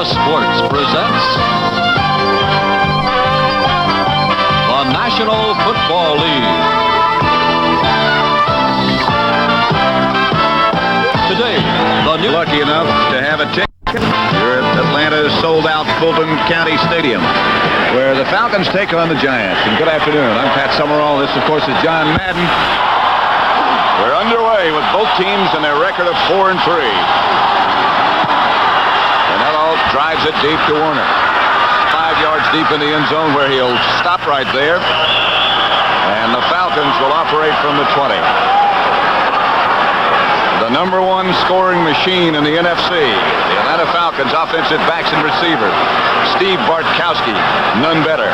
CBS Sports presents the National Football League. Today, the new... Lucky enough to have a ticket here at Atlanta's sold-out Fulton County Stadium, where the Falcons take on the Giants. And good afternoon. I'm Pat Summerall. This, of course, is John Madden. We're underway with both teams and their record of 4-3. Canelo drives it deep to Warner. 5 yards deep in the end zone, where he'll stop right there. And the Falcons will operate from the 20. The number one scoring machine in the NFC, the Atlanta Falcons offensive backs and receivers. Steve Bartkowski, none better.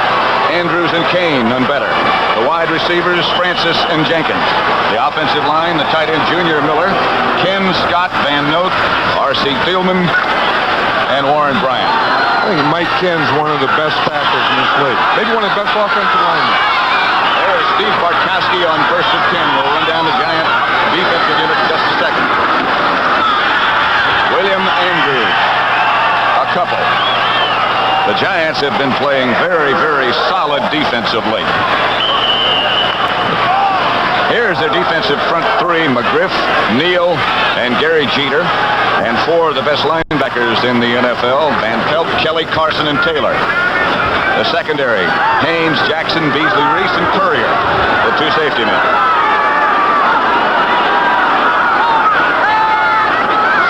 Andrews and Kane, none better. The wide receivers, Francis and Jenkins. The offensive line, the tight end Junior Miller, Ken Scott, Van Note, R.C. Thielman, and Warren Bryant. I think Mike Ken's one of the best tackles in this league. Maybe one of the best offensive linemen. There is Steve Bartkowski on first and 10. We'll run down the Giant defensive unit in just a second. William Andrews, a couple. The Giants have been playing very, very solid defense of late. Here's their defensive front three: McGriff, Neal, and Gary Jeter. And 4 of the best linebackers in the NFL: Van Pelt, Kelly, Carson, and Taylor. The secondary: Haynes, Jackson, Beasley, Reese, and Courier, the 2 safety men.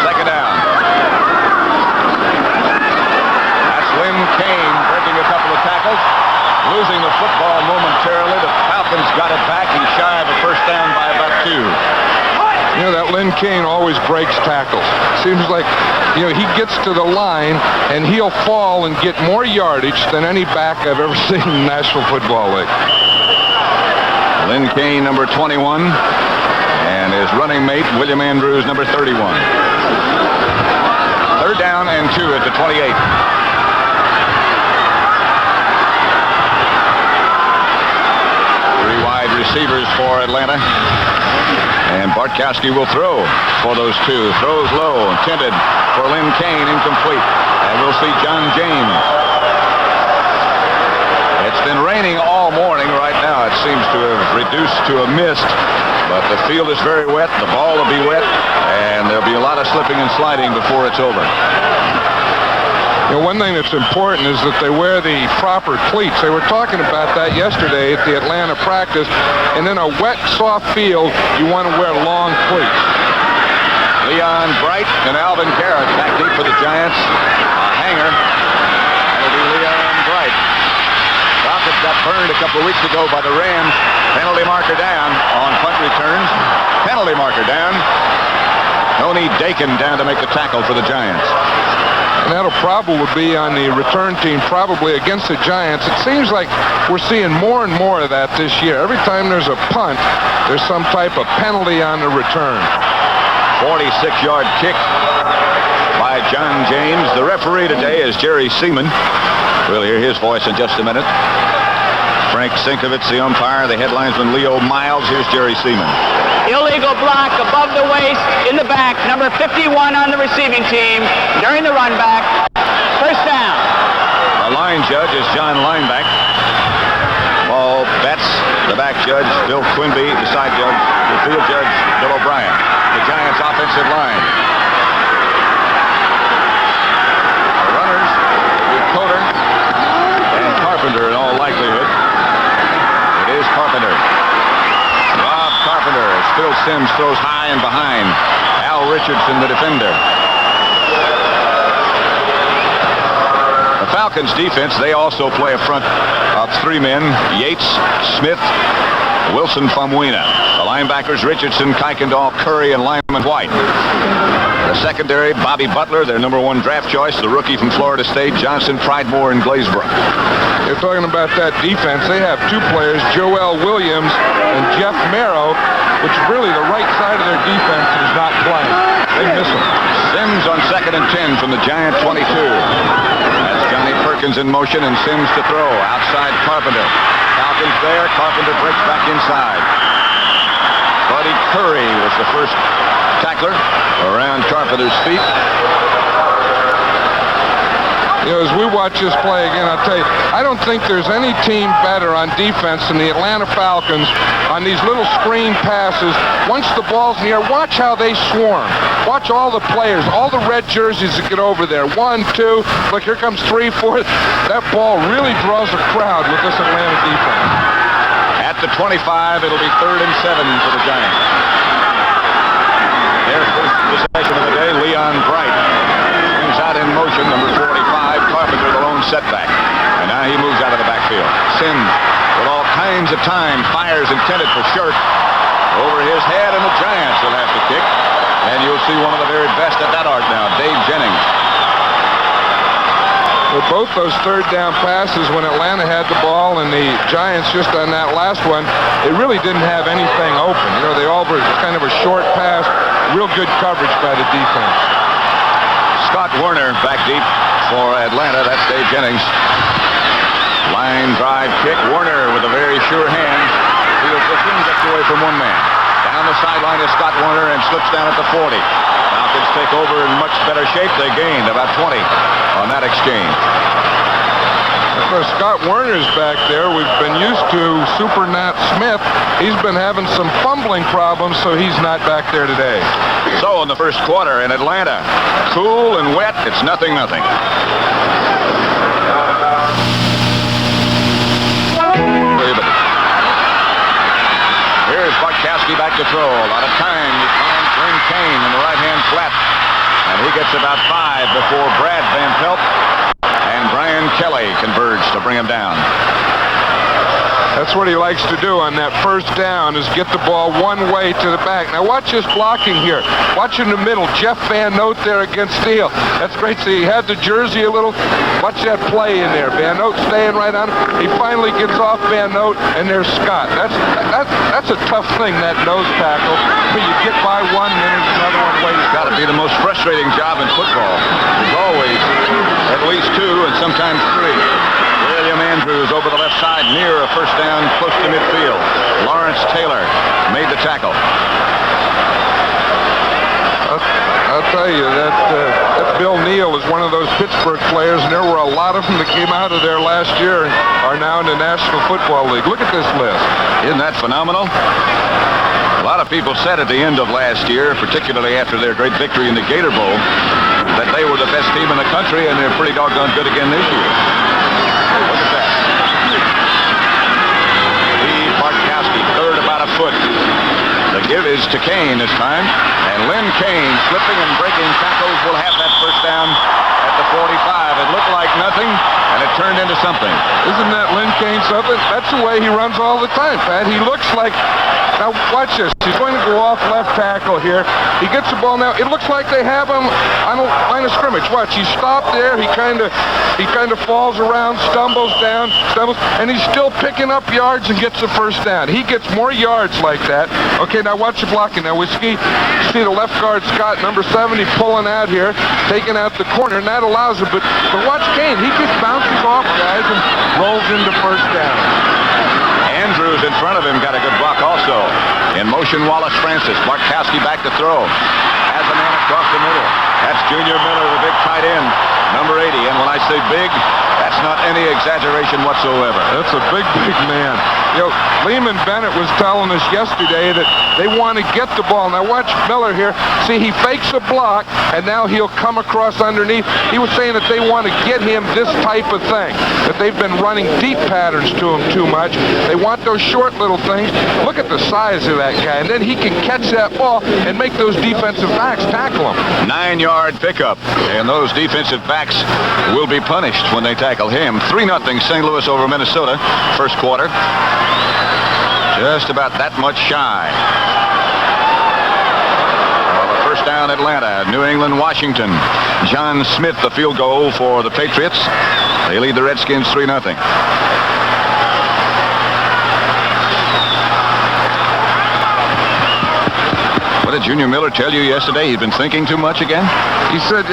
Second down. That's Lynn Kane breaking a couple of tackles, losing the football momentarily. The Falcons got it back. He's shy of a first down by about 2. You know, that Lynn Kane always breaks tackles. Seems like, you know, he gets to the line and he'll fall and get more yardage than any back I've ever seen in the National Football League. Lynn Kane, number 21, and his running mate, William Andrews, number 31. Third down and 2 at the 28. 3 wide receivers for Atlanta. And Bartkowski will throw for those 2. Throws low, intended for Lynn Kane, incomplete. And we'll see John James. It's been raining all morning. Right now it seems to have reduced to a mist. But the field is very wet. The ball will be wet. And there'll be a lot of slipping and sliding before it's over. You know, one thing that's important is that they wear the proper cleats. They were talking about that yesterday at the Atlanta practice. And in a wet, soft field, you want to wear long cleats. Leon Bright and Alvin Garrett back deep for the Giants. A hanger. That'll be Leon Bright. Falcons got burned a couple of weeks ago by the Rams. Penalty marker down on punt returns. Penalty marker down. Tony Dakin down to make the tackle for the Giants. And that'll probably be on the return team, probably against the Giants. It seems like we're seeing more and more of that this year. Every time there's a punt, there's some type of penalty on the return. 46-yard kick by John James. The referee today is Jerry Seaman. We'll hear his voice in just a minute. Frank Sinkovitz, the umpire. The headlinesman Leo Miles. Here's Jerry Seaman. Illegal block above the waist in the back. Number 51 on the receiving team during the run back. First down. The line judge is John Lineback. Paul Betts, the back judge. Bill Quimby, the side judge. The field judge, Bill O'Brien. The Giants' offensive line. The runners, Coder and Carpenter in all likelihood. It is Carpenter. Bob Carpenter as Phil Simms throws high and behind. Al Richardson, the defender. The Falcons defense, they also play a front of 3 men: Yates, Smith, Wilson, Famuina. The linebackers: Richardson, Kuykendall, Curry, and Lyman White. The secondary: Bobby Butler, their number 1 draft choice, the rookie from Florida State, Johnson, Pridemore, and Glazebrook. You're talking about that defense. They have 2 players, Joel Williams and Jeff Merrow, which really the right side of their defense is not playing. They miss them. Simms on 2nd and 10 from the Giant 22. That's Johnny Perkins in motion, and Simms to throw. Outside Carpenter. Falcons there. Carpenter breaks back inside. Buddy Curry was the first tackler around Carpenter's feet. as we watch this play again, I'll tell you, I don't think there's any team better on defense than the Atlanta Falcons on these little screen passes. Once the ball's in the air, watch how they swarm. Watch all the players, all the red jerseys that get over there. 1, 2, look, here comes 3, 4. That ball really draws a crowd with this Atlanta defense. At the 25, it'll be 3rd and 7 for the Giants. Their first possession of the day, Leon Bright. Brings out in motion, number 45, Carpenter, the lone setback. And now he moves out of the backfield. Sims, with all kinds of time, fires intended for Shirk. Over his head, and the Giants will have to kick. And you'll see one of the very best at that art now, Dave Jennings. With both those third down passes when Atlanta had the ball and the Giants just on that last one, they really didn't have anything open. They all were kind of a short pass, real good coverage by the defense. Scott Werner back deep for Atlanta. That's Dave Jennings. Line drive kick. Werner with a very sure hand. Field position, gets away from one man. Down the sideline is Scott Werner and slips down at the 40. Falcons take over in much better shape. They gained about 20 on that exchange. Scott Werner's back there. We've been used to Super Nat Smith. He's been having some fumbling problems, so he's not back there today. So in the first quarter in Atlanta, cool and wet, it's 0-0. Here's Bartkowski back to throw. A lot of time. He finds Lynn Kane in the right-hand flat. And he gets about 5 before Brad Van Pelt and Brian Kelly converge to bring him down. That's what he likes to do on that first down, is get the ball one way to the back. Now watch this blocking here. Watch in the middle. Jeff Van Note there against Steele. That's great. See, he had the jersey a little. Watch that play in there. Van Note staying right on him. He finally gets off Van Note, and there's Scott. That's a tough thing, that nose tackle. But you get by one, and then there's another one waiting. It's got to be the most frustrating job in football. There's always at least 2 and sometimes 3. William Andrews over the left side near a first down close to midfield. Lawrence Taylor made the tackle. I'll tell you, that Bill Neal is one of those Pittsburgh players, and there were a lot of them that came out of there last year and are now in the National Football League. Look at this list. Isn't that phenomenal? A lot of people said at the end of last year, particularly after their great victory in the Gator Bowl, that they were the best team in the country, and they're pretty doggone good again this year. Look at that. Lee Bartkowski, third about a foot. The give is to Kane this time. And Lynn Kane, slipping and breaking tackles, will have that first down at the 45. It looked like nothing, and it turned into something. Isn't that Lynn Kane something? That's the way he runs all the time, Pat. He looks like... Now, watch this. He's going to go off left tackle here. He gets the ball now. It looks like they have him on a line of scrimmage. Watch, he's stopped there. He kind of falls around, stumbles, and he's still picking up yards and gets the first down. He gets more yards like that. Okay, now watch the blocking. Now, we see the left guard, Scott, number 70, pulling out here, taking out the corner, and that allows it. But watch Kane. He just bounces off guys and rolls into first down. Andrews in front of him got a good block also. In motion, Wallace Francis. Bartkowski back to throw. Has a man across the middle. That's Junior Miller, the big tight end, number 80. And when I say big, that's not any exaggeration whatsoever. That's a big man. Lehman Bennett was telling us yesterday that they want to get the ball. Now watch Miller here. See, he fakes a block, and now he'll come across underneath. He was saying that they want to get him this type of thing, that they've been running deep patterns to him too much. They want those short little things. Look at the size of that guy, and then he can catch that ball and make those defensive backs tackle him. 9-yard pickup, and those defensive backs will be punished when they tackle him. 3-0 St. Louis over Minnesota, first quarter. Just about that much shy. Well, the first down, Atlanta. New England, Washington. John Smith, the field goal for the Patriots. They lead the Redskins 3-0. What did Junior Miller tell you yesterday? He'd been thinking too much again? He said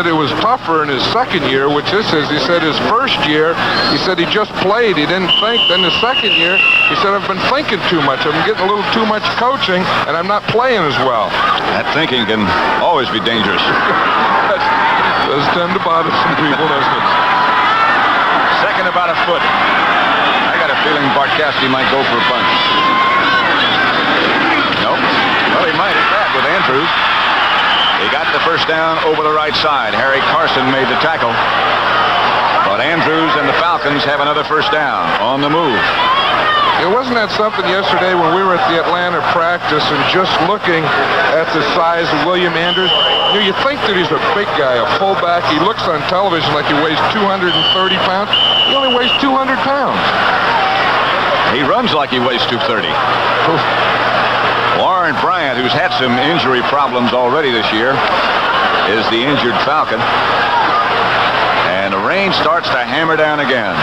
it was tougher in his second year, which this is. He said his first year, he said he just played. He didn't think. Then the second year, he said, I've been thinking too much. I'm getting a little too much coaching, and I'm not playing as well. That thinking can always be dangerous. Does tend to bother some people, doesn't it? Second about a foot. I got a feeling Bartkowski might go for a punch. Nope. Well, he might at that with Andrews. He got the first down over the right side. Harry Carson made the tackle. But Andrews and the Falcons have another first down on the move. Wasn't that something yesterday when we were at the Atlanta practice and just looking at the size of William Andrews? You think that he's a big guy, a fullback. He looks on television like he weighs 230 pounds. He only weighs 200 pounds. He runs like he weighs 230. Warren Bryant, who's had some injury problems already this year, is the injured Falcon. And the rain starts to hammer down again.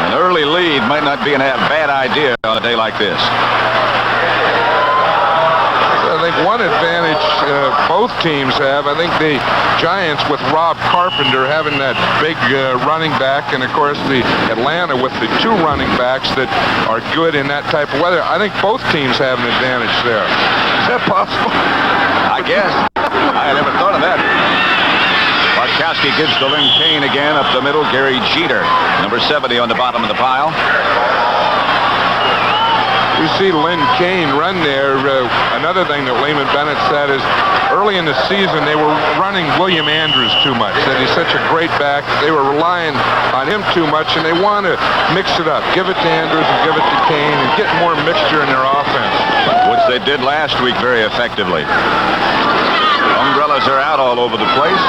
An early lead might not be a bad idea on a day like this. I think one advantage both teams have, I think the Giants with Rob Carpenter having that big running back, and of course the Atlanta with the two running backs that are good in that type of weather. I think both teams have an advantage there. Is that possible? I guess. I never thought of that. Bartkowski gives to Lynn Kane again up the middle. Gary Jeter, number 70 on the bottom of the pile. You see Lynn Kane run there. Another thing that Lehman Bennett said is early in the season they were running William Andrews too much. That he's such a great back. They were relying on him too much, and they want to mix it up. Give it to Andrews and give it to Kane and get more mixture in their offense. Which they did last week very effectively. Umbrellas are out all over the place.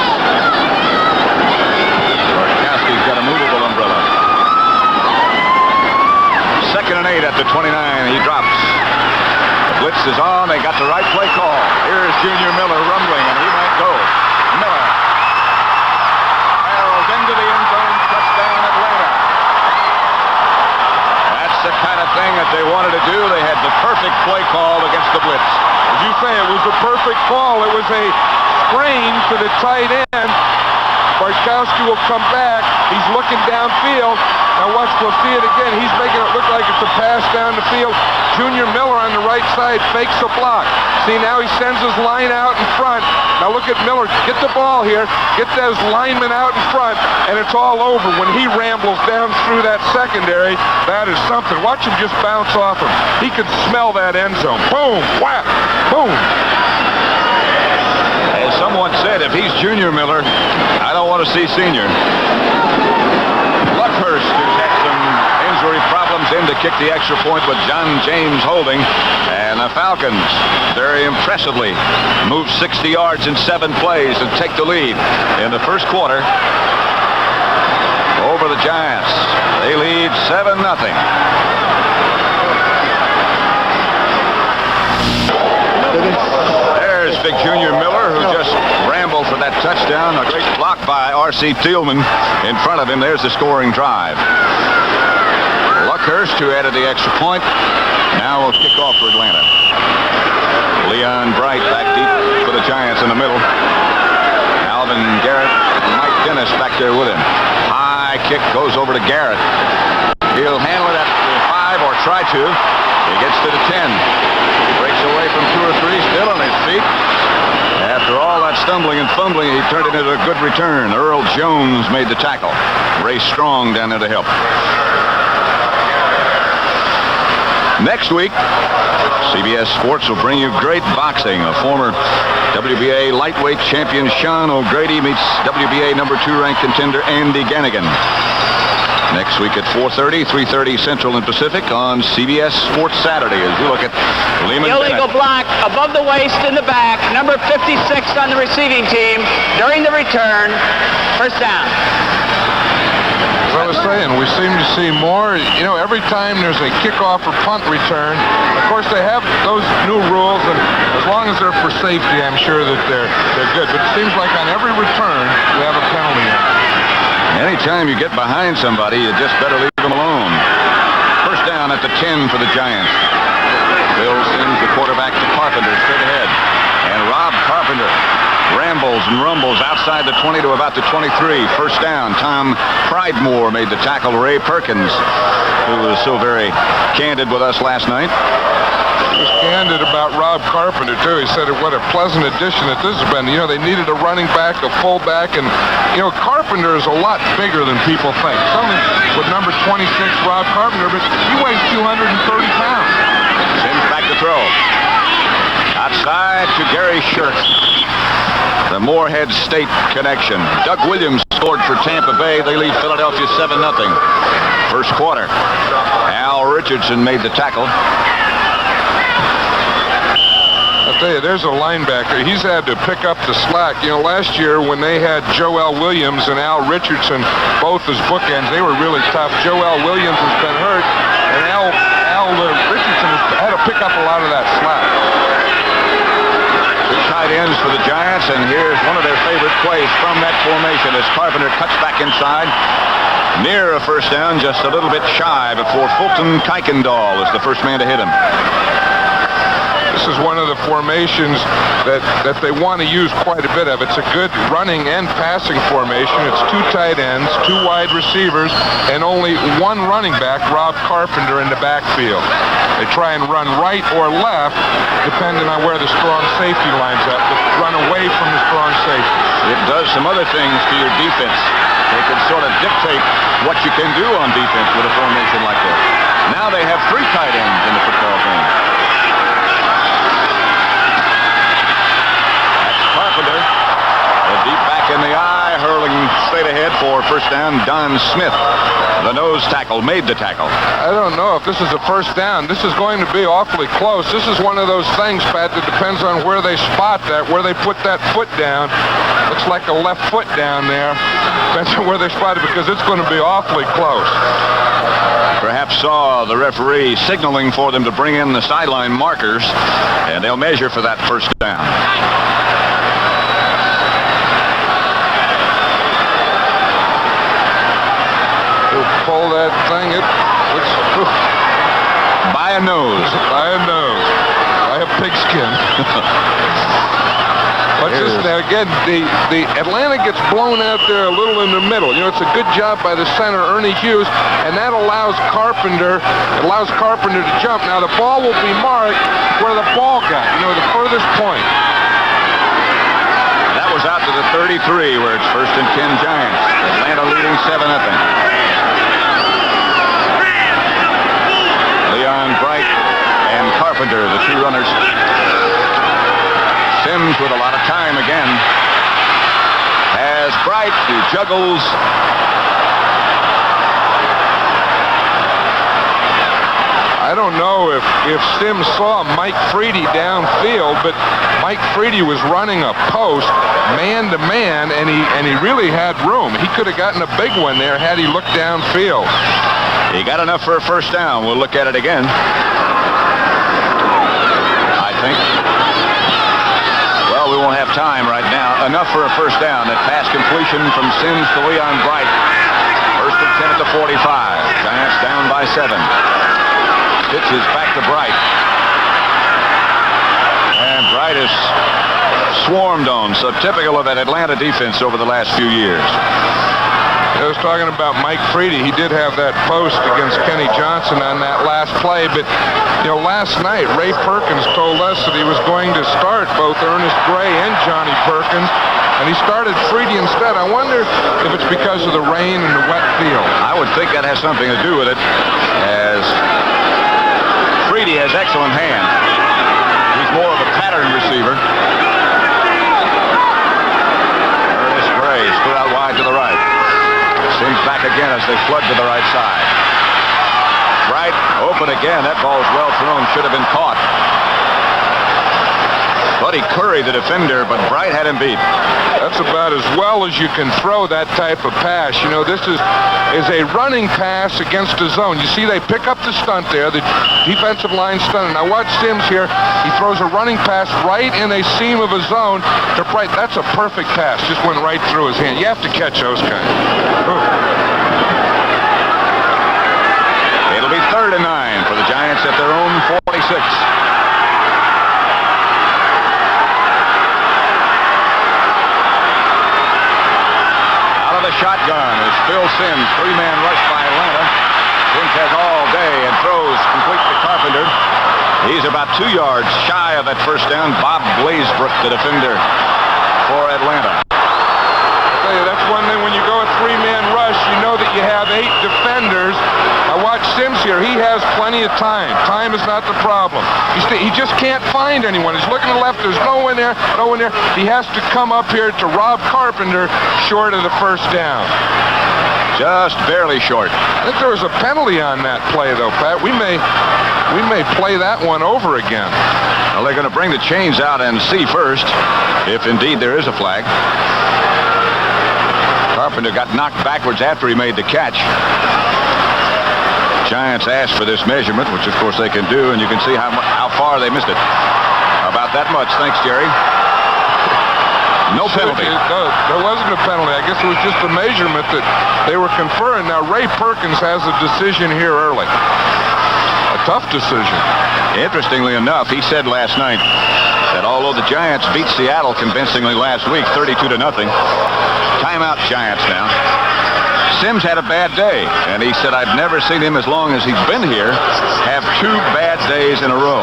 Bartkowski's got a movable umbrella. 2nd and 8 at the 29. He drops. The blitz is on. They got the right play call. Here's Junior Miller rumbling, and he might go. Miller barrels into the end zone. Touchdown, Atlanta. That's the kind of thing that they wanted to do. They had the perfect play call against the blitz. As you say, it was a perfect call. It was a screen to the tight end. Bartkowski will come back. He's looking downfield. Now watch, we'll see it again. He's making it look like it's a pass down the field. Junior Miller on the right side fakes a block. See, now he sends his line out in front. Now look at Miller. Get the ball here. Get those linemen out in front, and it's all over. When he rambles down through that secondary, that is something. Watch him just bounce off him. He can smell that end zone. Boom, whap, boom. As someone said, if he's Junior Miller, I don't want to see Senior. Luckhurst, who's had some injury problems, in to kick the extra point with John James holding. And the Falcons, very impressively, move 60 yards in 7 plays and take the lead in the first quarter over the Giants. They lead 7-0. There's big Junior Miller, who just rambled for that touchdown. A great block by R.C. Thielman in front of him. There's the scoring drive. Luckhurst, who added the extra point, now will kick off for Atlanta. Leon Bright back deep for the Giants in the middle. Alvin Garrett and Mike Dennis back there with him. High kick goes over to Garrett. He'll handle it at the 5, or try to. He gets to the 10. Breaks away from 2 or 3, still on his feet. After all that stumbling and fumbling, he turned it into a good return. Earl Jones made the tackle. Ray Strong down there to help. Next week, CBS Sports will bring you great boxing. A former WBA lightweight champion Sean O'Grady meets WBA number 2 ranked contender Andy Ganigan. Next week at 4:30, 3:30 Central and Pacific on CBS Sports Saturday as you look at Lehman Illegal Bennett. block above the waist in the back. Number 56 on the receiving team during the return. First down. As I was saying, we seem to see more, every time there's a kickoff or punt return. Of course, they have those new rules, and as long as they're for safety, I'm sure that they're good. But it seems like on every return, we have a penalty in it. Anytime you get behind somebody, you just better leave them alone. First down at the 10 for the Giants. Bill sends the quarterback to Carpenter straight ahead. And Rob Carpenter rambles and rumbles outside the 20 to about the 23. First down. Tom Pridemore made the tackle. Ray Perkins, who was so very candid with us last night, was candid about Rob Carpenter, too. He said what a pleasant addition that this has been. You know, they needed a running back, a fullback, and, you know, Carpenter is a lot bigger than people think. Something with number 26, Rob Carpenter, but he weighs 230 pounds. Sims back to throw. Outside to Gary Shirk. The Moorhead State connection. Doug Williams scored for Tampa Bay. They lead Philadelphia 7-0. First quarter. Al Richardson made the tackle. I'll tell you, there's a linebacker. He's had to pick up the slack. You know, last year when they had Joel Williams and Al Richardson both as bookends, they were really tough. Joel Williams has been hurt, and Al Richardson has had to pick up a lot of that slack. Two tight ends for the Giants, and here's one of their favorite plays from that formation as Carpenter cuts back inside. Near a first down, just a little bit shy before Fulton Kuykendall is the first man to hit him. This is one of the formations that they want to use quite a bit of. It's a good running and passing formation. It's two tight ends, two wide receivers, and only one running back, Rob Carpenter, in the backfield. They try and run right or left, depending on where the strong safety lines up. Just run away from the strong safety. It does some other things to your defense. They can sort of dictate what you can do on defense with a formation like this. Now they have three tight ends in the football game. Carpenter, the deep back in the eye, hurling straight ahead for first down. Don Smith, the nose tackle, made the tackle. I don't know if this is a first down. This is going to be awfully close. This is one of those things, Pat, that depends on where they spot that, where they put that foot down. Looks like a left foot down there. Depends on where they spot it because it's going to be awfully close. Perhaps saw the referee signaling for them to bring in the sideline markers, and they'll measure for that first down. Pull that thing. By a nose. By a nose. By a pigskin. What's this now? Again, the Atlanta gets blown out there a little in the middle. You know, it's a good job by the center, Ernie Hughes, and that allows Carpenter to jump. Now the ball will be marked where the ball got. You know, the furthest point. That was out to the 33, where it's 1st and 10 Giants. Atlanta leading 7-0. Bright and Carpenter, the two runners. Sims with a lot of time again. Has Bright, who juggles. I don't know if Sims saw Mike Freedy downfield, but Mike Freedy was running a post man to man, and he really had room. He could have gotten a big one there had he looked downfield. He got enough for a first down. We'll look at it again. I think. Well, we won't have time right now. Enough for a first down. That pass completion from Sims to Leon Bright. 1st and 10 at the 45. Giants down by 7. Pitches back to Bright. And Bright is swarmed on. So typical of that Atlanta defense over the last few years. I was talking about Mike Freedy. He did have that post against Kenny Johnson on that last play, but you know, last night Ray Perkins told us that he was going to start both Ernest Gray and Johnny Perkins, and he started Freedy instead. I wonder if it's because of the rain and the wet field. I would think that has something to do with it, as Freedy has excellent hands. He's more of a pattern receiver. Ernest Gray split out wide to the right. Sims back again as they flood to the right side. Bright open again. That ball's well thrown. Should have been caught. Buddy Curry, the defender, but Bright had him beat. That's about as well as you can throw that type of pass. You know, this is a running pass against a zone. You see, they pick up the stunt there, the defensive line stunt. Now watch Sims here. He throws a running pass right in a seam of a zone to Bright. That's a perfect pass. Just went right through his hand. You have to catch those kind. Ooh. It'll be 3rd and 9 for the Giants at their own 46. Shotgun is Phil Sims. 3-man rush by Atlanta. Sims has all day and throws complete to Carpenter. He's about 2 yards shy of that first down. Bob Glazebrook, the defender for Atlanta. I tell you, that's one thing when you go a 3-man rush, you know that you have 8 defenders. I watched Sims here. He has plenty of time. Time is not the problem. He just can't find anyone. He's looking to the left. There's no one there. No one there. He has to come up here to Rob Carpenter short of the first down. Just barely short. I think there was a penalty on that play, though, Pat. We may play that one over again. Well, they're going to bring the chains out and see first if indeed there is a flag. Carpenter got knocked backwards after he made the catch. Giants asked for this measurement, which of course they can do, and you can see how far they missed it. About that much. Thanks, Jerry. No penalty. No, there wasn't a penalty. I guess it was just the measurement that they were conferring. Now, Ray Perkins has a decision here early. A tough decision. Interestingly enough, he said last night that although the Giants beat Seattle convincingly last week, 32-0, timeout Giants now. Sims had a bad day, and he said, I've never seen him as long as he's been here have 2 bad days in a row.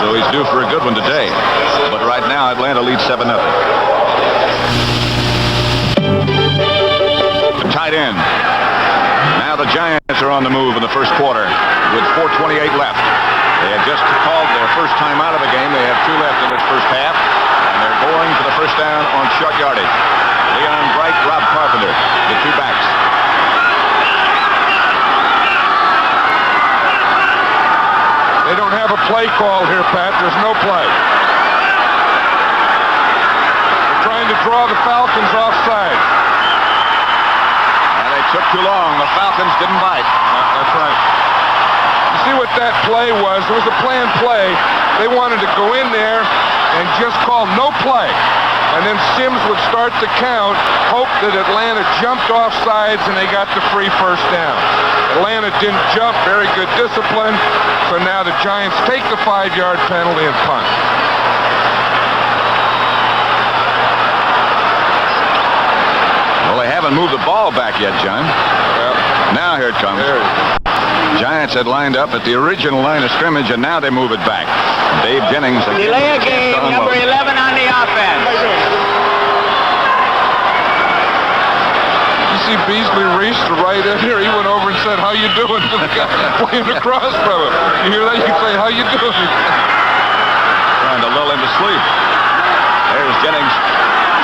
So he's due for a good one today. But right now, Atlanta leads 7-0. Tight end. Now the Giants are on the move in the first quarter with 4:28 left. They had just called their first time out of the game. They have 2 left in this first half, and they're going for the first down on short yardage. Leon Bright, Rob Carpenter, the 2 backs. They don't have a play call here, Pat. There's no play. They're trying to draw the Falcons offside. And they took too long. The Falcons didn't bite. That's right. You see what that play was? It was a planned play. They wanted to go in there and just call no play. And then Sims would start the count, hope that Atlanta jumped off sides and they got the free first down. Atlanta didn't jump, very good discipline. So now the Giants take the 5-yard penalty and punt. Well, they haven't moved the ball back yet, John. Well, now here it comes. There it is. Giants had lined up at the original line of scrimmage, and now they move it back. Dave Jennings again. Delay a game, number 11 on the offense. You see Beasley Reese, the right end here, he went over and said, how you doing to the guy playing across from him. You hear that? You can say, how you doing? Trying to lull him to sleep. There's Jennings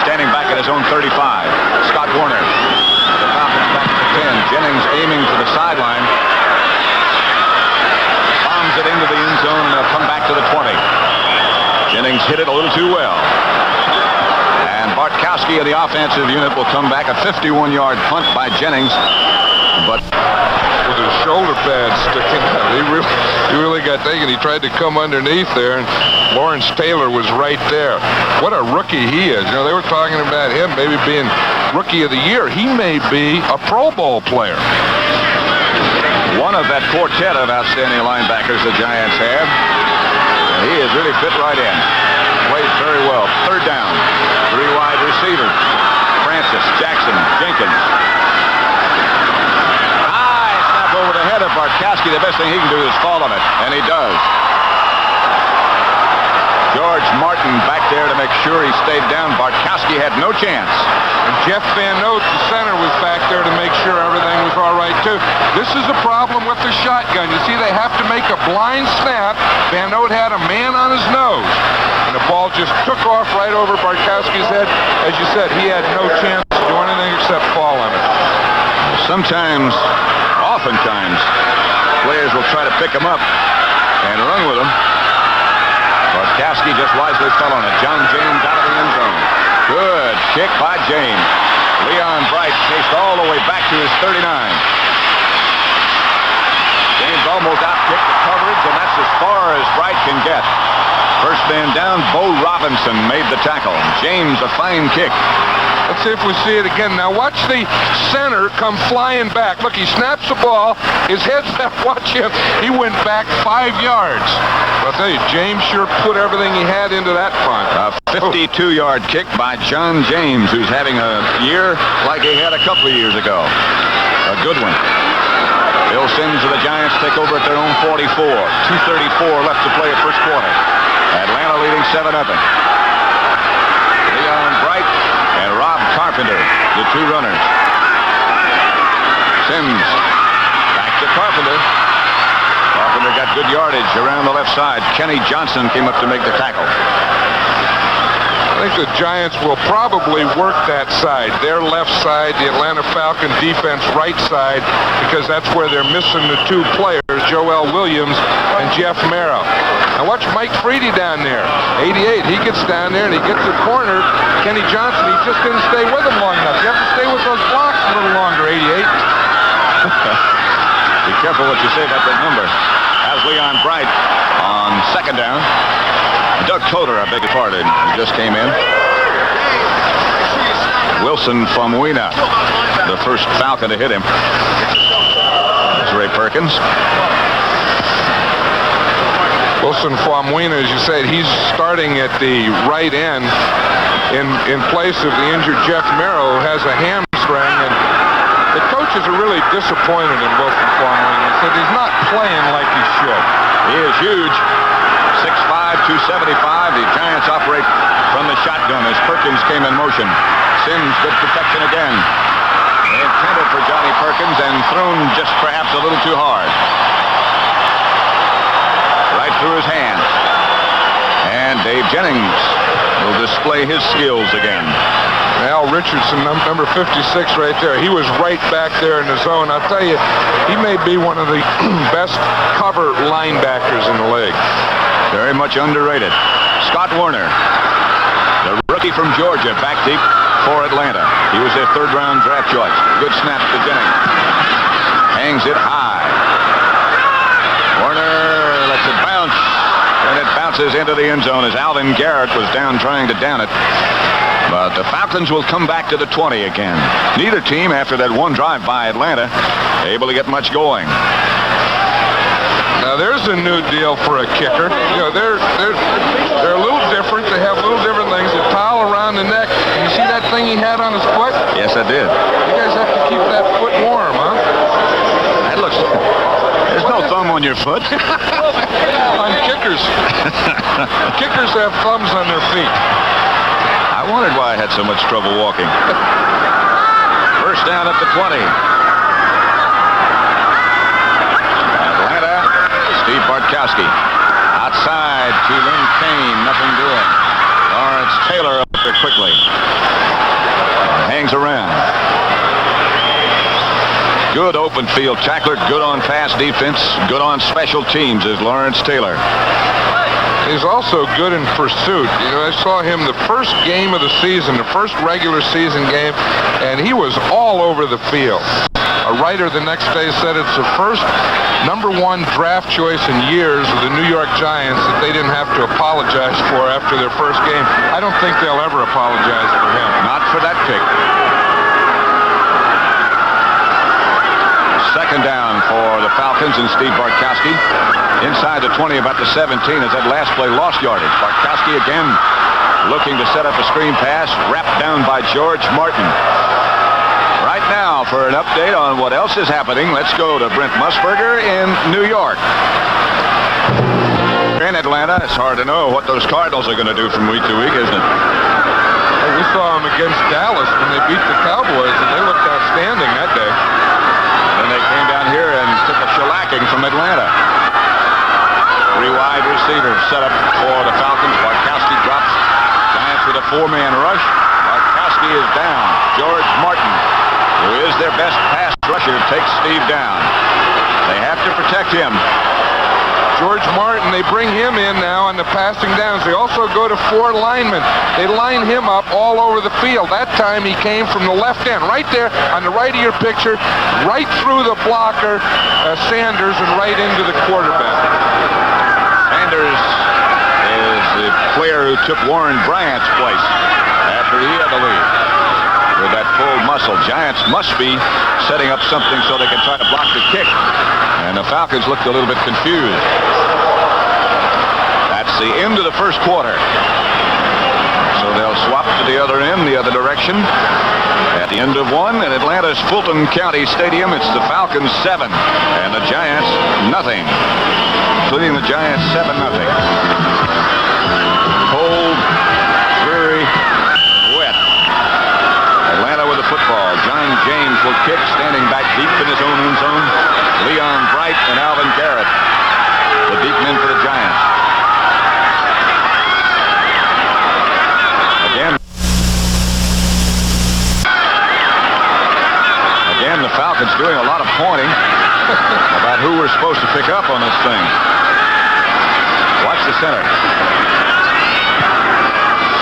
standing back at his own 35. Scott Warner. The Falcons back to the 10. Jennings aiming for the sideline. Bombs it into the end zone, and they'll come back to the 20. Jennings hit it a little too well. And Bartkowski of the offensive unit will come back. A 51-yard punt by Jennings. But with his shoulder pad sticking out, he really got taken. He tried to come underneath there, and Lawrence Taylor was right there. What a rookie he is. You know, they were talking about him maybe being Rookie of the Year. He may be a Pro Bowl player. One of that quartet of outstanding linebackers the Giants have. And he has really fit right in. Plays very well. Third down. 3 wide receivers. Francis, Jackson, Jenkins. High snap over the head of Bartkowski. The best thing he can do is fall on it. And he does. George Martin back there to make sure he stayed down. Bartkowski had no chance. And Jeff Van Note, the center, was back there to make sure everything was all right, too. This is a problem with the shotgun. You see, they have to make a blind snap. Van Note had a man on his nose. And the ball just took off right over Bartkowski's head. As you said, he had no chance to do anything except fall on it. Sometimes, oftentimes, players will try to pick him up and run with him. Bartkowski just wisely fell on it. John James out of the end zone. Good kick by James. Leon Bright chased all the way back to his 39. James almost outkicked the coverage, and that's as far as Bright can get. First man down, Bo Robinson made the tackle. James, a fine kick. Let's see if we see it again. Now watch the center come flying back. Look, he snaps the ball. His head's back. Watch him. He went back 5 yards. I'll tell you, James sure put everything he had into that punt. A 52-yard kick by John James, who's having a year like he had a couple of years ago. A good one. Bill Sims of the Giants take over at their own 44. 2:34 left to play at first quarter. Atlanta leading 7-0. Leon Bright and Rob Carpenter, the two runners. Sims back to Carpenter. Carpenter got good yardage around the left side. Kenny Johnson came up to make the tackle. I think the Giants will probably work that side, their left side, the Atlanta Falcon defense right side, because that's where they're missing the two players, Joel Williams and Jeff Merrill. Now watch Mike Freedy down there, 88. He gets down there and he gets the corner. Kenny Johnson, he just didn't stay with him long enough. You have to stay with those blocks a little longer, 88. Be careful what you say about that number. As Leon Bright on second down. Doug Toter, I beg your pardon, he just came in. Wilson Famuina, the first Falcon to hit him. That's Ray Perkins. Wilson Famuina, as you said, he's starting at the right end in place of the injured Jeff Merrill, who has a hamstring. And the coaches are really disappointed in Wilson Famuina. He said he's not playing like he should. He is huge. 6'5", 275. The Giants operate from the shotgun as Perkins came in motion. Sims, good protection again. Intended for Johnny Perkins and thrown just perhaps a little too hard. Right through his hands. And Dave Jennings will display his skills again. Al Richardson, number 56 right there. He was right back there in the zone. I'll tell you, he may be one of the best cover linebackers in the league. Very much underrated. Scott Warner, the rookie from Georgia, back deep for Atlanta. He was their third-round draft choice. Good snap to Jennings. Hangs it high. Warner lets it bounce, and it bounces into the end zone as Alvin Garrett was down trying to down it. But the Falcons will come back to the 20 again. Neither team, after that one drive by Atlanta, able to get much going. Now there's a new deal for a kicker. You know, they're a little different. They have little different things. They towel around the neck. You see that thing he had on his foot? Yes, I did. You guys have to keep that foot warm, huh? That looks... There's no thumb on your foot. On kickers. Kickers have thumbs on their feet. I wondered why I had so much trouble walking. First down at the 20. Atlanta, Steve Bartkowski. Outside to Lynn Kane, nothing doing. Lawrence Taylor up there quickly. Hangs around. Good open field tackler, good on pass defense, good on special teams is Lawrence Taylor. He's also good in pursuit. You know, I saw him the first game of the season, the first regular season game, and he was all over the field. A writer the next day said it's the first #1 draft choice in years of the New York Giants that they didn't have to apologize for after their first game. I don't think they'll ever apologize for him. Not for that pick. Second down for the Falcons and Steve Bartkowski. Inside the 20, about the 17, as that last play lost yardage. Bartkowski again looking to set up a screen pass, wrapped down by George Martin. Right now, for an update on what else is happening, let's go to Brent Musburger in New York. In Atlanta, it's hard to know what those Cardinals are going to do from week to week, isn't it? Well, we saw them against Dallas when they beat the Cowboys, and they looked outstanding that day. And they came down here and took a shellacking from Atlanta. Three wide receivers set up for the Falcons. Bartkowski drops. Giants with a four-man rush. Bartkowski is down. George Martin, who is their best pass rusher, takes Steve down. They have to protect him. George Martin, they bring him in now on the passing downs. They also go to 4 linemen. They line him up all over the field. That time he came from the left end, right there on the right of your picture, right through the blocker, Sanders, and right into the quarterback. Sanders is the player who took Warren Bryant's place after he had the lead. With that full muscle, Giants must be setting up something so they can try to block the kick. And the Falcons looked a little bit confused. That's the end of the first quarter. So they'll swap to the other end, the other direction. At the End of one at Atlanta's Fulton County Stadium. It's the Falcons 7 and the Giants nothing. Including the Giants 7-0. Cold, dreary, wet. Atlanta with the football. John James will kick, standing back deep in his own end zone. Leon Bright and Alvin Garrett, the deep men for the Giants. Again, the Falcons doing a lot of pointing about who we're supposed to pick up on this thing. Watch the center.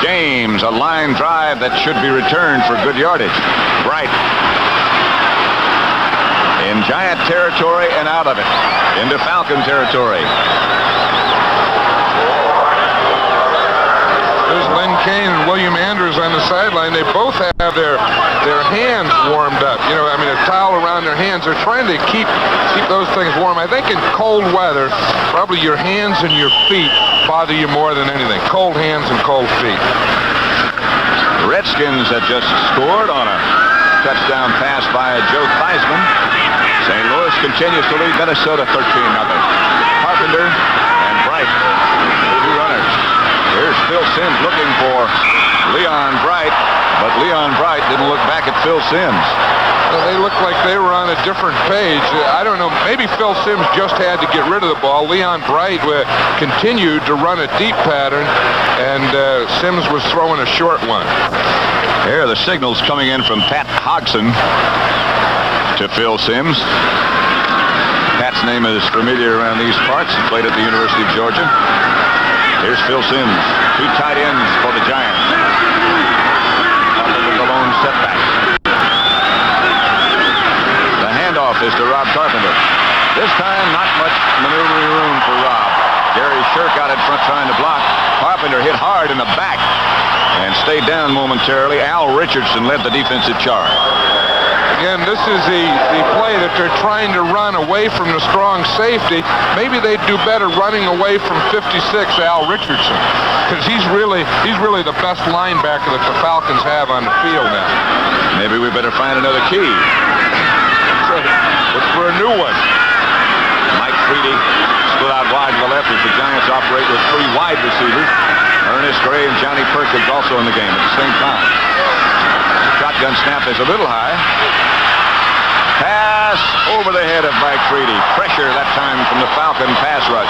James, a line drive that should be returned for good yardage. Bright. In Giant territory and out of it. Into Falcon territory. There's Len Kane and William Andrews on the sideline. They both have their hands warmed up. You know, I mean, a towel around their hands. They're trying to keep those things warm. I think in cold weather, probably your hands and your feet bother you more than anything. Cold hands and cold feet. The Redskins have just scored on a touchdown pass by Joe Theismann. St. Louis continues to lead Minnesota 13-0. Carpenter and Bright, two runners. Here's Phil Simms looking for Leon Bright, but Leon Bright didn't look back at Phil Simms. Well, they looked like they were on a different page. I don't know, maybe Phil Simms just had to get rid of the ball. Leon Bright continued to run a deep pattern, and Simms was throwing a short one. Here are the signals coming in from Pat Hodgson to Phil Simms. Pat's name is familiar around these parts. He played at the University of Georgia. Here's Phil Simms, two tight ends for the Giants. The lone setback. The handoff is to Rob Carpenter. This time, not much maneuvering room for Rob. Gary Shirk out in front trying to block. Carpenter hit hard in the back and stayed down momentarily. Al Richardson led the defensive charge. Again, this is the play that they're trying to run away from the strong safety. Maybe they'd do better running away from 56, Al Richardson, because he's really the best linebacker that the Falcons have on the field now. Maybe we better find another key. Look for a new one. Mike Freedy split out wide to the left as the Giants operate with three wide receivers. Ernest Gray and Johnny Perkins also in the game at the same time. Shotgun snap is a little high. Pass over the head of Mike Freedy. Pressure that time from the Falcon pass rush.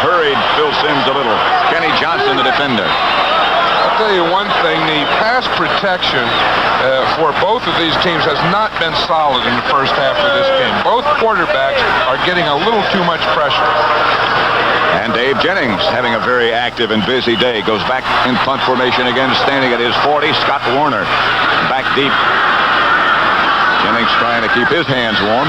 Hurried Phil Simms a little. Kenny Johnson, the defender. I'll tell you one thing, the pass protection for both of these teams has not been solid in the first half of this game. Both quarterbacks are getting a little too much pressure. And Dave Jennings having a very active and busy day. Goes back in punt formation again, standing at his 40. Scott Warner back deep. Jennings trying to keep his hands warm.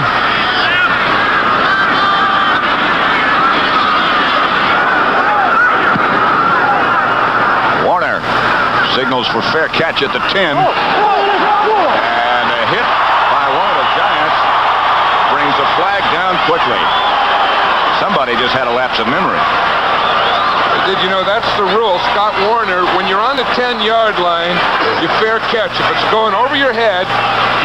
Warner signals for fair catch at the 10. And a hit by one of the Giants brings the flag down quickly. Somebody just had a lapse of memory. Did you know that's the rule? Scott Warner, when you're on the 10-yard line, you fair catch. If it's going over your head,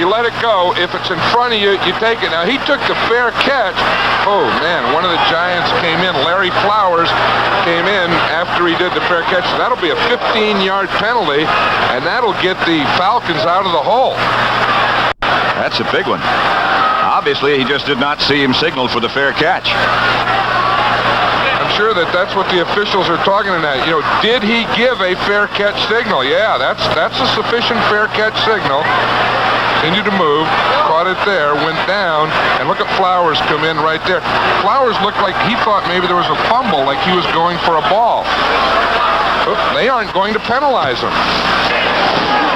you let it go. If it's in front of you, you take it. Now, he took the fair catch. Oh, man, one of the Giants came in. Larry Flowers came in after he did the fair catch. That'll be a 15-yard penalty, and that'll get the Falcons out of the hole. That's a big one. Obviously, he just did not see him signal for the fair catch. I'm sure that's what the officials are talking about. You know, did he give a fair catch signal? Yeah, that's a sufficient fair catch signal. Continued to move, caught it there, went down, and look at Flowers come in right there. Flowers looked like he thought maybe there was a fumble, like he was going for a ball. They aren't going to penalize him.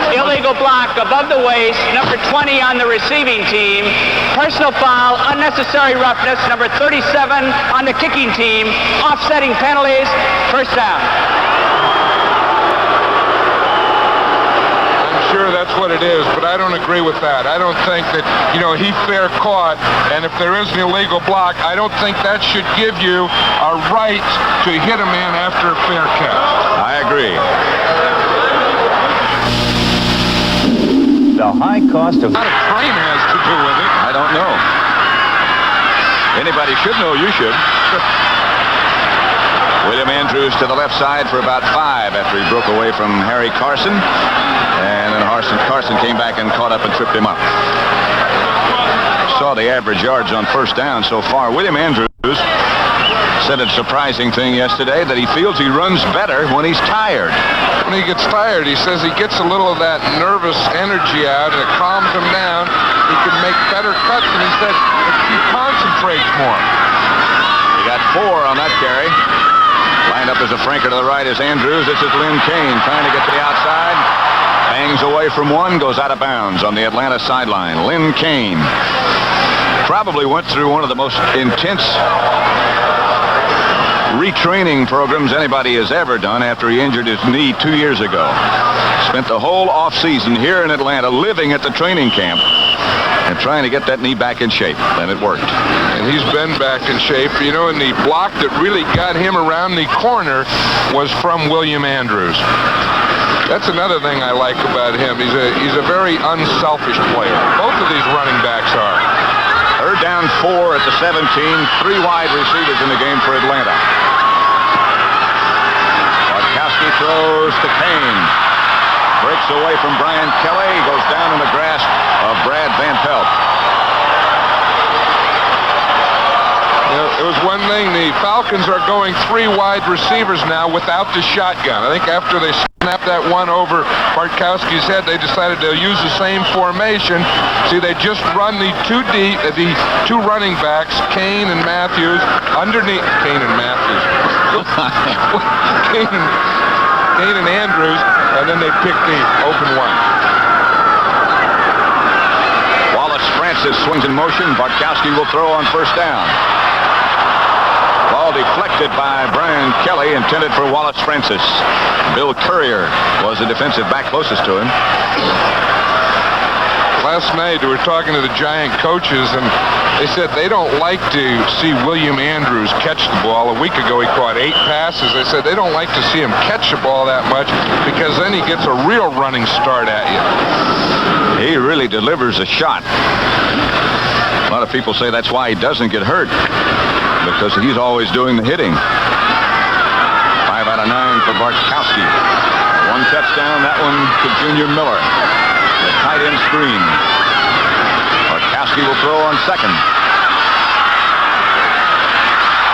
Illegal block above the waist, number 20 on the receiving team. Personal foul, unnecessary roughness, number 37 on the kicking team. Offsetting penalties, first down. I'm sure that's what it is, but I don't agree with that. I don't think that, you know, he fair caught, and if there is an illegal block, I don't think that should give you a right to hit a man after a fair catch. I agree. The the high cost of... What a train has to do with it. I don't know. Anybody should know, you should. William Andrews to the left side for about 5 after he broke away from Harry Carson. And then Carson came back and caught up and tripped him up. Saw the average yards on first down so far. William Andrews said a surprising thing yesterday, that he feels he runs better when he's tired. When he gets tired, he says he gets a little of that nervous energy out and it calms him down. He can make better cuts, and he said he concentrates more. He got 4 on that carry. Lined up as a flanker to the right is Andrews. This is Lynn Kane trying to get to the outside. Bangs away from one, goes out of bounds on the Atlanta sideline. Lynn Kane probably went through one of the most intense retraining programs anybody has ever done after he injured his knee 2 years ago. Spent the whole offseason here in Atlanta living at the training camp and trying to get that knee back in shape, and it worked. And he's been back in shape. You know, and the block that really got him around the corner was from William Andrews. That's another thing I like about him. He's a very unselfish player. Both of these running backs are. Third down 4 at the 17. 3 wide receivers in the game for Atlanta. Bartkowski throws to Kane. Breaks away from Brian Kelly. Goes down in the grasp of Brad Van Pelt. It was one thing. The Falcons are going 3 wide receivers now without the shotgun. I think after they snapped that one over Bartkowski's head, they decided they'll use the same formation. See, they just run the 2 running backs, Kane and Matthews, underneath Kane and Matthews. Kane and Andrews, and then they pick the open one. Wallace Francis swings in motion. Bartkowski will throw on first down. Ball deflected by Brian Kelly, intended for Wallace Francis. Bill Courier was the defensive back closest to him. Last night, we were talking to the Giant coaches, and they said they don't like to see William Andrews catch the ball. A week ago, he caught 8 passes. They said they don't like to see him catch the ball that much because then he gets a real running start at you. He really delivers a shot. A lot of people say that's why he doesn't get hurt, because he's always doing the hitting. 5 out of 9 for Bartkowski. 1 touchdown, that one to Junior Miller. The tight end screen. Bartkowski will throw on second.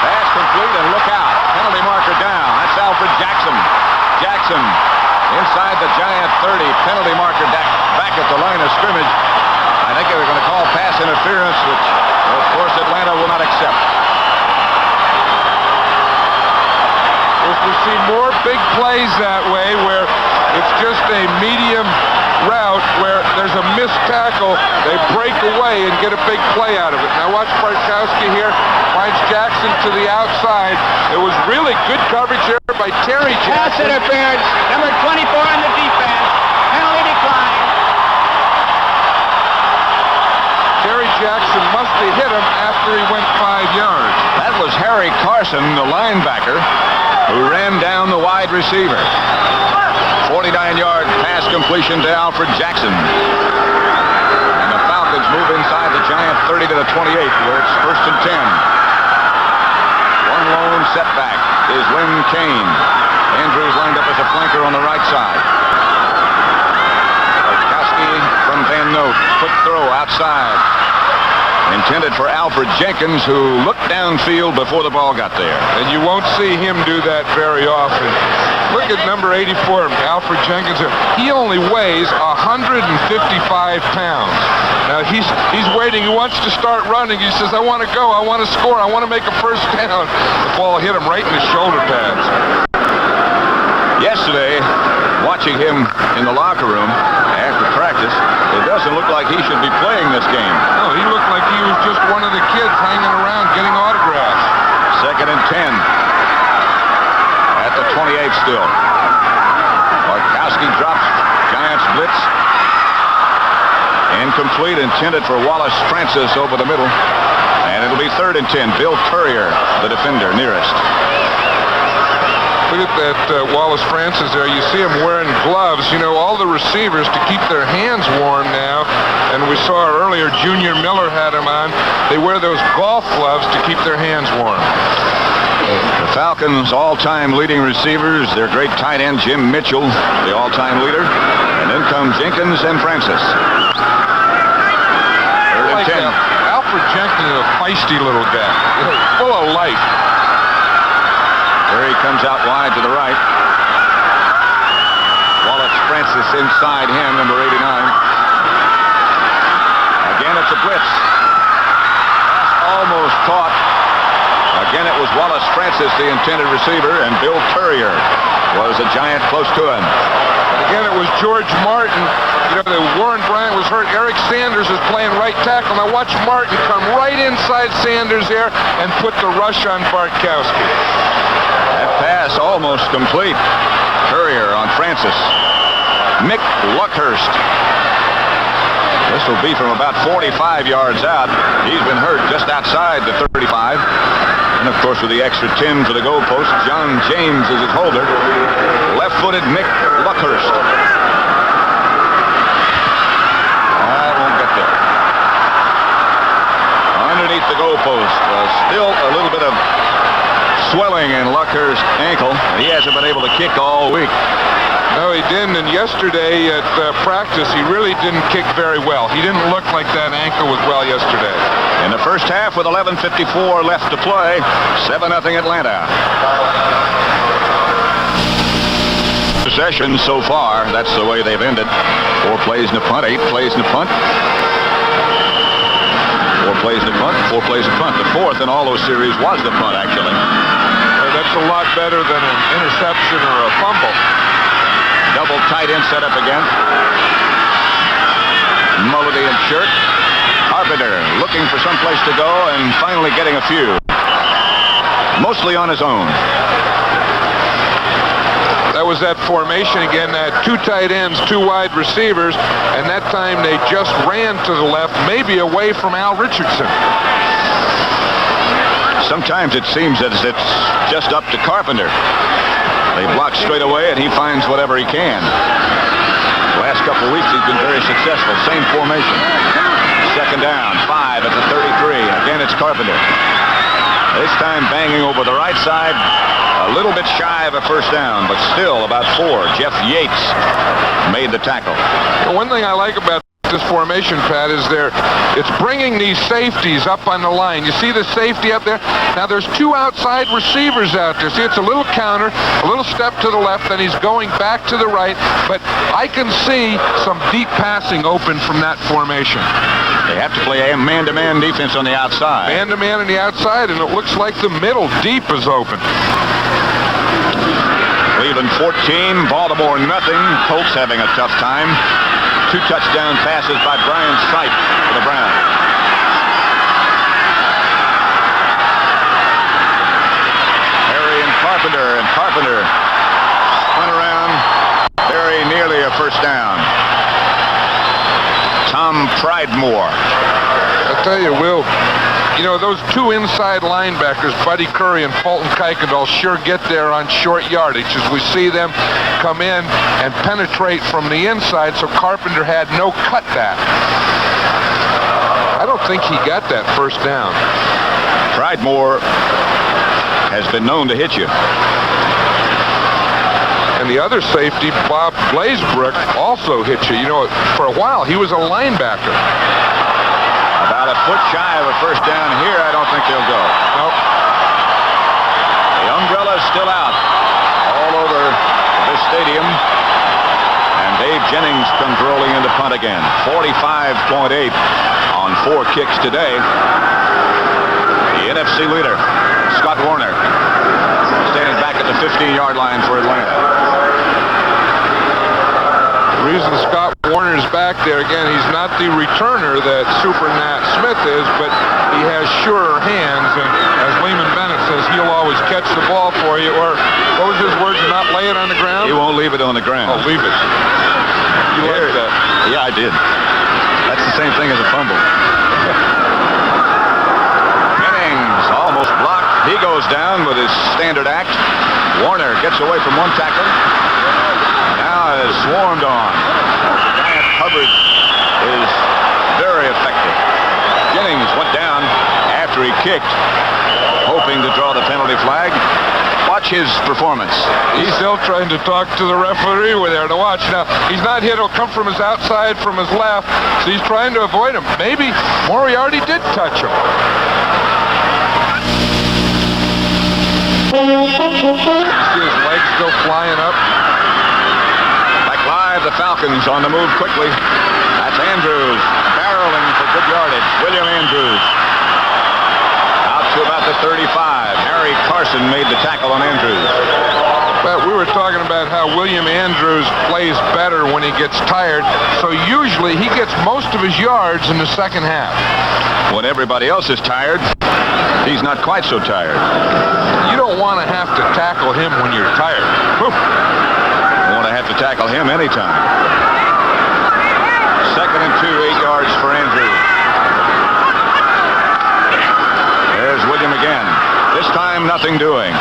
Pass complete, and look out. Penalty marker down. That's Alfred Jackson. Jackson inside the Giant 30. Penalty marker back at the line of scrimmage. I think they were going to call pass interference, which, of course, Atlanta will not accept. If we see more big plays that way, where it's just a medium route where there's a missed tackle, they break away and get a big play out of it. Now watch Bartkowski here, finds Jackson to the outside. It was really good coverage there by Terry Pass Jackson. interference, number 24 on the defense. Penalty decline. Terry Jackson must have hit him after he went 5 yards. That was Harry Carson, the linebacker, who ran down the wide receiver. 49-yard pass completion to Alfred Jackson. And the Falcons move inside the Giant 30 to the 28, where it's 1st and 10. One lone setback is Lynn Kane. Andrews lined up as a flanker on the right side. Bartkowski from Van Note. Quick throw outside. Intended for Alfred Jenkins, who looked downfield before the ball got there. And you won't see him do that very often. Look at number 84, Alfred Jenkins. He only weighs 155 pounds. Now he's waiting. He wants to start running. He says, I want to go. I want to score. I want to make a first down. The ball hit him right in his shoulder pads. Yesterday, watching him in the locker room after practice, it doesn't look like he should be playing this game. No, he looked like he was just one of the kids hanging around getting autographs. 2nd and 10. At the 28 still. Bartkowski drops Giants blitz. Incomplete, intended for Wallace Francis over the middle. And it'll be 3rd and 10. Bill Courier, the defender, nearest. Look at that Wallace Francis there. You see him wearing gloves. You know, all the receivers to keep their hands warm now. And we saw earlier Junior Miller had them on. They wear those golf gloves to keep their hands warm. The Falcons' all-time leading receivers, their great tight end Jim Mitchell, the all-time leader. And then come Jenkins and Francis. Third and 10. Alfred Jenkins is a feisty little guy. Full of life. There he comes out wide to the right. Wallace Francis inside him, number 89. Again, it's a blitz. Pass almost caught. Again, it was Wallace Francis, the intended receiver, and Bill Courier was a giant close to him. Again, it was George Martin. You know, Warren Bryant was hurt. Eric Sanders is playing right tackle. Now watch Martin come right inside Sanders there and put the rush on Bartkowski. That pass almost complete. Courier on Francis. Mick Luckhurst. This will be from about 45 yards out. He's been hurt just outside the 35. And, of course, with the extra 10 for the goalpost, John James is his holder. Left-footed Mick Luckhurst. I won't get there. Underneath the goalpost. Still a little bit of swelling in Luckhurst's ankle. He hasn't been able to kick all week. No, he didn't, and yesterday at practice, he really didn't kick very well. He didn't look like that ankle was well yesterday. In the first half with 11:54 left to play, 7-0 Atlanta. Possession so far, that's the way they've ended. 4 plays in the punt, 8 plays in the punt. 4 plays in the punt, 4 plays in the punt. The fourth in all those series was the punt, actually. That's a lot better than an interception or a fumble. Double tight end set up again. Mullity and Shirt. Carpenter looking for some place to go and finally getting a few. Mostly on his own. That was that formation again, 2 tight ends, 2 wide receivers, and that time they just ran to the left, maybe away from Al Richardson. Sometimes it seems that it's just up to Carpenter. They block straight away, and he finds whatever he can. The last couple of weeks, he's been very successful. Same formation. Second down, 5 at the 33. Again, it's Carpenter. This time banging over the right side. A little bit shy of a first down, but still about 4. Jeff Yates made the tackle. One thing I like about this formation, Pat, is it's bringing these safeties up on the line. You see the safety up there? Now there's 2 outside receivers out there. See, it's a little counter, a little step to the left, then he's going back to the right, but I can see some deep passing open from that formation. They have to play a man-to-man defense on the outside. Man-to-man on the outside, and it looks like the middle deep is open. Cleveland 14, Baltimore nothing. Colts having a tough time. 2 touchdown passes by Brian Sipe for the Browns. Harry and Carpenter spun around, very nearly a first down. Tom Pridemore. I'll tell you, Will, you know, those 2 inside linebackers, Buddy Curry and Fulton Kuykendall, sure get there on short yardage as we see them come in and penetrate from the inside, so Carpenter had no cutback. I don't think he got that first down. Pridemore has been known to hit you. And the other safety, Bob Glazebrook, also hit you. You know, for a while, he was a linebacker. About a foot shy of a first down here. I don't think they'll go. Nope. The umbrella's still out all over this stadium. And Dave Jennings comes rolling into punt again. 45.8 on 4 kicks today. The NFC leader, Scott Warner, standing back at the 15-yard line for Atlanta. The reason Scott Warner's back there, again, he's not the returner that Super Nat Smith is, but he has surer hands, and as Lehman Bennett says, he'll always catch the ball for you, or what was his words, not lay it on the ground? He won't leave it on the ground. Oh, leave it. You like that? Yeah, I did. That's the same thing as a fumble. Jennings almost blocked. He goes down with his standard act. Warner gets away from one tackler. Now is swarmed on. Giant coverage is very effective. Jennings went down after he kicked, hoping to draw the penalty flag. Watch his performance. He's still trying to talk to the referee over there to watch. Now, he's not hit. He'll come from his outside, from his left. So he's trying to avoid him. Maybe Moriarty did touch him. You see his legs still flying up. Back live, the Falcons on the move quickly. That's Andrews barreling for good yardage. William Andrews. Out to about the 35. Harry Carson made the tackle on Andrews. But we were talking about how William Andrews plays better when he gets tired. So usually he gets most of his yards in the second half. When everybody else is tired, he's not quite so tired. You don't want to have to tackle him when you're tired. You want to have to tackle him anytime. 2nd and 2, 8 yards for Andrews. There's William again. This time, nothing doing.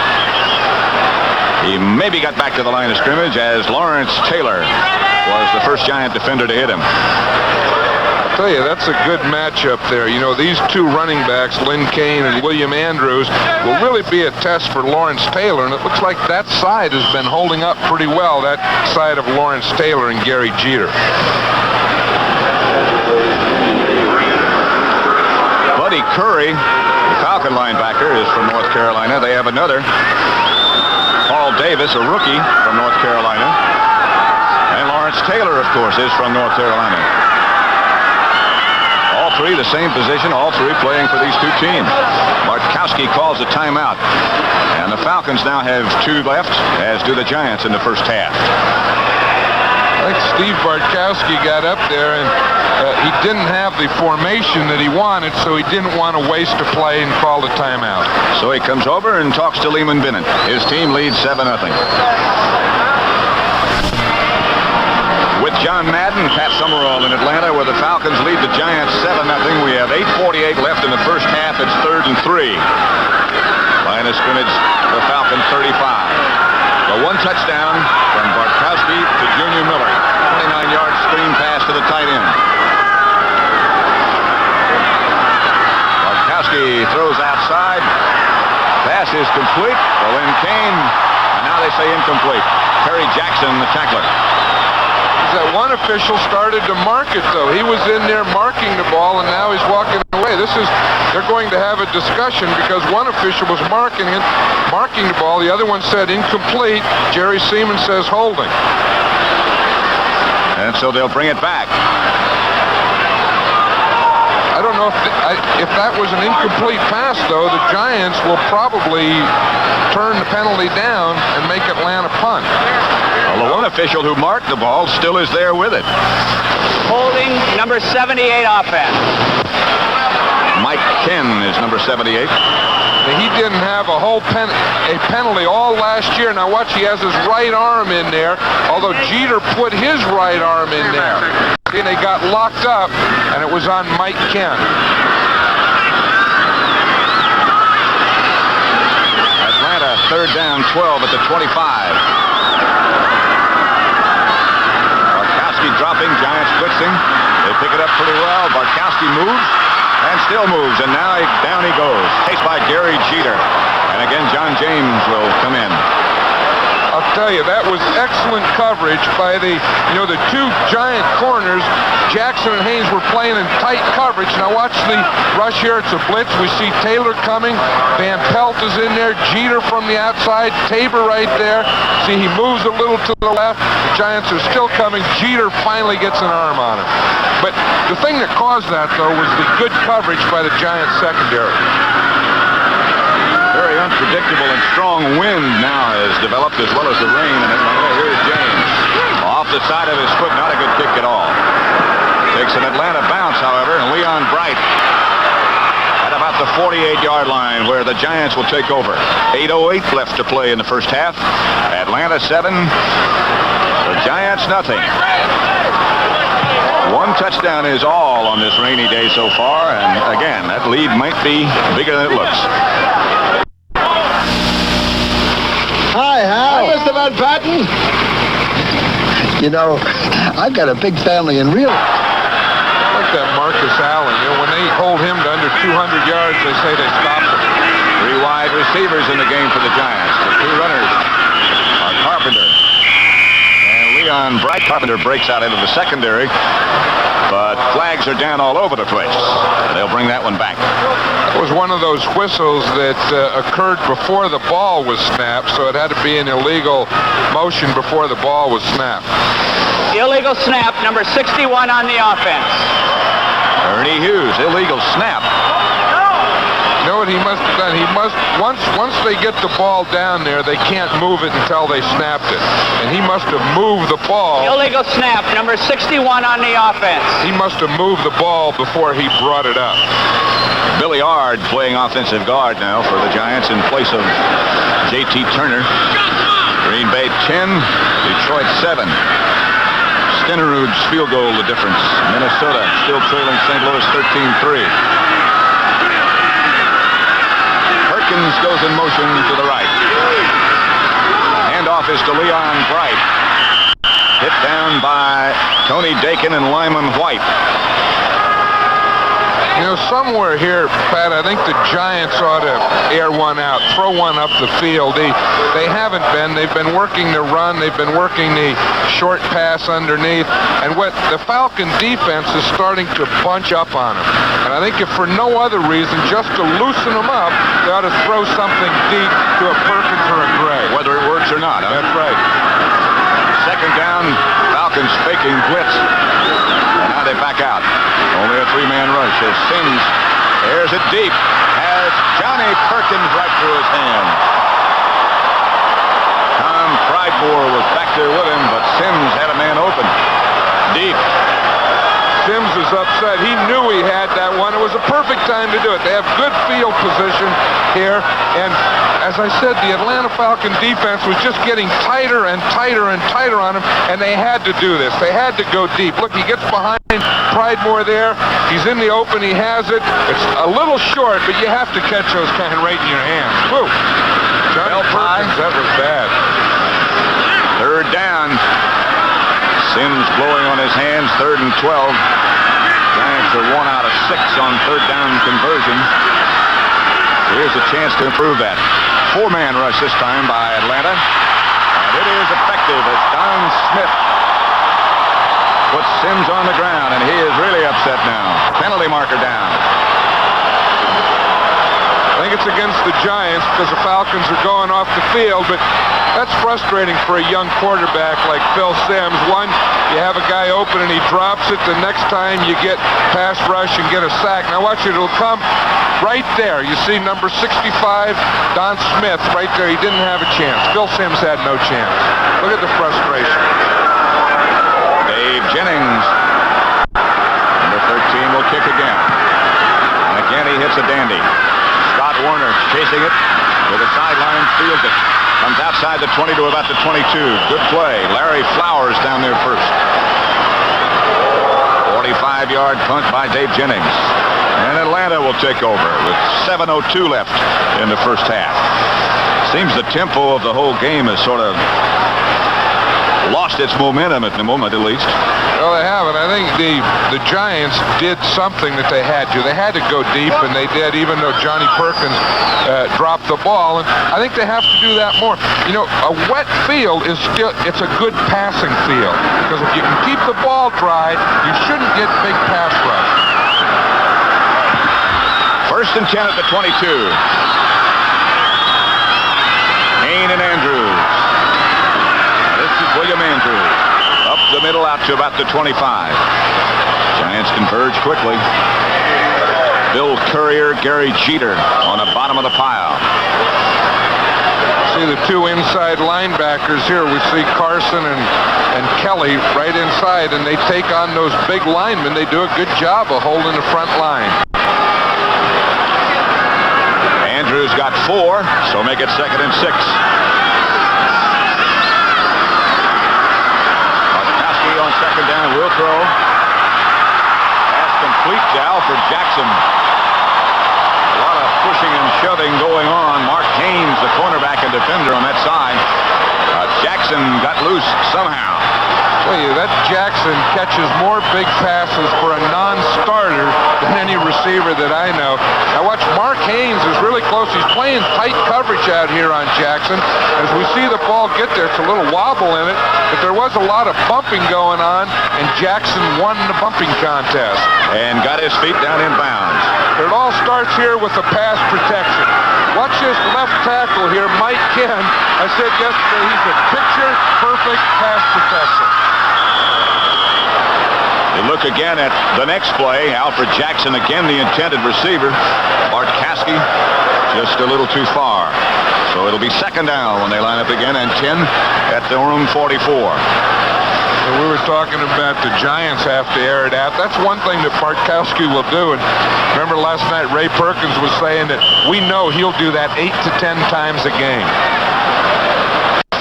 He maybe got back to the line of scrimmage as Lawrence Taylor was the first Giant defender to hit him. I'll tell you, that's a good matchup there. You know, these two running backs, Lynn Kane and William Andrews, will really be a test for Lawrence Taylor, and it looks like that side has been holding up pretty well, that side of Lawrence Taylor and Gary Jeter. Buddy Curry, the Falcon linebacker, is from North Carolina. They have another, Paul Davis, a rookie from North Carolina. And Lawrence Taylor, of course, is from North Carolina. All three the same position, all three playing for these two teams. Bartkowski calls a timeout. And the Falcons now have 2 left, as do the Giants in the first half. I think Steve Bartkowski got up there and he didn't have the formation that he wanted, so he didn't want to waste a play and called a timeout. So he comes over and talks to Lehman Bennett. His team leads 7-0. With John Madden, Pat Summerall in Atlanta, where the Falcons lead the Giants 7-0. We have 8:48 left in the first half. It's 3rd and 3. Line of scrimmage, the Falcons 35. The one touchdown from Bartkowski to Junior Miller. 29-yard screen pass to the tight end. Bartkowski throws outside. Pass is complete for Lynn Kane. And now they say incomplete. Terry Jackson, the tackler. That one official started to mark it, though. He was in there marking the ball, and now he's walking away. They're going to have a discussion because one official was marking the ball. The other one said incomplete. Jerry Seaman says holding. And so they'll bring it back. I don't know if that was an incomplete pass, though. The Giants will probably turn the penalty down and make Atlanta punt. Well, the one official who marked the ball still is there with it. Holding number 78 offense. Mike Ken is number 78. He didn't have a penalty all last year. Now watch, he has his right arm in there, although Jeter put his right arm in there. And they got locked up, and it was on Mike Ken. Atlanta, 3rd down, 12 at the 25. Dropping, Giants blitzing. They pick it up pretty well. Bartkowski moves and still moves, and now down he goes. Chased by Gary Jeter. And again, John James will come in. I'll tell you, that was excellent coverage by the two Giant corners. Jackson and Haynes were playing in tight coverage. Now watch the rush here. It's a blitz. We see Taylor coming. Van Pelt is in there. Jeter from the outside. Tabor right there. See, he moves a little to the left. The Giants are still coming. Jeter finally gets an arm on him. But the thing that caused that, though, was the good coverage by the Giants secondary. Very unpredictable and strong wind now has developed, as well as the rain in Atlanta. Here's James. Off the side of his foot, not a good kick at all. Takes an Atlanta bounce, however, and Leon Bright at about the 48-yard line, where the Giants will take over. 8:08 left to play in the first half. Atlanta 7, the Giants nothing. One touchdown is all on this rainy day so far, and again, that lead might be bigger than it looks. Hi, Mr. Van Patten? You know, I've got a big family in real life. Like that Marcus Allen. You know, when they hold him to under 200 yards, they say they stop him. 3 wide receivers in the game for the Giants. The 2 runners are Carpenter and Leon Bright. Carpenter breaks out into the secondary, but flags are down all over the place. They'll bring that one back. It was one of those whistles that occurred before the ball was snapped, so it had to be an illegal motion before the ball was snapped. Illegal snap, number 61 on the offense. Ernie Hughes, illegal snap. You know what he must have done? He must, once they get the ball down there, they can't move it until they snapped it. And he must have moved the ball. Illegal snap, number 61 on the offense. He must have moved the ball before he brought it up. Billy Ard playing offensive guard now for the Giants in place of J.T. Turner. Green Bay 10, Detroit 7. Stenerud's field goal the difference. Minnesota still trailing St. Louis 13-3. Perkins goes in motion to the right. Handoff is to Leon Bright. Hit down by Tony Dakin and Lyman White. You know, somewhere here, Pat, I think the Giants ought to air one out, throw one up the field. They haven't been. They've been working the run. They've been working the short pass underneath. And what the Falcon defense is starting to bunch up on them. And I think if for no other reason, just to loosen them up, they ought to throw something deep to a Perkins or a Gray. Whether it works or not, huh? That's right. Second down, Falcons faking blitz. And now they back out. Only a 3-man rush as Sims airs it deep. Has Johnny Perkins right through his hand. Tom Pridemore was back there with him, but Sims had a man open. Deep. Sims is upset. He knew he had that one. It was a perfect time to do it. They have good field position here. And as I said, the Atlanta Falcon defense was just getting tighter and tighter and tighter on him, and they had to do this. They had to go deep. Look, he gets behind Pridemore there. He's in the open. He has it. It's a little short, but you have to catch those kind of right in your hands. Woo! Johnny Perkins, that was bad. Third down. Sims blowing on his hands, 3rd and 12. Giants are 1 out of 6 on 3rd down conversion. Here's a chance to improve that. 4-man rush this time by Atlanta. And it is effective as Don Smith puts Sims on the ground, and he is really upset now. Penalty marker down. I think it's against the Giants because the Falcons are going off the field, but that's frustrating for a young quarterback like Phil Simms. One, you have a guy open and he drops it. The next time you get pass rush and get a sack. Now watch it, it'll come right there. You see number 65, Don Smith, right there. He didn't have a chance. Phil Simms had no chance. Look at the frustration. Dave Jennings, number 13, will kick again. And again he hits a dandy. Scott Warner chasing it to the sideline, fields it. Comes outside the 20 to about the 22. Good play. Larry Flowers down there first. 45-yard punt by Dave Jennings. And Atlanta will take over with 7:02 left in the first half. Seems the tempo of the whole game has sort of lost its momentum at the moment, at least. Well, they haven't. I think the Giants did something that they had to. They had to go deep, and they did, even though Johnny Perkins dropped the ball. And I think they have to do that more. You know, a wet field is it's a good passing field. Because if you can keep the ball dry, you shouldn't get big pass rush. 1st and 10 at the 22. Kane and Andrews. This is William Andrews. Up the middle out to about the 25. Giants converge quickly. Bill Courier, Gary Jeter on the bottom of the pile. See the 2 inside linebackers here. We see Carson and Kelly right inside, and they take on those big linemen. They do a good job of holding the front line. Andrews got 4, so make it 2nd and 6. On 2nd down, will throw. Pass complete to Alfred Jackson. A lot of pushing and shoving going on. Mark Haynes, the cornerback and defender on that side. A tell you, that Jackson catches more big passes for a non-starter than any receiver that I know. Now watch, Mark Haynes is really close. He's playing tight coverage out here on Jackson. As we see the ball get there, it's a little wobble in it, but there was a lot of bumping going on, and Jackson won the bumping contest. And got his feet down in bounds. It all starts here with the pass protection. Watch this left tackle here, Mike Ken. I said yesterday he's a picture-perfect pass protector. You look again at the next play. Alfred Jackson again the intended receiver. Bart Caskey just a little too far. So it'll be second down when they line up again, and 10 at the room 44. We were talking about the Giants have to air it out. That's one thing that Bartkowski will do. And remember last night Ray Perkins was saying that we know he'll do that 8 to 10 times a game.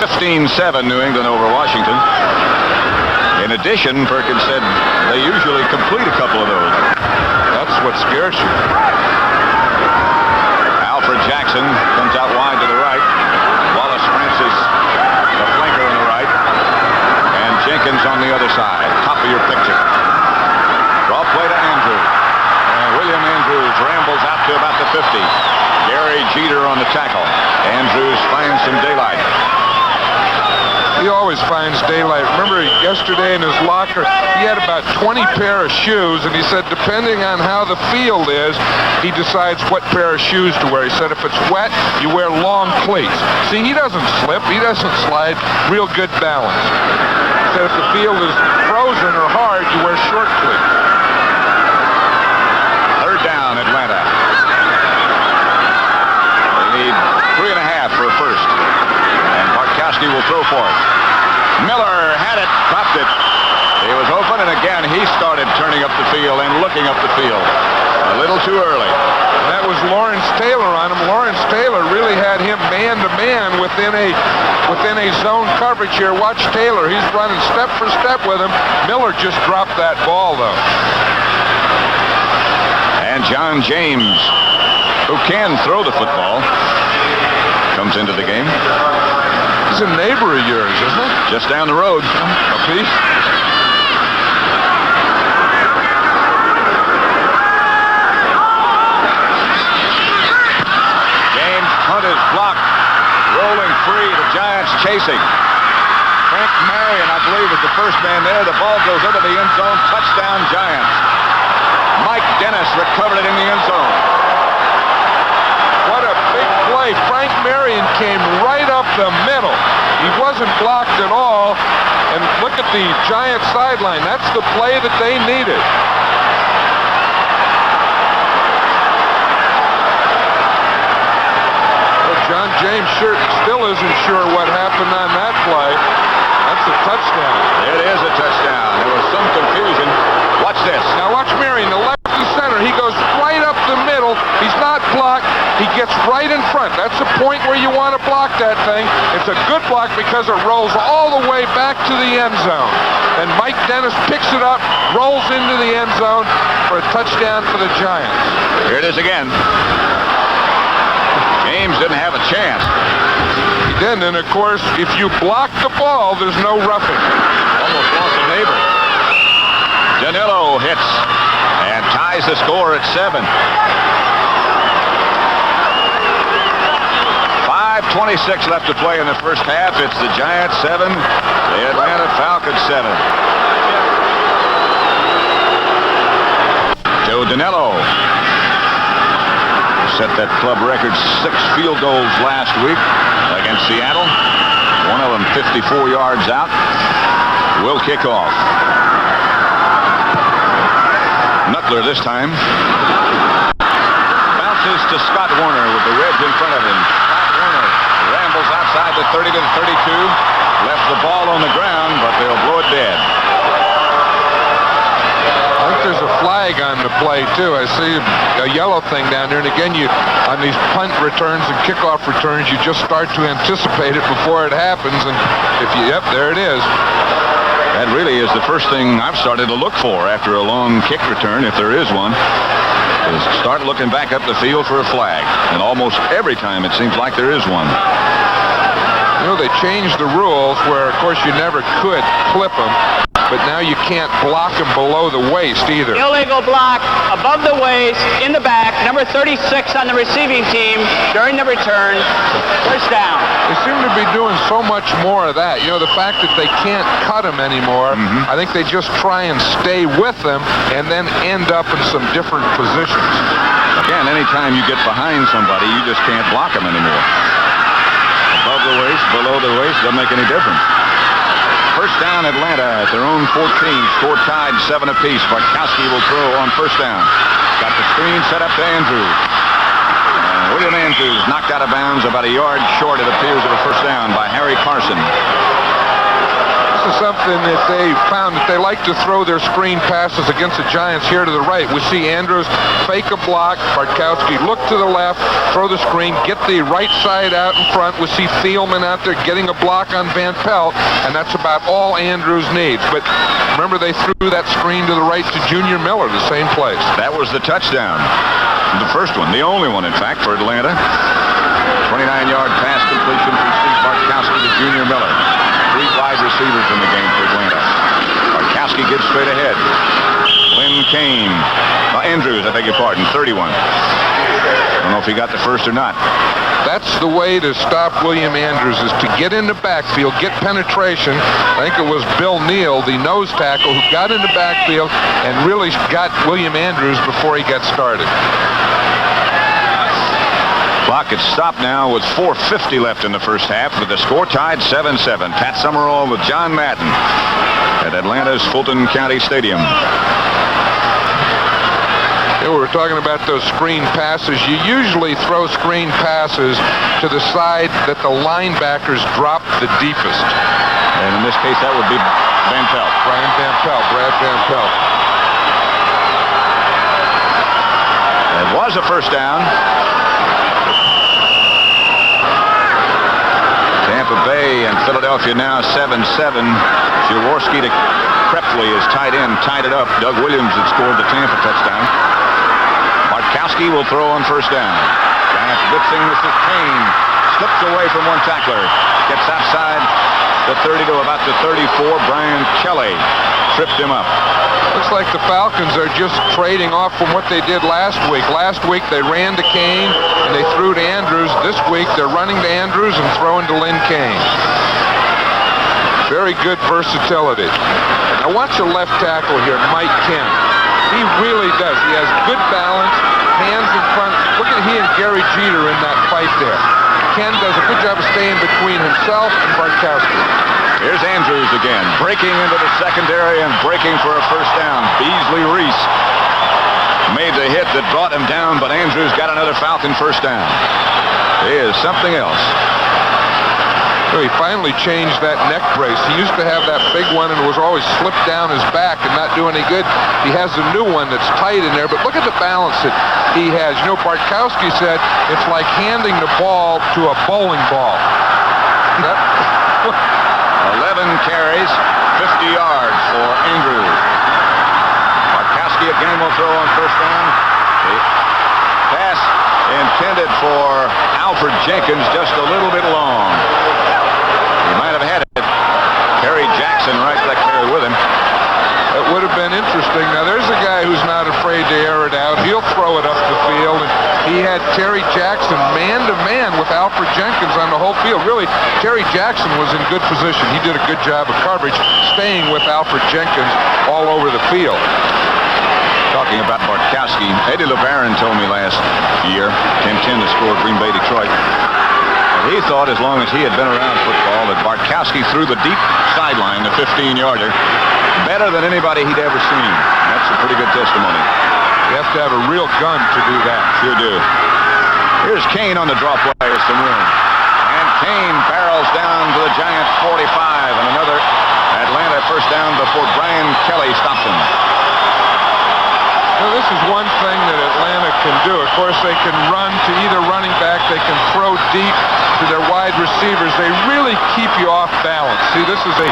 15-7 New England over Washington. In addition, Perkins said they usually complete a couple of those. That's what scares you. Alfred Jackson comes out wide to the right. Wallace Francis, the flanker on the right. And Jenkins on the other side. Top of your picture. Draw play to Andrews. And William Andrews rambles out to about the 50. Gary Jeter on the tackle. Andrews finds some daylight. He always finds daylight. Remember yesterday in his locker, he had about 20 pair of shoes, and he said depending on how the field is, he decides what pair of shoes to wear. He said if it's wet, you wear long cleats. See, he doesn't slip, he doesn't slide, real good balance. He said if the field is frozen or hard, you wear short cleats. Third down, Atlanta. They need 3.5 for a first. And Bartkowski will throw for it. Miller had it, dropped it. He was open, and again he started turning up the field and looking up the field. A little too early. That was Lawrence Taylor on him. Lawrence Taylor really had him man-to-man within a zone coverage here. Watch Taylor. He's running step for step with him. Miller just dropped that ball, though. And John James, who can throw the football, comes into the game. He's a neighbor of yours, isn't he? Just down the road. A piece? James punt is blocked. Rolling free. The Giants chasing. Frank Marion, I believe, is the first man there. The ball goes into the end zone. Touchdown, Giants. Mike Dennis recovered it in the end zone. What a big play. Frank Marion came right up the middle. He wasn't blocked at all. And look at the Giant sideline. That's the play that they needed. Well, John James still isn't sure what happened on that play. That's a touchdown. It is a touchdown. There was some confusion. Watch this. Now watch Marion, the left and center. He goes right up the middle. He's not blocked. He gets right in front. That's the point where you want to block that thing. It's a good block because it rolls all the way back to the end zone. And Mike Dennis picks it up, rolls into the end zone for a touchdown for the Giants. Here it is again. James didn't have a chance. He didn't, and of course, if you block the ball, there's no roughing. Almost lost a neighbor. Danilo hits and ties the score at 7. 5:26 left to play in the first half. It's the Giants 7, the Atlanta Falcons 7. Joe Danilo set that club record 6 field goals last week against Seattle. One of them 54 yards out. Will kick off. Knuckler this time. Bounces to Scott Warner with the Reds in front of him. Scott Warner rambles outside the 30 to the 32. Left the ball on the ground, but they'll blow it dead. I think there's a flag on the play, too. I see a yellow thing down there. And again, on these punt returns and kickoff returns, you just start to anticipate it before it happens. And yep, there it is. That really is the first thing I've started to look for after a long kick return, if there is one, is start looking back up the field for a flag. And almost every time it seems like there is one. You know, they changed the rules where, of course, you never could clip them, but now you can't block them below the waist either. Illegal block above the waist, in the back, number 36 on the receiving team during the return. First down. They seem to be doing so much more of that. You know, the fact that they can't cut them anymore, I think they just try and stay with them and then end up in some different positions. Again, anytime you get behind somebody, you just can't block them anymore. Above the waist, below the waist, doesn't make any difference. First down, Atlanta at their own 14. Score tied 7 apiece. Bartkowski will throw on first down. Got the screen set up to Andrews. William Andrews knocked out of bounds about a yard short, it appears, of a first down by Harry Carson. This is something that they found that they like to throw their screen passes against the Giants here to the right. We see Andrews fake a block. Bartkowski look to the left, throw the screen, get the right side out in front. We see Thielman out there getting a block on Van Pelt, and that's about all Andrews needs. But remember, they threw that screen to the right to Junior Miller, the same place. That was the touchdown. The first one, the only one, in fact, for Atlanta. 29-yard pass completion from Steve Bartkowski to Junior Miller. 3 wide receivers in the game for Atlanta. Bartkowski gets straight ahead. Lynn Kane. Andrews, I beg your pardon, 31. I don't know if he got the first or not. That's the way to stop William Andrews, is to get in the backfield, get penetration. I think it was Bill Neal, the nose tackle, who got in the backfield and really got William Andrews before he got started. Clock is stopped now with 4:50 left in the first half, with the score tied 7-7. Pat Summerall with John Madden at Atlanta's Fulton County Stadium. We were talking about those screen passes. You usually throw screen passes to the side that the linebackers drop the deepest. And in this case, that would be Van Pelt. Brad Van Pelt. It was a first down. Tampa Bay and Philadelphia now 7-7. Jaworski to Krepley is tight end, tied it up. Doug Williams had scored the Tampa touchdown. Bartkowski will throw on first down. Giants blitzing. This is Kane. Slips away from one tackler. Gets outside the 30 to about the 34. Brian Kelly tripped him up. Looks like the Falcons are just trading off from what they did last week. Last week they ran to Kane and they threw to Andrews. This week they're running to Andrews and throwing to Lynn Kane. Very good versatility. Now watch the left tackle here, Mike Kent. He really does. He has good balance, hands in front. Look at he and Gary Jeter in that fight there. Ken does a good job of staying between himself and Bartkowski. Here's Andrews again, breaking into the secondary and breaking for a first down. Beasley Reese made the hit that brought him down, but Andrews got another Falcon first down. He is something else. So he finally changed that neck brace. He used to have that big one and it was always slipped down his back and not do any good. He has a new one that's tight in there, but look at the balance that he has. You know, Bartkowski said it's like handing the ball to a bowling ball. 11 carries, 50 yards for Andrews. Bartkowski again will throw on first down. The pass intended for Alfred Jenkins, just a little bit long. He might have had it. Terry Jackson right back there with him. It would have been interesting. Now, there's a guy who's not afraid to air it out. He'll throw it up the field. And he had Terry Jackson man-to-man with Alfred Jenkins on the whole field. Really, Terry Jackson was in good position. He did a good job of coverage, staying with Alfred Jenkins all over the field. Talking about Bartkowski, Eddie LeBaron told me last year, 10-10 to score Green Bay, Detroit. He thought as long as he had been around football that Bartkowski threw the deep sideline, the 15-yarder, better than anybody he'd ever seen. That's a pretty good testimony. You have to have a real gun to do that. Sure do. Here's Kane on the draw play with some room. And Kane barrels down to the Giants' 45, and another Atlanta first down before Brian Kelly stops him. Well, this is one thing that Atlanta can do. Of course, they can run to either running back. They can throw deep to their wide receivers. They really keep you off balance. See, this is a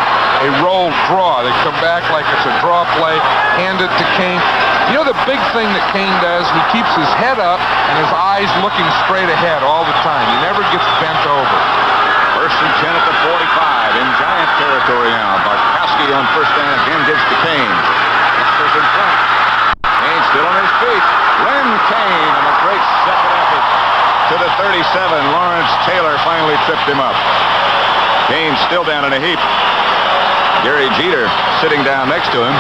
roll draw. They come back like it's a draw play, hand it to Kane. You know the big thing that Kane does? He keeps his head up and his eyes looking straight ahead all the time. He never gets bent over. First and 10 at the 45 in Giant territory now. Bartkowski on first down again gives to Kane. Buster's in front. Kane still on his feet. Len Kane and a great second effort to the 37. Lawrence Taylor finally tripped him up. Kane still down in a heap. Gary Jeter sitting down next to him.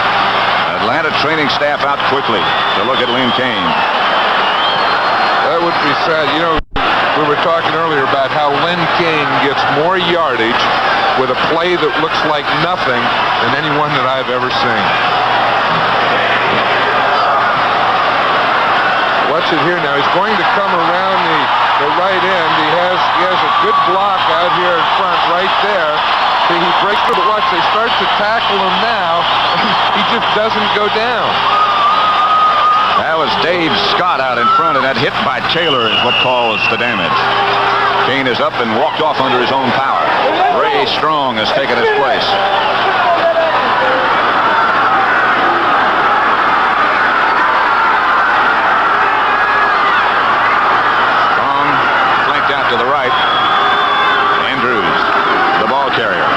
Atlanta training staff out quickly to look at Len Kane. That would be sad. You know, we were talking earlier about how Len Kane gets more yardage with a play that looks like nothing than anyone that I've ever seen. Watch it here now. He's going to come around the right end. He has a good block out here in front right there. See, he breaks through, but watch, they start to tackle him now. He just doesn't go down. That was Dave Scott out in front, and that hit by Taylor is what caused the damage. Kane is up and walked off under his own power. Ray Strong has taken his place. Strong flanked out to the right. Andrews, the ball carrier.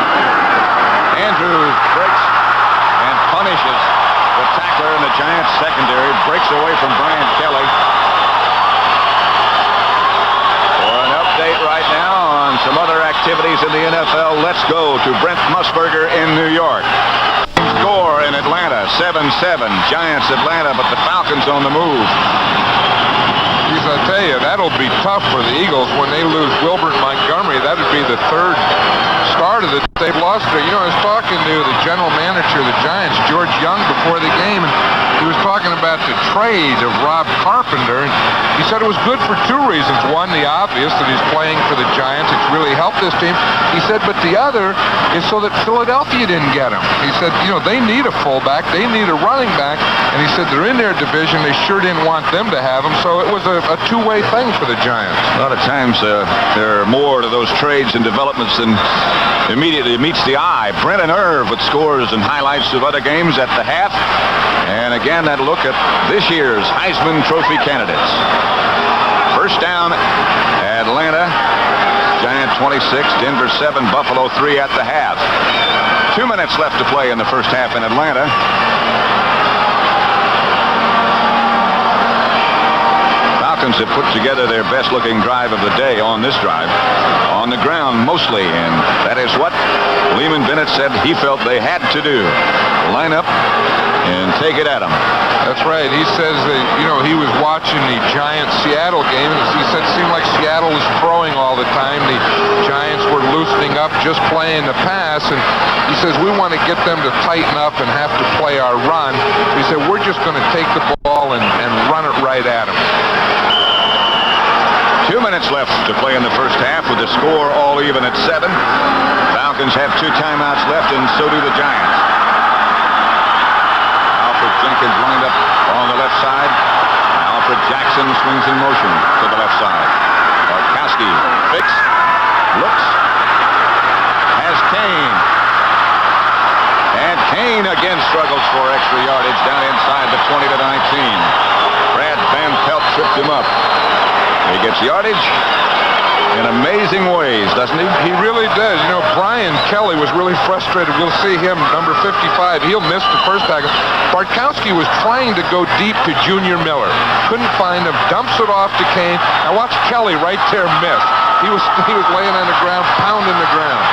Andrews breaks and punishes the tackler in the Giants secondary, breaks away from Brian Kelly. For an update right now on some other activities in the NFL, let's go to Brent Musburger in New York. Score in Atlanta, 7-7. Giants Atlanta, but the Falcons on the move. Geez, I tell you, that'll be tough for the Eagles when they lose Wilbert Montgomery. That would be the third start of the they've lost there. You know, I was talking to the general manager of the Giants, George Young, before the game, and he was talking about the trade of Rob Carpenter, and he said it was good for two reasons. One, the obvious, that he's playing for the Giants. It's really helped this team. He said, but the other is so that Philadelphia didn't get him. He said, you know, they need a fullback, they need a running back, and he said they're in their division, they sure didn't want them to have him, so it was a two-way thing for the Giants. A lot of times there are more to those trades and developments than immediately meets the eye. Brenton Irv with scores and highlights of other games at the half. And again, that look at this year's Heisman Trophy candidates. First down, Atlanta. Giant 26, Denver 7, Buffalo 3 at the half. 2 minutes left to play in the first half in Atlanta. Falcons have put together their best-looking drive of the day on this drive. On the ground mostly, and that is what Lehman Bennett said he felt they had to do. Line up and take it at them. That's right. He says that, you know, he was watching the Giants-Seattle game, and he said it seemed like Seattle was throwing all the time. The Giants were loosening up, just playing the pass, and he says we want to get them to tighten up and have to play our run. He said we're just going to take the ball and run it right at them. 2 minutes left to play in the first half with the score all even at 7. Falcons have 2 timeouts left, and so do the Giants. Alfred Jenkins lined up on the left side. Alfred Jackson swings in motion to the left side. Bartkowski fakes, looks, has Kane. And Kane again struggles for extra yardage down inside the 20 to 19. Brad Van Pelt tripped him up. He gets yardage in amazing ways, doesn't he? He really does. You know, Brian Kelly was really frustrated. We'll see him, number 55. He'll miss the first tackle. Bartkowski was trying to go deep to Junior Miller. Couldn't find him. Dumps it off to Kane. Now watch Kelly right there miss. He was laying on the ground, pounding the ground.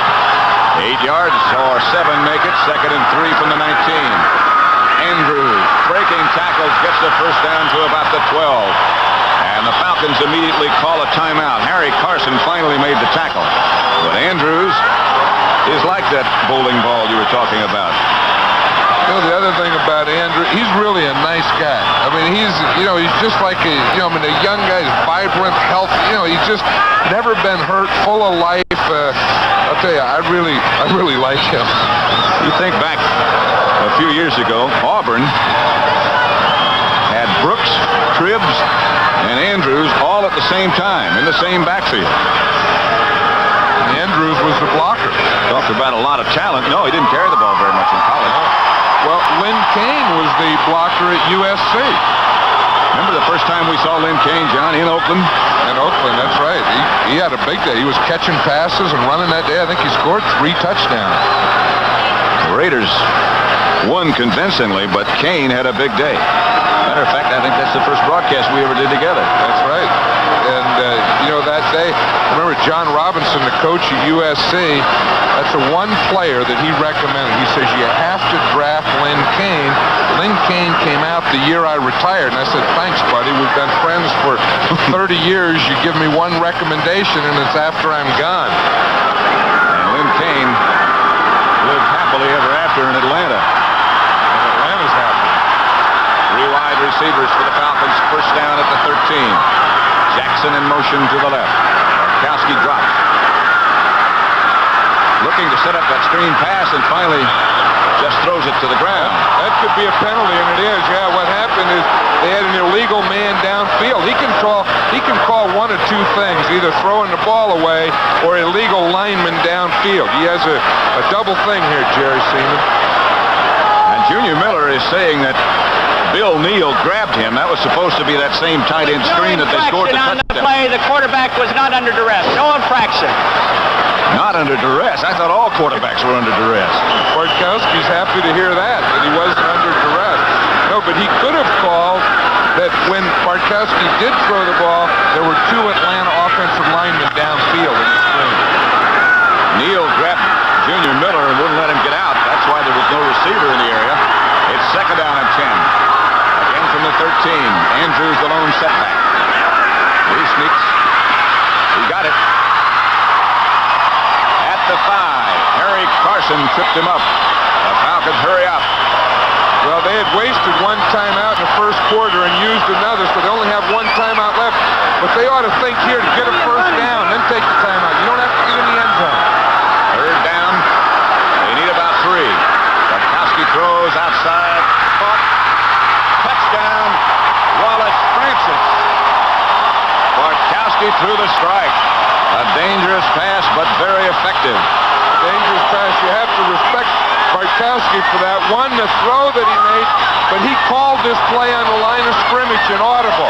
8 yards or 7 make it. 2nd and 3 from the 19. Andrews breaking tackles, gets the first down to about the 12. And the Falcons immediately call a timeout. Harry Carson finally made the tackle. But Andrews is like that bowling ball you were talking about. You know, the other thing about Andrew, he's really a nice guy. I mean, he's just like a young guy, he's vibrant, healthy. You know, he's just never been hurt, full of life. I'll tell you, I really like him. You think back a few years ago, Auburn had Brooks, Tribbs, and Andrews all at the same time in the same backfield. Andrews was the blocker. Talked about a lot of talent. No, he didn't carry the ball very much in college. Well, Len Kane was the blocker at USC. Remember the first time we saw Lynn Kane, John, in Oakland? In Oakland, that's right. He had a big day. He was catching passes and running that day. I think he scored 3 touchdowns. The Raiders won convincingly, but Kane had a big day. Matter of fact, I think that's the first broadcast we ever did together. That's right. And, that day, I remember John Robinson, the coach at USC, that's the one player that he recommended. He says, you have to draft Lynn Kane. Lynn Kane came out the year I retired, and I said, thanks, buddy. We've been friends for 30 years. You give me one recommendation, and it's after I'm gone. And Lynn Kane lived happily ever after in Atlanta. And Atlanta's happy. 3 wide receivers for the Falcons. First down at the 13. Jackson in motion to the left. Kowski drops. Looking to set up that screen pass, and finally just throws it to the ground. That could be a penalty, and it is. Yeah, what happened is they had an illegal man downfield. He can call one of 2 things, either throwing the ball away or illegal lineman downfield. He has a double thing here, Jerry Seaman. And Junior Miller is saying that Bill Neal grabbed him. That was supposed to be that same tight end screen that they scored the on touchdown. the play. The quarterback was not under duress. No infraction. Not under duress. I thought all quarterbacks were under duress. Bartkowski's happy to hear that he wasn't under duress. No, but he could have called that when Bartkowski did throw the ball, there were 2 Atlanta offensive linemen downfield in the screen. Neal grabbed Junior Miller and wouldn't let him get out. That's why there was no receiver in the area. It's second down and 10. Again from the 13. Andrews the lone setback. He sneaks. He got it. At the 5. Harry Carson tripped him up. The Falcons hurry up. Well, they had wasted 1 timeout in the first quarter and used another, so they only have 1 timeout left. But they ought to think here to get a first down, then take the timeout. You don't have to get in the end zone. Third down. They need about 3. Bartkowski throws outside. Caught. Touchdown. Wallace Francis. Bartkowski threw the strike. A dangerous pass, but very effective. Dangerous pass. You have to respect Bartkowski for that. One, the throw that he made, but he called this play on the line of scrimmage inaudible.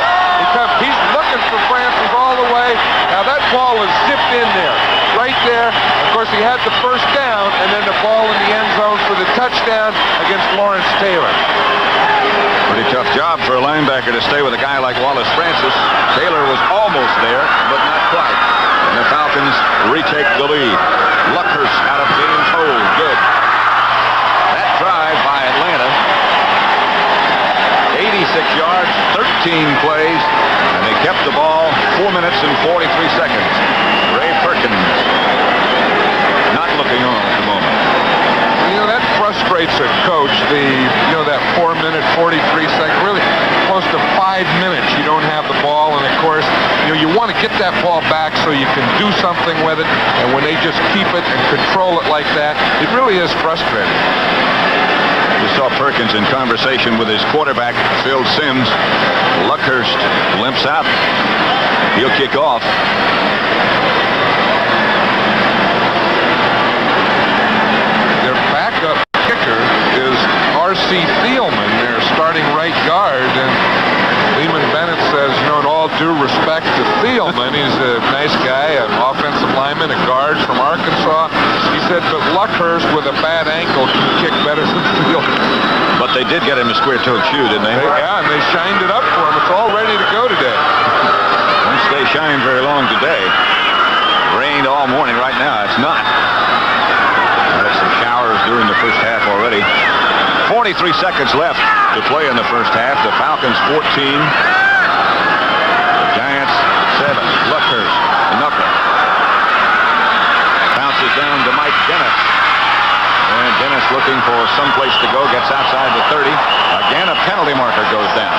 He's looking for Francis all the way. Now that ball is zipped in there, right there. Of course, he had the first down, and then the ball in the end zone for the touchdown against Lawrence Taylor. Pretty tough job for a linebacker to stay with a guy like Wallace Francis. Taylor was almost there, but not quite. And the Falcons retake the lead. Luckhurst out of James Hole. Good. That drive by Atlanta. 86 yards, 13 plays, and they kept the ball 4 minutes and 43 seconds. Ray Perkins not looking on at the moment. That frustrates a coach, that 4 minute, 43 second, really close to 5 minutes you don't have the ball, and of course, you want to get that ball back so you can do something with it, and when they just keep it and control it like that, it really is frustrating. We saw Perkins in conversation with his quarterback, Phil Simms. Luckhurst limps out. He'll kick off. Their backup kicker is R.C. Thielman, their starting right guard, and Lehman Bennett says, in all due respect to Thielman, he's a nice guy, an offensive lineman, a guard from Arkansas. He said, but Luckhurst with a bad ankle can kick better than Thielman. But they did get him a square-toed shoe, didn't they? Yeah, and they shined it up for him. It's all ready to go today. Won't stay shine very long today. Rained all morning. Right now, it's not. Had some showers during the first half already. 43 seconds left to play in the first half. The Falcons 14. The Giants 7. Luckhurst, the knuckle. Bounces down to Mike Dennis. And Dennis looking for some place to go. Gets outside the 30. Again, a penalty marker goes down.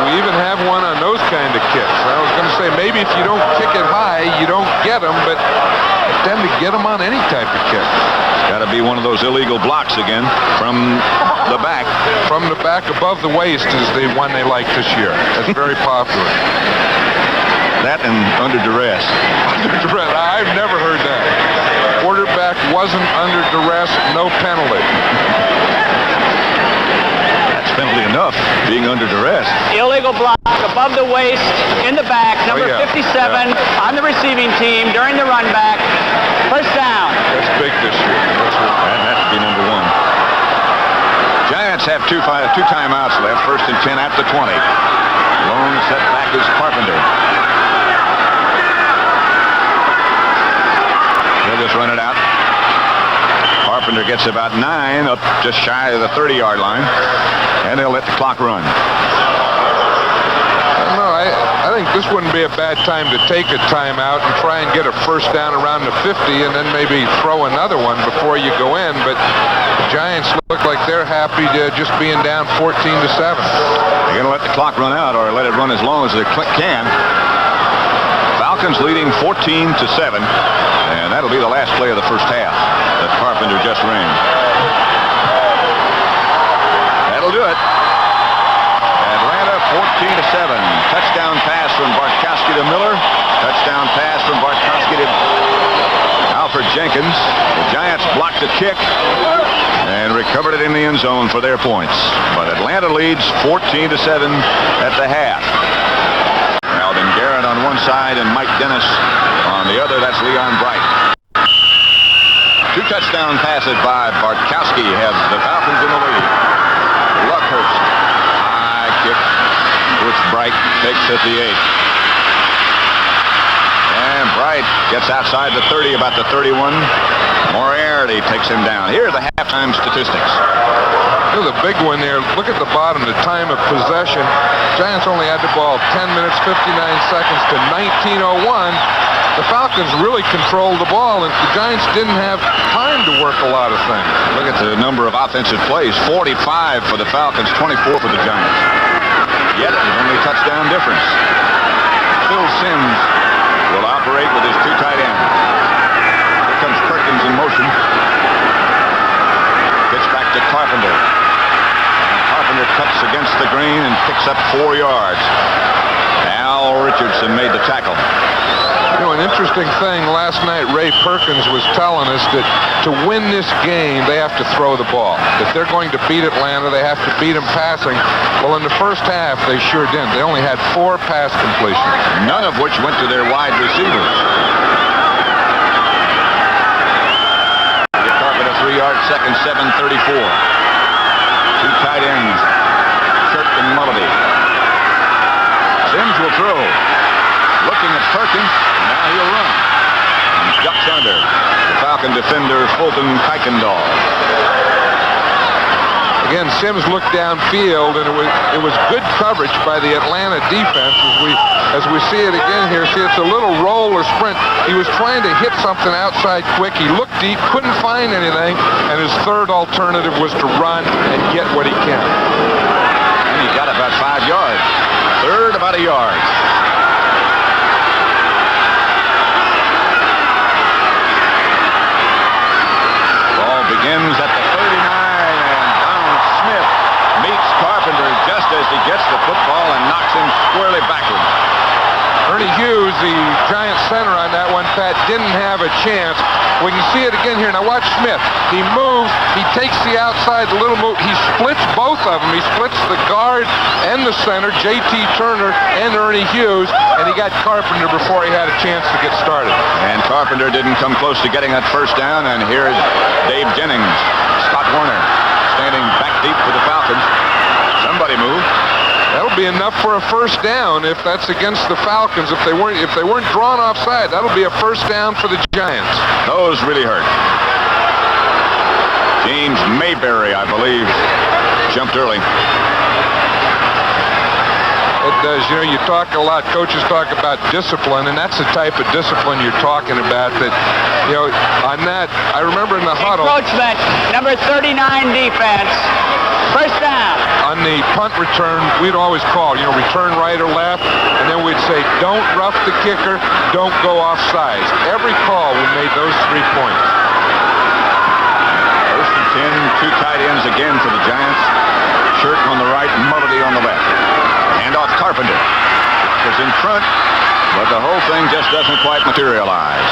We even have one on those kind of kicks. I was going to say, maybe if you don't kick it high, you don't get them, but you tend to get them on any type of kick. It's got to be one of those illegal blocks again from the back. From the back above the waist is the one they like this year. That's very popular. That and under duress. Under duress. I've never heard that. Quarterback wasn't under duress, no penalty. That's Simply enough, being under duress. Illegal block above the waist, in the back, number 57 on the receiving team during the run back. First down. That's big this year. That has to be number 1. Giants have two timeouts left. First and 10 at the 20. Lone setback is Carpenter. He'll just run it out. Carpenter gets about 9, up just shy of the 30-yard line, and they'll let the clock run. I think this wouldn't be a bad time to take a timeout and try and get a first down around the 50 and then maybe throw another one before you go in. But the Giants look like they're happy to just being down 14-7. They're going to let the clock run out or let it run as long as they can. Falcons leading 14-7, and that'll be the last play of the first half that Carpenter just ran. That'll do it. Atlanta 14-7. Touchdown pass from Bartkowski to Miller. Touchdown pass from Bartkowski to Alfred Jenkins. The Giants blocked the kick and recovered it in the end zone for their points. But Atlanta leads 14-7 at the half. Alvin Garrett on one side and Mike Dennis on the other. That's Leon Bright. 2 touchdown passes by Bartkowski have the Falcons in the lead. Luckhurst, high kick, which Bright takes at the 8. And Bright gets outside the 30, about the 31. Moriarty takes him down. Here are the halftime statistics. Here's a big one there. Look at the bottom, the time of possession. Giants only had the ball 10 minutes, 59 seconds to 19:01. The Falcons really controlled the ball, and the Giants didn't have time to work a lot of things. Look at the number of offensive plays. 45 for the Falcons, 24 for the Giants. Yet, the only touchdown difference. Phil Simms will operate with his 2 tight ends. Here comes Perkins in motion. Gets back to Carpenter. And Carpenter cuts against the green and picks up 4 yards. Al Richardson made the tackle. You know, an interesting thing, last night Ray Perkins was telling us that to win this game, they have to throw the ball. If they're going to beat Atlanta, they have to beat them passing. Well, in the first half, they sure didn't. They only had 4 pass completions. None of which went to their wide receivers. Get Carpenter 3 yards, second, 7:34. 2 tight ends, Church and Mulledy. Simms will throw. Looking at Perkins, and now he'll run. And ducks under. The Falcon defender, Fulton Kuykendall. Again, Simms looked downfield, and it was good coverage by the Atlanta defense. As we see it again here, see it's a little roll or sprint. He was trying to hit something outside quick. He looked deep, couldn't find anything, and his third alternative was to run and get what he can. And he got about 5 yards. Third, about a yard. Begins at the 39, and Don Smith meets Carpenter just as he gets the football and knocks him squarely backwards. Ernie Hughes, the Giant center on that one, Pat, didn't have a chance. We can see it again here. Now watch Smith. He moves. He takes the outside, the little move. He splits both of them. He splits the guard and the center, J.T. Turner and Ernie Hughes, and he got Carpenter before he had a chance to get started. And Carpenter didn't come close to getting that first down, and here's Dave Jennings. Scott Warner standing back deep for the Falcons. Somebody move. That'll be enough for a first down if that's against the Falcons. If they weren't drawn offside, that'll be a first down for the Giants. Those really hurt. James Mayberry, I believe, jumped early. It does. You know, you talk a lot, coaches talk about discipline, and that's the type of discipline you're talking about. That, you know, on that, I remember in the huddle. Encroachment, number 39 defense. First down. On the punt return, we'd always call, you know, return right or left, and then we'd say, don't rough the kicker, don't go off sides. Every call, we made those 3 points. First and 10, 2 tight ends again for the Giants. Shirt on the right, Mulledy on the left. Hand off Carpenter. Is in front, but the whole thing just doesn't quite materialize.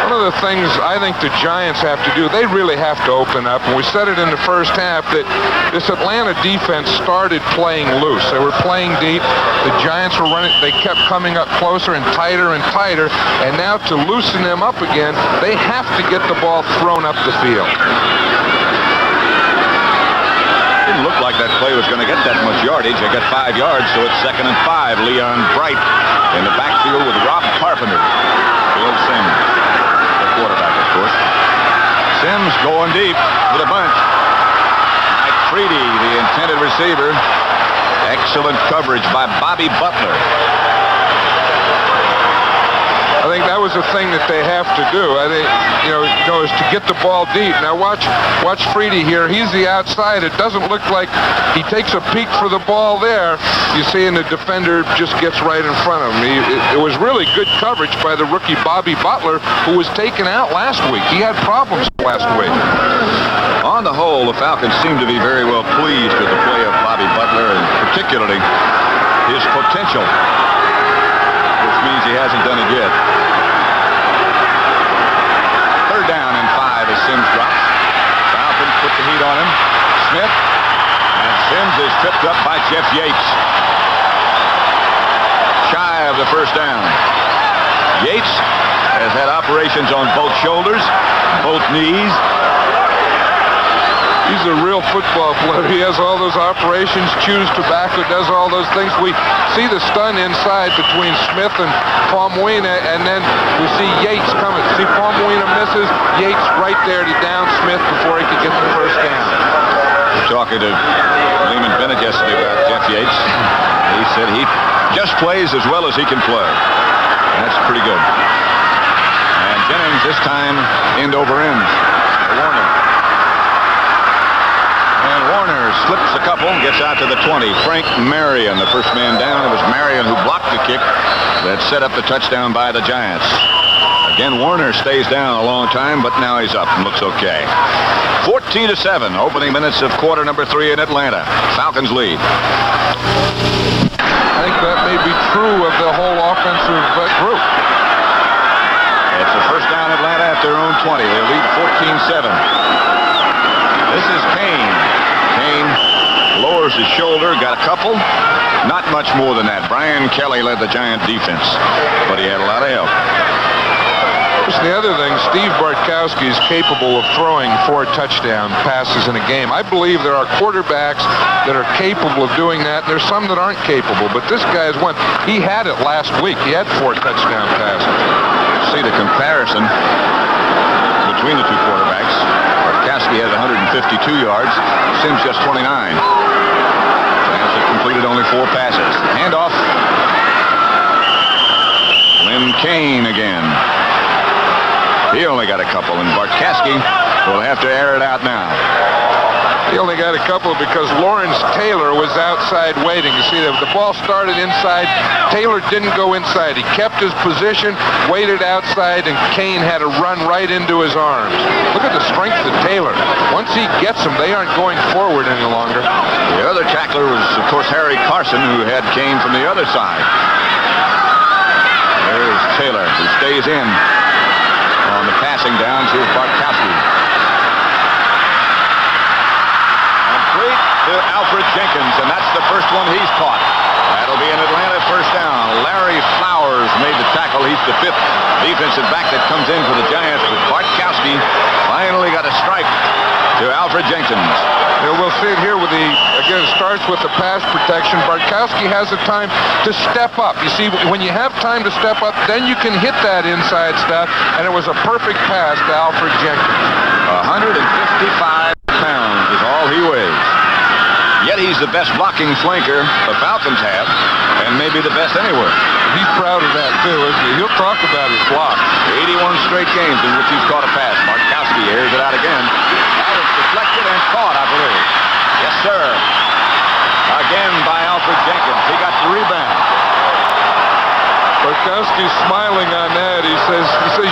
One of of the things I think the Giants have to do, they really have to open up. And we said it in the first half that this Atlanta defense started playing loose. They were playing deep. The Giants were running. They kept coming up closer and tighter. And now to loosen them up again, they have to get the ball thrown up the field. Didn't look like that play was going to get that much yardage. They got 5 yards, so it's 2nd and 5. Leon Bright in the backfield with Rob Carpenter. Bill Sims, the quarterback, of course. Sims going deep with a bunch. Mike Freedy, the intended receiver. Excellent coverage by Bobby Butler. I think that was the thing that they have to do. I think, is to get the ball deep. Now watch Freedy here. He's the outside. It doesn't look like he takes a peek for the ball there. You see, and the defender just gets right in front of him. It was really good coverage by the rookie Bobby Butler, who was taken out last week. He had problems last week. On the whole, the Falcons seem to be very well pleased with the play of Bobby Butler, and particularly his potential, which means he hasn't done it yet. 3rd down and 5 as Sims drops. Falcons put the heat on him. Smith, and Sims is tripped up by Jeff Yates. Shy of the 1st down. Yates has had operations on both shoulders, both knees. He's a real football player. He has all those operations, chews tobacco, does all those things. We see the stun inside between Smith and Palmuina, and then we see Yates coming. See, Palmuina misses, Yates right there to down Smith before he could get the 1st down. We're talking to Lehman Bennett yesterday about Jeff Yates. He said he just plays as well as he can play. That's pretty good. And Jennings this time end over end. Warner. And Warner slips a couple and gets out to the 20. Frank Marion, the first man down. It was Marion who blocked the kick that set up the touchdown by the Giants. Again, Warner stays down a long time, but now he's up and looks okay. 14-7, opening minutes of quarter number 3 in Atlanta. Falcons lead. I think that may be true of the whole offensive group. It's the 1st down Atlanta at their own 20. They lead 14-7. This is Kane. Kane lowers his shoulder, got a couple. Not much more than that. Brian Kelly led the Giant defense, but he had a lot of help. The other thing, Steve Bartkowski is capable of throwing 4 touchdown passes in a game. I believe there are quarterbacks that are capable of doing that, and there's some that aren't capable. But this guy is one. He had it last week. He had 4 touchdown passes. See the comparison between the two quarterbacks. Bartkowski has 152 yards. Sims just 29. Giants have completed only 4 passes. Handoff. Lynn Kane again. He only got a couple, and Bartkowski will have to air it out now. He only got a couple because Lawrence Taylor was outside waiting. You see, the ball started inside. Taylor didn't go inside. He kept his position, waited outside, and Kane had to run right into his arms. Look at the strength of Taylor. Once he gets them, they aren't going forward any longer. The other tackler was, of course, Harry Carson, who had Kane from the other side. There's Taylor, who stays in on the passing down to Bartkowski. Complete to Alfred Jenkins, and that's the first one he's caught. That'll be an Atlanta 1st down. Larry Flowers made the tackle. He's the 5th defensive back that comes in for the Giants, but Bartkowski finally got a strike to Alfred Jenkins. We'll see it here with again, it starts with the pass protection. Bartkowski has the time to step up. You see, when you have time to step up, then you can hit that inside stuff, and it was a perfect pass to Alfred Jenkins. 155 pounds is all he weighs. Yet he's the best blocking flanker the Falcons have, and maybe the best anywhere. He's proud of that, too, isn't he? He'll talk about his block. 81 straight games in which he's caught a pass. Bartkowski airs it out again. That is deflected and caught, I believe. Yes, sir. Again by Alfred Jenkins. He got the rebound. Bartkowski's smiling on that. He says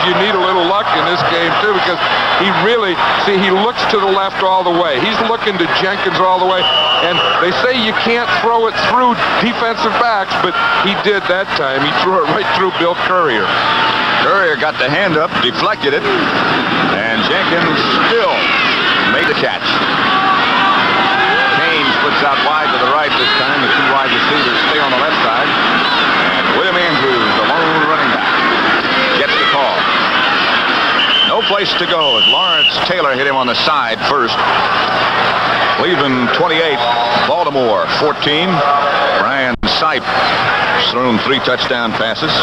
you need a little luck in this game, too, because he really, he looks to the left all the way. He's looking to Jenkins all the way, and they say you can't throw it through defensive backs, but he did that time. He threw it right through Bill Courier. Courier got the hand up, deflected it, and Jenkins still made the catch. Kane splits out wide to the right this time. The two wide receivers stay on the left side. And William Andrews, the lone running back, gets the call. No place to go as Lawrence Taylor hit him on the side first. Cleveland 28, Baltimore 14. Brian Sipe has thrown 3 touchdown passes.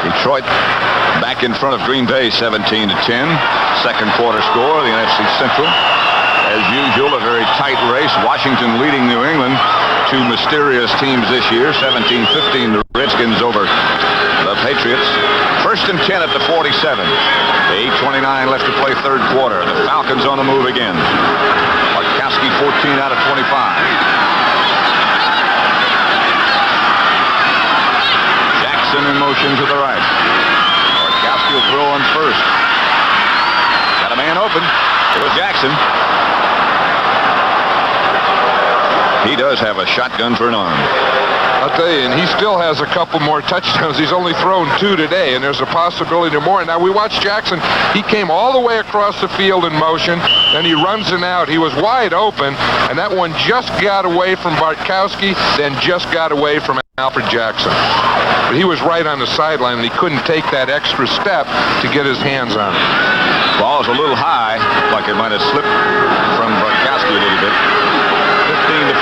Detroit back in front of Green Bay 17-10. Second quarter score, the NFC Central. As usual, a very tight race. Washington leading New England. 2 mysterious teams this year. 17-15, the Redskins over the Patriots. First and 10 at the 47. 8:29 left to play third quarter. The Falcons on the move again. Bartkowski 14 out of 25. Jackson in motion to the right. Bartkowski will throw on first. Got a man open. It was Jackson. He does have a shotgun for an arm. I'll tell you, and he still has a couple more touchdowns. He's only thrown 2 today, and there's a possibility of more. Now, we watched Jackson. He came all the way across the field in motion, then he runs it out. He was wide open, and that one just got away from Bartkowski, then just got away from Alfred Jackson. But he was right on the sideline, and he couldn't take that extra step to get his hands on it. Ball's a little high, like it might have slipped from Bartkowski a little bit.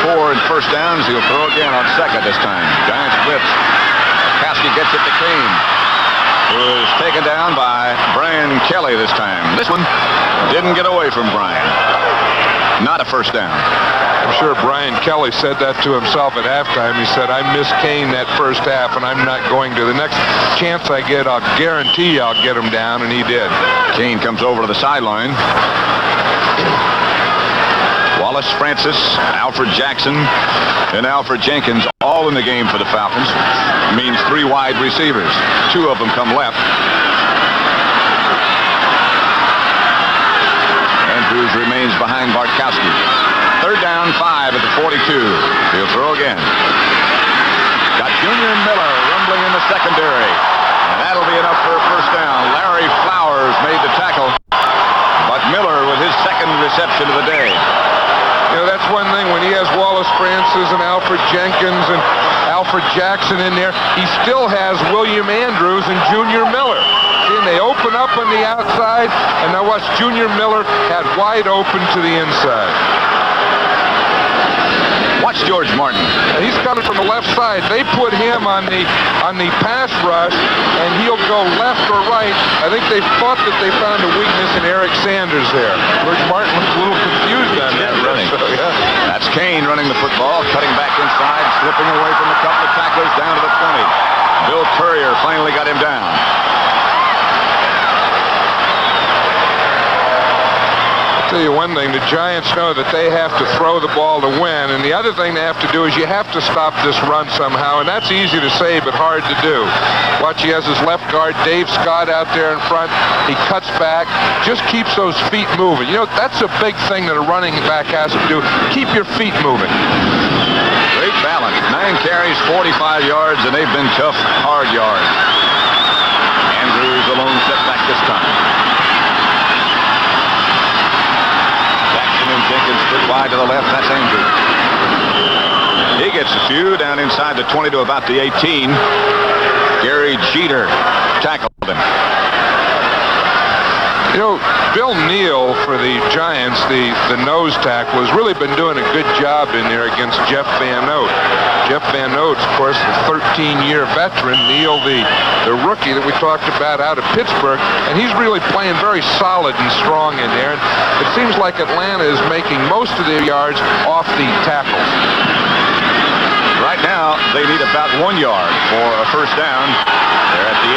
15-4 in first downs. He'll throw again on second this time. Giants blitz. Bartkowski gets it to Kane, who is taken down by Brian Kelly this time. This one didn't get away from Brian. Not a first down. I'm sure Brian Kelly said that to himself at halftime. He said, I miss Kane that first half, and I'm not going to. The next chance I get, I'll guarantee I'll get him down, and he did. Kane comes over to the sideline. Wallace Francis, Alfred Jackson, and Alfred Jenkins all in the game for the Falcons. Means 3 wide receivers. 2 of them come left. Andrews remains behind Bartkowski. Third down, 5 at the 42. He'll throw again. Got Junior Miller rumbling in the secondary. And that'll be enough for a first down. Larry Flowers made the tackle. But Miller with his second reception of the day. You know, that's one thing when he has Wallace Francis and Alfred Jenkins and Alfred Jackson in there, he still has William Andrews and Junior Miller. See, and they open up on the outside, and now watch, Junior Miller had wide open to the inside. Watch George Martin. And he's coming from the left side. They put him on the pass rush, and he'll go left or right. I think they thought that they found a weakness in Eric Sanders there. George Martin was a little confused on that running. So, yeah. That's Kane running the football, cutting back inside, slipping away from a couple of tacklers down to the 20. Bill Courier finally got him down. I'll tell you one thing, the Giants know that they have to throw the ball to win, and the other thing they have to do is you have to stop this run somehow, and that's easy to say but hard to do. Watch, he has his left guard, Dave Scott, out there in front. He cuts back, just keeps those feet moving. You know, that's a big thing that a running back has to do. Keep your feet moving. Great balance. 9 carries, 45 yards, and they've been tough, hard yards. Andrews alone set back this time. Jenkins split wide to the left. That's Andrews. He gets a few down inside the 20 to about the 18. Gary Jeter tackled him. You know, Bill Neal for the Giants, the nose tackle, has really been doing a good job in there against Jeff Van Note. Jeff Van Note, of course, the 13-year veteran. Neal, the rookie that we talked about out of Pittsburgh, and he's really playing very solid and strong in there. And it seems like Atlanta is making most of their yards off the tackles. Right now, they need about 1 yard for a first down. They're at the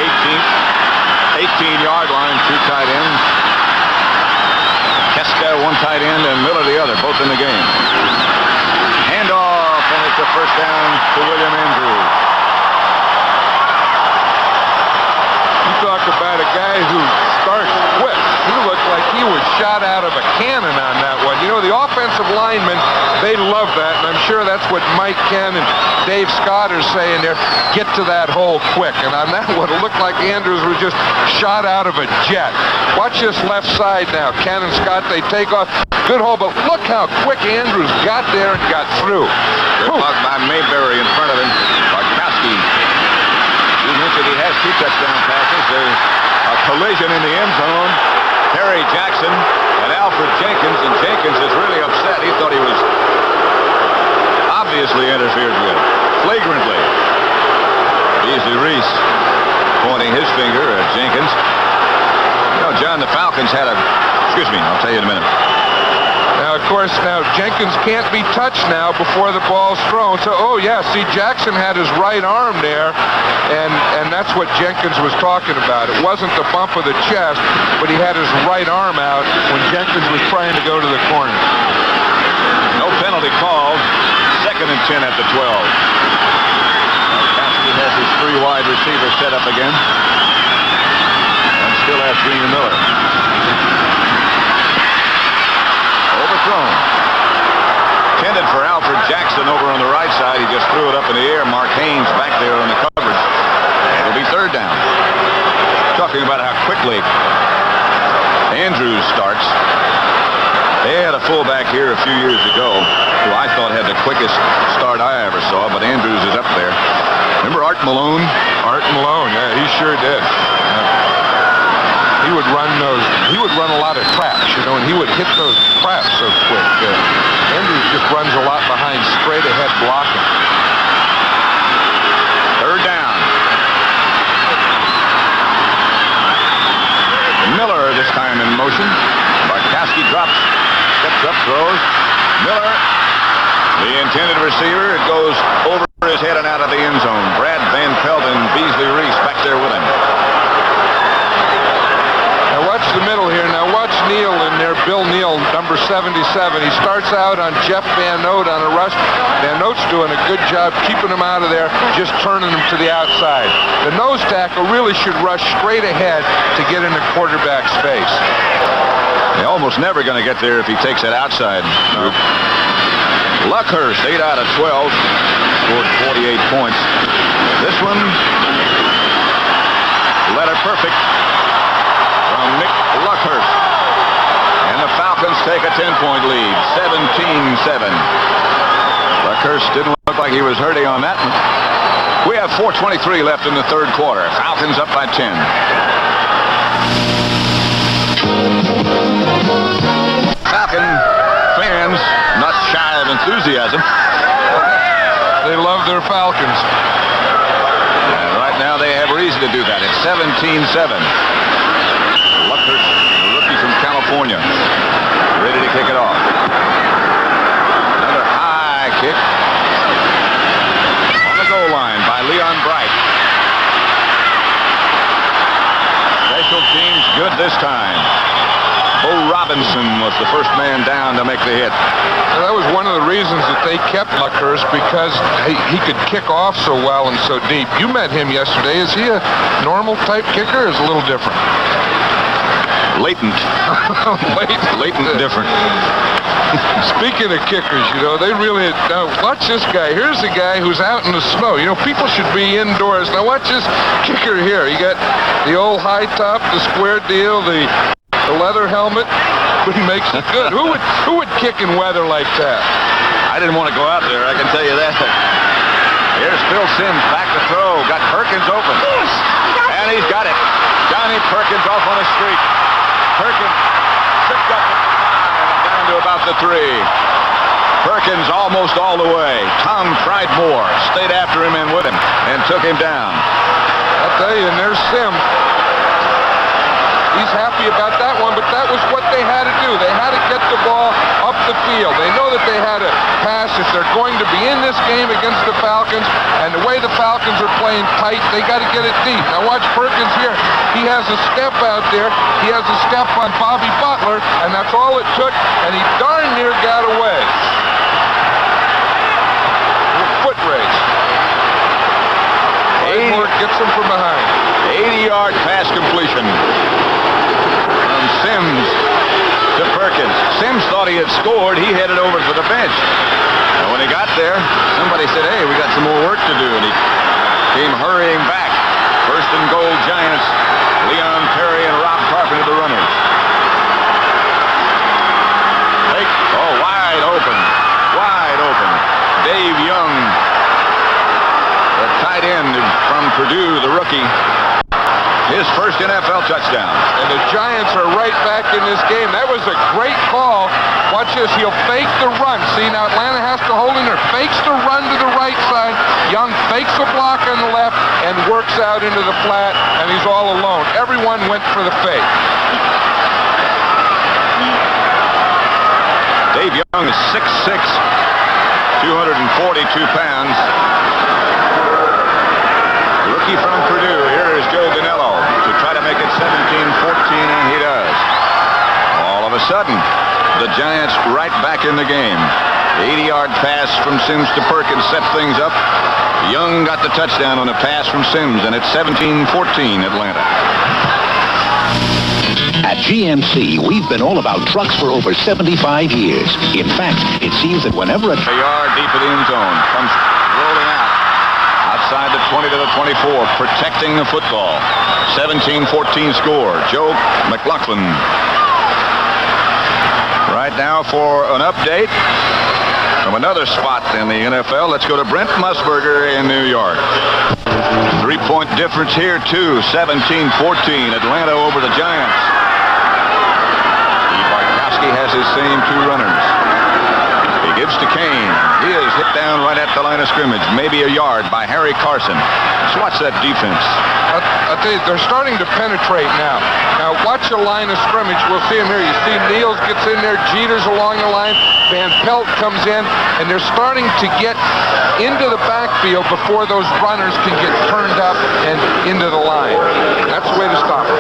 18-yard line, 2 tight ends. Keska, 1 tight end, and Miller the other, both in the game. Handoff, and it's a first down to William Andrews. You talk about a guy who starts quick. He looked like he was shot out of a cannon on that one. You know, the offensive linemen, they love that, and I'm sure that's what Mike Ken and Dave Scott are saying there. Get to that hole quick. And on that one, it looked like Andrews was just shot out of a jet. Watch this left side now. Ken and Scott, they take off. Good hole, but look how quick Andrews got there and got through. They're blocked by Mayberry in front of him. Bartkowski. He mentioned he has 2 touchdown passes. There's a collision in the end zone. Terry Jackson and Alfred Jenkins, and Jenkins is really upset. He thought he was obviously interfered with, flagrantly. Beasley Reese pointing his finger at Jenkins. You know, John, the Falcons had a... Excuse me, I'll tell you in a minute. Now, of course, Jenkins can't be touched now before the ball's thrown. So, oh, yeah, see, Jackson had his right arm there, and that's what Jenkins was talking about. It wasn't the bump of the chest, but he had his right arm out when Jenkins was trying to go to the corner. No penalty called. 2nd and 10 at the 12. Cassidy has his 3 wide receivers set up again. And still has Junior Miller. Overthrown. Intended for Alfred Jackson over on the right side. He just threw it up in the air. Mark Haynes back there on the coverage. It'll be 3rd down. Talking about how quickly Andrews starts. They had a fullback here a few years ago who I thought had the quickest start I ever saw, but Andrews is up there. Remember Art Malone? Art Malone, yeah, he sure did. He would run those. He would run a lot of traps, you know, and he would hit those traps so quick. Andrews just runs a lot behind straight ahead blocking. 3rd down. Miller this time in motion. Bartkowski drops, steps up, throws. Miller, the intended receiver. It goes over his head and out of the end zone. Brad Van Pelt and Beasley Reese back there with him. Watch the middle here. Now watch Neal in there. Bill Neal, number 77. He starts out on Jeff Van Note on a rush. Van Note's doing a good job keeping him out of there, just turning him to the outside. The nose tackle really should rush straight ahead to get into quarterback's face. They're almost never going to get there if he takes it outside. No. Luckhurst, 8 out of 12, scored 48 points. This one, letter perfect. Nick Luckhurst. And the Falcons take a 10-point lead, 17-7. Luckhurst didn't look like he was hurting on that one. We have 4:23 left in the 3rd quarter. Falcons up by 10. Falcon fans not shy of enthusiasm. They love their Falcons. And right now they have reason to do that. It's 17-7. From California, ready to kick it off. Another high kick on the goal line by Leon Bright. Special teams good this time. Bo Robinson was the first man down to make the hit. Well, that was one of the reasons that they kept Luckhurst, because he could kick off so well and so deep. You met him yesterday. Is he a normal type kicker or is it a little different? Latent. Latent different. Speaking of kickers, you know, they really... Now, watch this guy. Here's a guy who's out in the snow. You know, people should be indoors. Now, watch this kicker here. You got the old high top, the square deal, the leather helmet. But he makes it good. Who would kick in weather like that? I didn't want to go out there, I can tell you that. Here's Phil Simms back to throw. Got Perkins open. And he's got it. Johnny Perkins off on a streak. Perkins tripped up down to about the 3. Perkins almost all the way. Tom Pridemore stayed after him and with him and took him down. I'll tell you, and there's Simms. He's happy about that one, but that was what they had to do. They had to get the ball up the field. They know that they had to pass if they're going to be in this game against the Falcons, and the way the Falcons are playing tight, they got to get it deep. Now watch Perkins here. He has a step out there. He has a step on Bobby Butler, and that's all it took, and he darn near got away. Foot race. Pridemore gets him from behind. 80-yard pass completion from Simms Sims thought he had scored. He headed over to the bench. And when he got there, somebody said, hey, we got some more work to do. And he came hurrying back. First and goal, Giants. Leon Perry and Rob Carpenter, the runners. Fake. Oh, wide open. Wide open. Dave Young, the tight end from Purdue, the rookie. His first NFL touchdown. And the Giants are right back in this game. That was a great call. Watch this. He'll fake the run. See, now Atlanta has to hold in there. Fakes the run to the right side. Young fakes a block on the left and works out into the flat, and he's all alone. Everyone went for the fake. Dave Young is 6'6", 242 pounds. Rookie from Purdue. Here is Joe Danello to try to make it 17-14, and he does. All of a sudden, the Giants right back in the game. The 80-yard pass from Sims to Perkins set things up. Young got the touchdown on a pass from Sims, and it's 17-14 Atlanta. At GMC, we've been all about trucks for over 75 years. In fact, it seems that whenever A yard deep of the end zone. Comes rolling out. Outside the 20 to the 24. Protecting the football. 17-14 score. Joe McLaughlin. Right now for an update from another spot in the NFL. Let's go to Brent Musburger in New York. 3-point difference here, too. 17-14. Atlanta over the Giants. He has his same two runners. He gives to Kane. He is hit down right at the line of scrimmage. Maybe a yard by Harry Carson. Let's watch that defense. I'll tell you, they're starting to penetrate now. Now, watch the line of scrimmage. We'll see him here. You see Niels gets in there. Jeter's along the line. Van Pelt comes in. And they're starting to get into the backfield before those runners can get turned up and into the line. That's the way to stop it.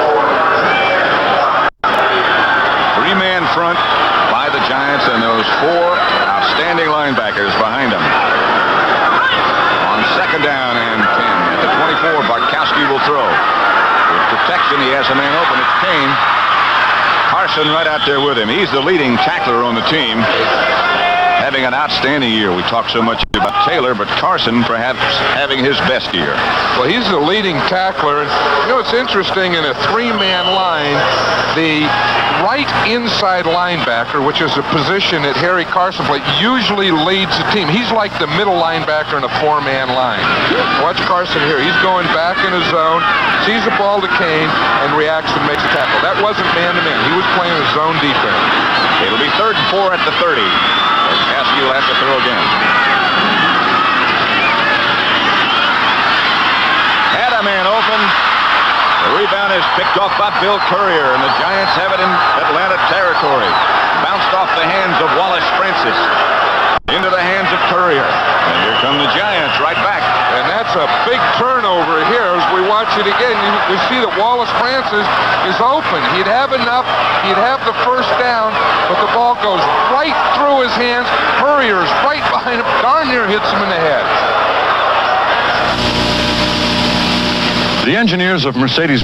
Three-man front by the Giants and those four outstanding linebackers behind them. On second down and 10 at the 24, Bartkowski will throw. With protection, he has a man open. It's Kane. Carson right out there with him. He's the leading tackler on the team. Having an outstanding year. We talk so much about Taylor, but Carson perhaps having his best year. Well, he's the leading tackler. And, you know, it's interesting in a three-man line, the right inside linebacker, which is a position that Harry Carson played, usually leads the team. He's like the middle linebacker in a four-man line. Watch Carson here. He's going back in his zone, sees the ball to Kane, and reacts and makes a tackle. That wasn't man-to-man. He was playing a zone defense. It'll be 3rd and 4 at the 30. Bartkowski will have to throw again. Had a man open. The rebound is picked off by Bill Courier, and the Giants have it in Atlanta territory. Bounced off the hands of Wallace Francis into the hands of Courier. And here come the Giants right back. And that's a big turnover here as we watch it again. We see that Wallace Francis is open. He'd have enough. He'd have the first down, but the ball goes right through his hands. Courier's right behind him. Darn near hits him in the head. The engineers of Mercedes.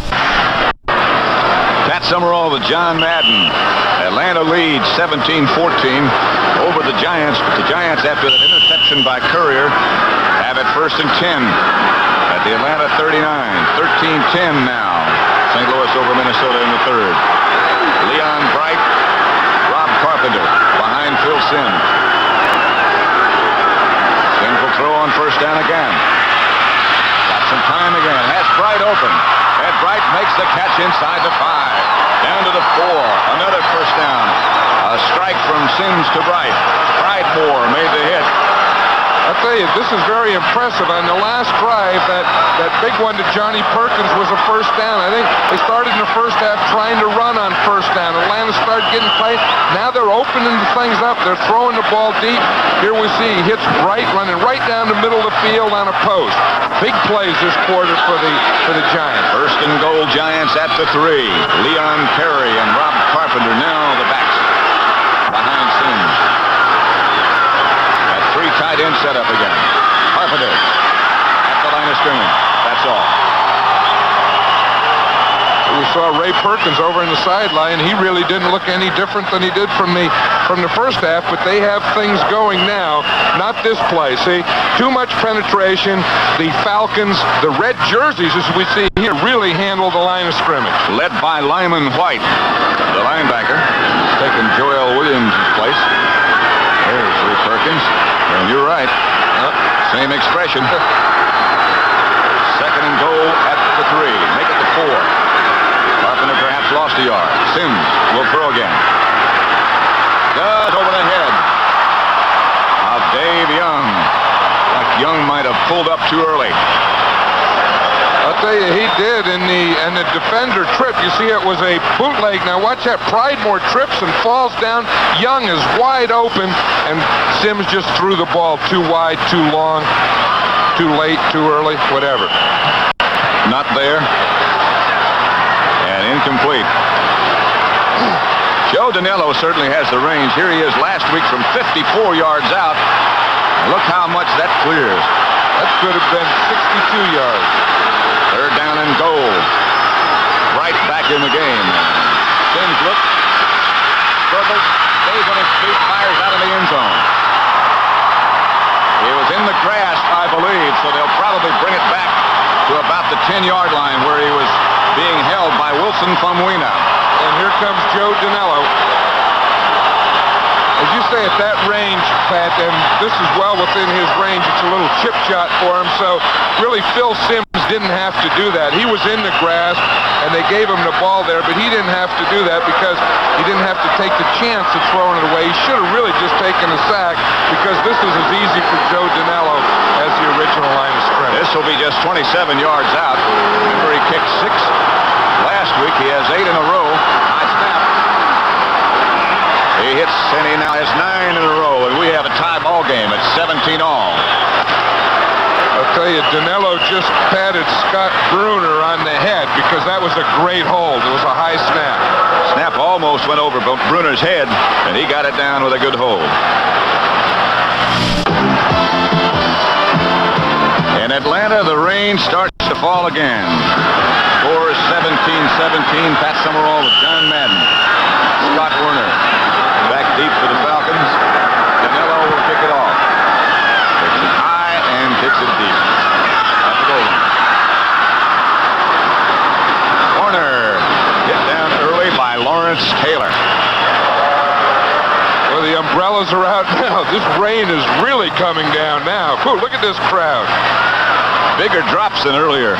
Pat Summerall with John Madden. Atlanta leads 17-14 over the Giants. But the Giants, after that interception by Courier, have it 1st and 10 at the Atlanta 39. 13-10 now. St. Louis over Minnesota in the 3rd. Leon Bright, Rob Carpenter behind Phil Sims. Sims will throw on 1st down again. Got some time again. Has Bright open. And Bright makes the catch inside the 5. Down to the 4. Another 1st down. A strike from Sims to Bright. Pridemore made the hit. I'll tell you, this is very impressive. On the last drive, that big one to Johnny Perkins was a 1st down. I think they started in the 1st half trying to run on 1st down. Atlanta started getting tight. Now they're opening things up. They're throwing the ball deep. Here we see he hits Bright, running right down the middle of the field on a post. Big plays this quarter for the Giants. 1st and goal, Giants at the 3. Leon Perry and Rob Carpenter now the backs behind Sims. Tight end set up again. Carpenter at the line of scrimmage. That's all. We saw Ray Perkins over in the sideline. He really didn't look any different than he did from the first half, but they have things going now. Not this play. See, too much penetration. The Falcons, the red jerseys, as we see here, really handle the line of scrimmage. Led by Lyman White, the linebacker. He's taken Joel Williams' place. There's Lee Perkins. And you're right. Same expression. Second and goal at the 3. Make it the 4. Carpenter perhaps lost a yard. Sims will throw again. Does over the head of Dave Young. Like Young might have pulled up too early. I'll tell you, he did, and the defender tripped. You see, it was a bootleg. Now watch that. Pridemore trips and falls down. Young is wide open, and Sims just threw the ball too wide, too long, too late, too early, whatever. Not there. And incomplete. Joe Danello certainly has the range. Here he is last week from 54 yards out. Look how much that clears. That could have been 62 yards. Third down and goal. Right back in the game. Sims looks, struggles, stays on his feet, fires out of the end zone. He was in the grass, I believe, so they'll probably bring it back to about the 10-yard line where he was being held by Wilson Famuina. And here comes Joe Danello. As you say, at that range, Pat, and this is well within his range, it's a little chip shot for him, so really Phil Sims didn't have to do that. He was in the grass, and they gave him the ball there, but he didn't have to do that because he didn't have to take the chance of throwing it away. He should have really just taken a sack because this is as easy for Joe Danello as the original line of scrimmage. This will be just 27 yards out. Remember, he kicked 6 last week. He has 8 in a row. High snap. He hits, and he now has 9 in a row, and we have a tie ball game at 17 all. I'll tell you, Danello just patted Scott Bruner on the head because that was a great hold. It was a high snap. Snap almost went over Bruner's head, and he got it down with a good hold. In Atlanta, the rain starts to fall again. Score is 17-17. Pat Summerall with John Madden. Scott Werner back deep for the Falcons. Danello will kick it off. Kicks it high and kicks it deep. At the goal line. Warner hit down early by Lawrence Taylor. Well, the umbrellas are out now. This rain is really coming down now. Ooh, look at this crowd. Bigger drops than earlier.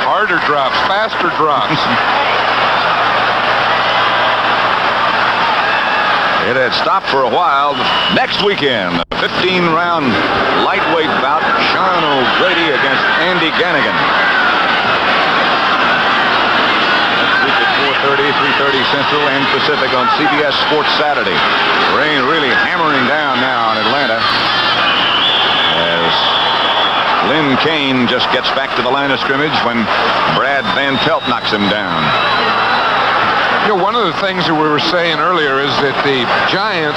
Harder drops, faster drops. It had stopped for a while. Next weekend, the 15-round lightweight bout, Sean O'Grady against Andy Gannigan. Next week at 4:30, 3:30 Central and Pacific on CBS Sports Saturday. Rain really hammering down now in Atlanta as Lynn Kane just gets back to the line of scrimmage when Brad Van Pelt knocks him down. You know, one of the things that we were saying earlier is that the Giants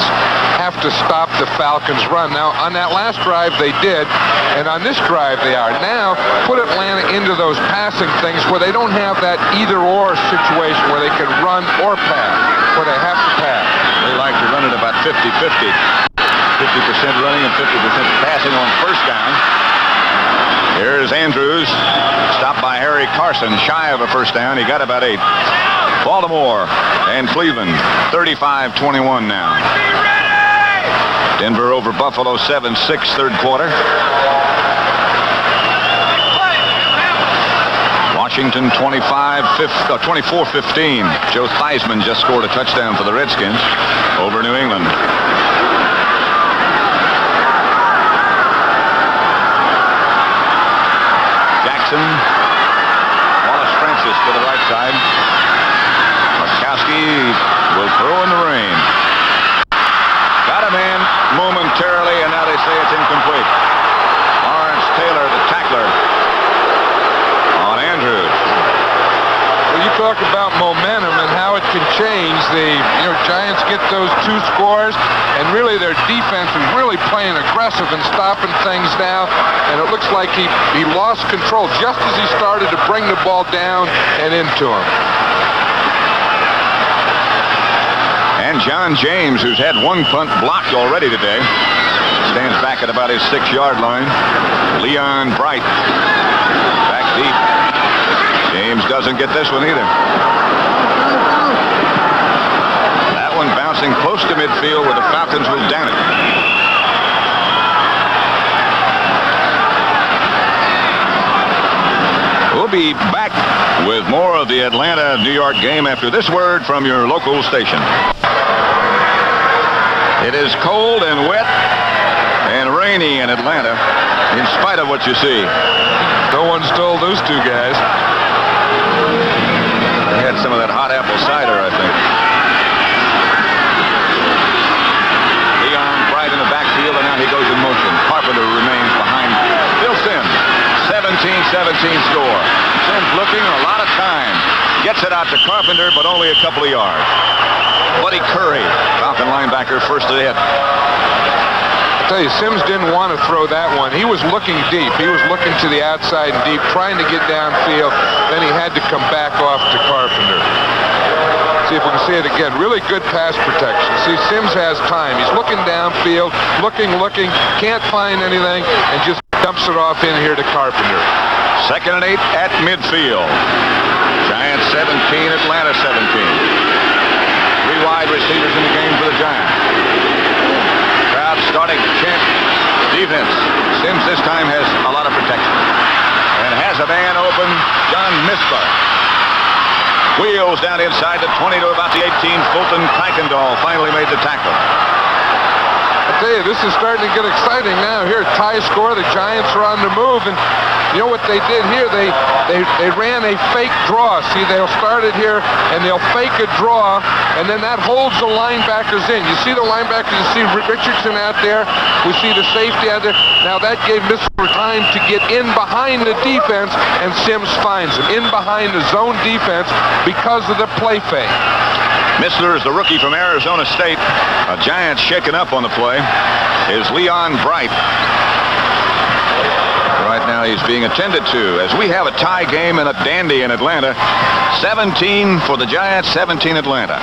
have to stop the Falcons' run. Now, on that last drive, they did, and on this drive, they are. Now, put Atlanta into those passing things where they don't have that either-or situation where they can run or pass, where they have to pass. They like to run it about 50-50. 50% running and 50% passing on first down. Here's Andrews, stopped by Harry Carson, shy of a first down. He got about 8. Baltimore and Cleveland, 35-21 now. Denver over Buffalo, 7-6, third quarter. Washington, 24-15. Joe Theismann just scored a touchdown for the Redskins over New England. Jackson, Wallace Francis to the right side. Markowski will throw in the rain. Got a man momentarily, and now they say it's incomplete. Lawrence Taylor, the tackler, on Andrews. Well, you talk about momentum and how it can change. the Giants get those 2 scores, and really their defense is really playing aggressive and stopping things now, and it looks like he lost control just as he started to bring the ball down and into him. And John James, who's had 1 punt blocked already today, stands back at about his 6-yard line. Leon Bright back deep. James doesn't get this one either. That one bouncing close to midfield where the Falcons will down it. We'll be back with more of the Atlanta-New York game after this word from your local station. It is cold and wet and rainy in Atlanta, in spite of what you see. No one's told those 2 guys. They had some of that hot apple cider, I think. Leon Bright in the backfield, and now he goes in motion. Carpenter remains behind Bill Sims. 17-17 score. Sims looking a lot of time. Gets it out to Carpenter, but only a couple of yards. Buddy Curry, Falcon linebacker, first to hit. I tell you, Sims didn't want to throw that one. He was looking deep. He was looking to the outside and deep, trying to get downfield. Then he had to come back off to Carpenter. See if we can see it again. Really good pass protection. See, Sims has time. He's looking downfield, looking, can't find anything, and just dumps it off in here to Carpenter. 2nd and 8 at midfield. Giants 17, Atlanta 17. 3 wide receivers in the game for the Giants. Crowd starting to chant defense. Sims this time has a lot of protection. And has a man open, John Mispah. Wheels down inside the 20 to about the 18. Fulton Kuykendall finally made the tackle. I tell you, this is starting to get exciting now. Here, tie score. The Giants are on the move, and you know what they did here? They ran a fake draw. See, they'll start it here, and they'll fake a draw, and then that holds the linebackers in. You see the linebackers, you see Richardson out there. We see the safety out there. Now that gave Mr. time to get in behind the defense, and Sims finds him in behind the zone defense because of the play fake. Missler is the rookie from Arizona State. A Giants shaken up on the play is Leon Bright. Right now he's being attended to as we have a tie game and a dandy in Atlanta. 17 for the Giants, 17 Atlanta.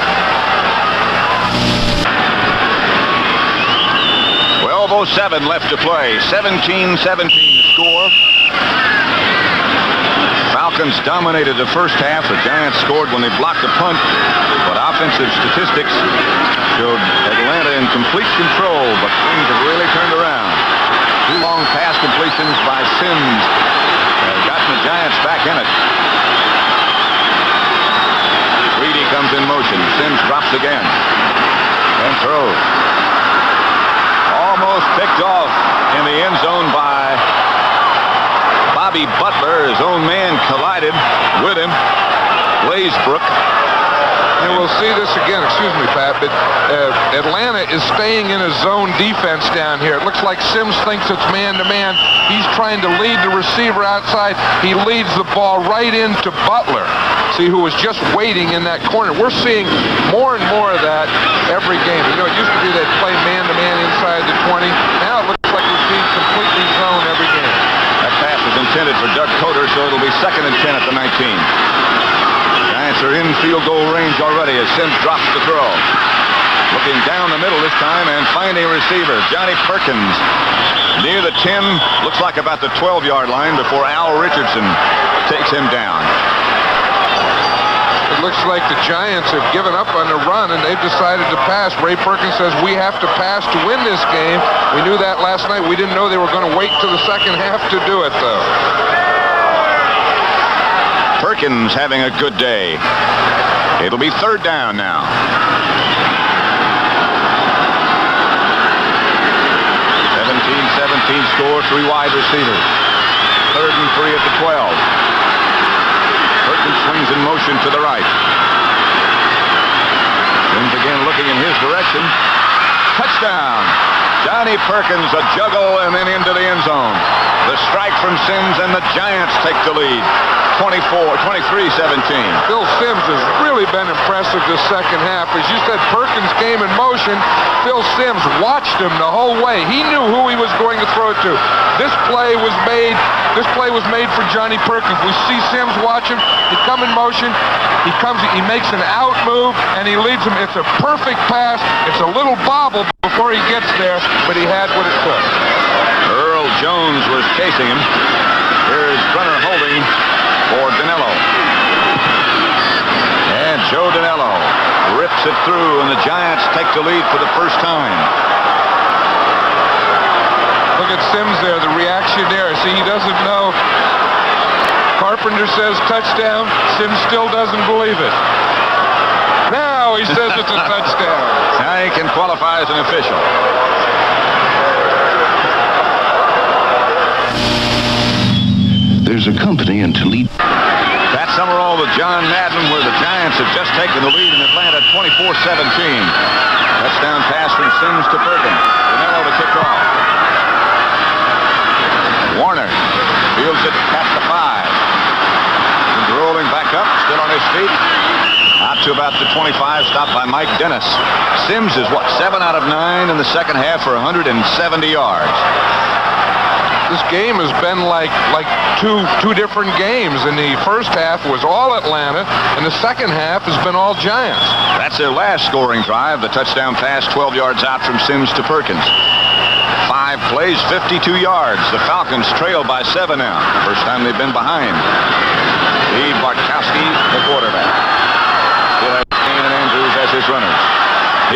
12:07 left to play. 17-17 score. Falcons dominated the first half. The Giants scored when they blocked the punt, but offensive statistics showed Atlanta in complete control, but things have really turned around. 2 long pass completions by Sims have gotten the Giants back in it. Reedy comes in motion. Sims drops again and throws. Almost picked off in the end zone by Bobby Butler. His own man collided with him. Glazebrook. And we'll see this again. Excuse me, Pat, but Atlanta is staying in a zone defense down here. It looks like Sims thinks it's man-to-man. He's trying to lead the receiver outside. He leads the ball right into Butler. See, who was just waiting in that corner. We're seeing more and more of that every game. You know, it used to be they'd play man-to-man inside the 20. Now it looks like we're seeing completely zone every game. That pass is intended for Doug Coder, so it'll be 2nd and 10 at the 19. Giants are in field goal range already as Sims drops the throw. Looking down the middle this time and finding a receiver. Johnny Perkins near the 10, looks like about the 12-yard line before Al Richardson takes him down. It looks like the Giants have given up on the run, and they've decided to pass. Ray Perkins says, we have to pass to win this game. We knew that last night. We didn't know they were going to wait till the second half to do it, though. Perkins having a good day. It'll be 3rd down now. 17-17 score, 3 wide receivers. 3rd and 3 at the 12. Perkins swings in motion to the right. Sims again looking in his direction. Touchdown. Johnny Perkins, a juggle and then into the end zone. The strike from Sims, and the Giants take the lead. 23-17. Phil Simms has really been impressive this second half. As you said, Perkins came in motion. Phil Simms watched him the whole way. He knew who he was going to throw to. This play was made for Johnny Perkins. We see Simms watch him. He come in motion. He makes an out move, and he leads him. It's a perfect pass. It's a little bobble before he gets there, but he had what it took. Earl Jones was chasing him. Here's Brunner holding for Dinello. And Joe Dinello rips it through, and the Giants take the lead for the first time. Look at Simms there, the reaction there. See, he doesn't know. Carpenter says touchdown. Simms still doesn't believe it. Now he says it's a touchdown. Now he can qualify as an official. There's a company in Toledo. Pat Summerall with John Madden, where the Giants have just taken the lead in Atlanta 24-17. Touchdown pass from Sims to Perkins. Dinello to kick off. Warner fields it at the 5. He's rolling back up, still on his feet. Out to about the 25, stopped by Mike Dennis. Sims is, 7 out of 9 in the second half for 170 yards. This game has been like two different games. In the first half was all Atlanta, and the second half has been all Giants. That's their last scoring drive. The touchdown pass 12 yards out from Sims to Perkins. 5 plays, 52 yards. The Falcons trail by 7 now. First time they've been behind. Steve Bartkowski, the quarterback. Still has Kane and Andrews as his runners.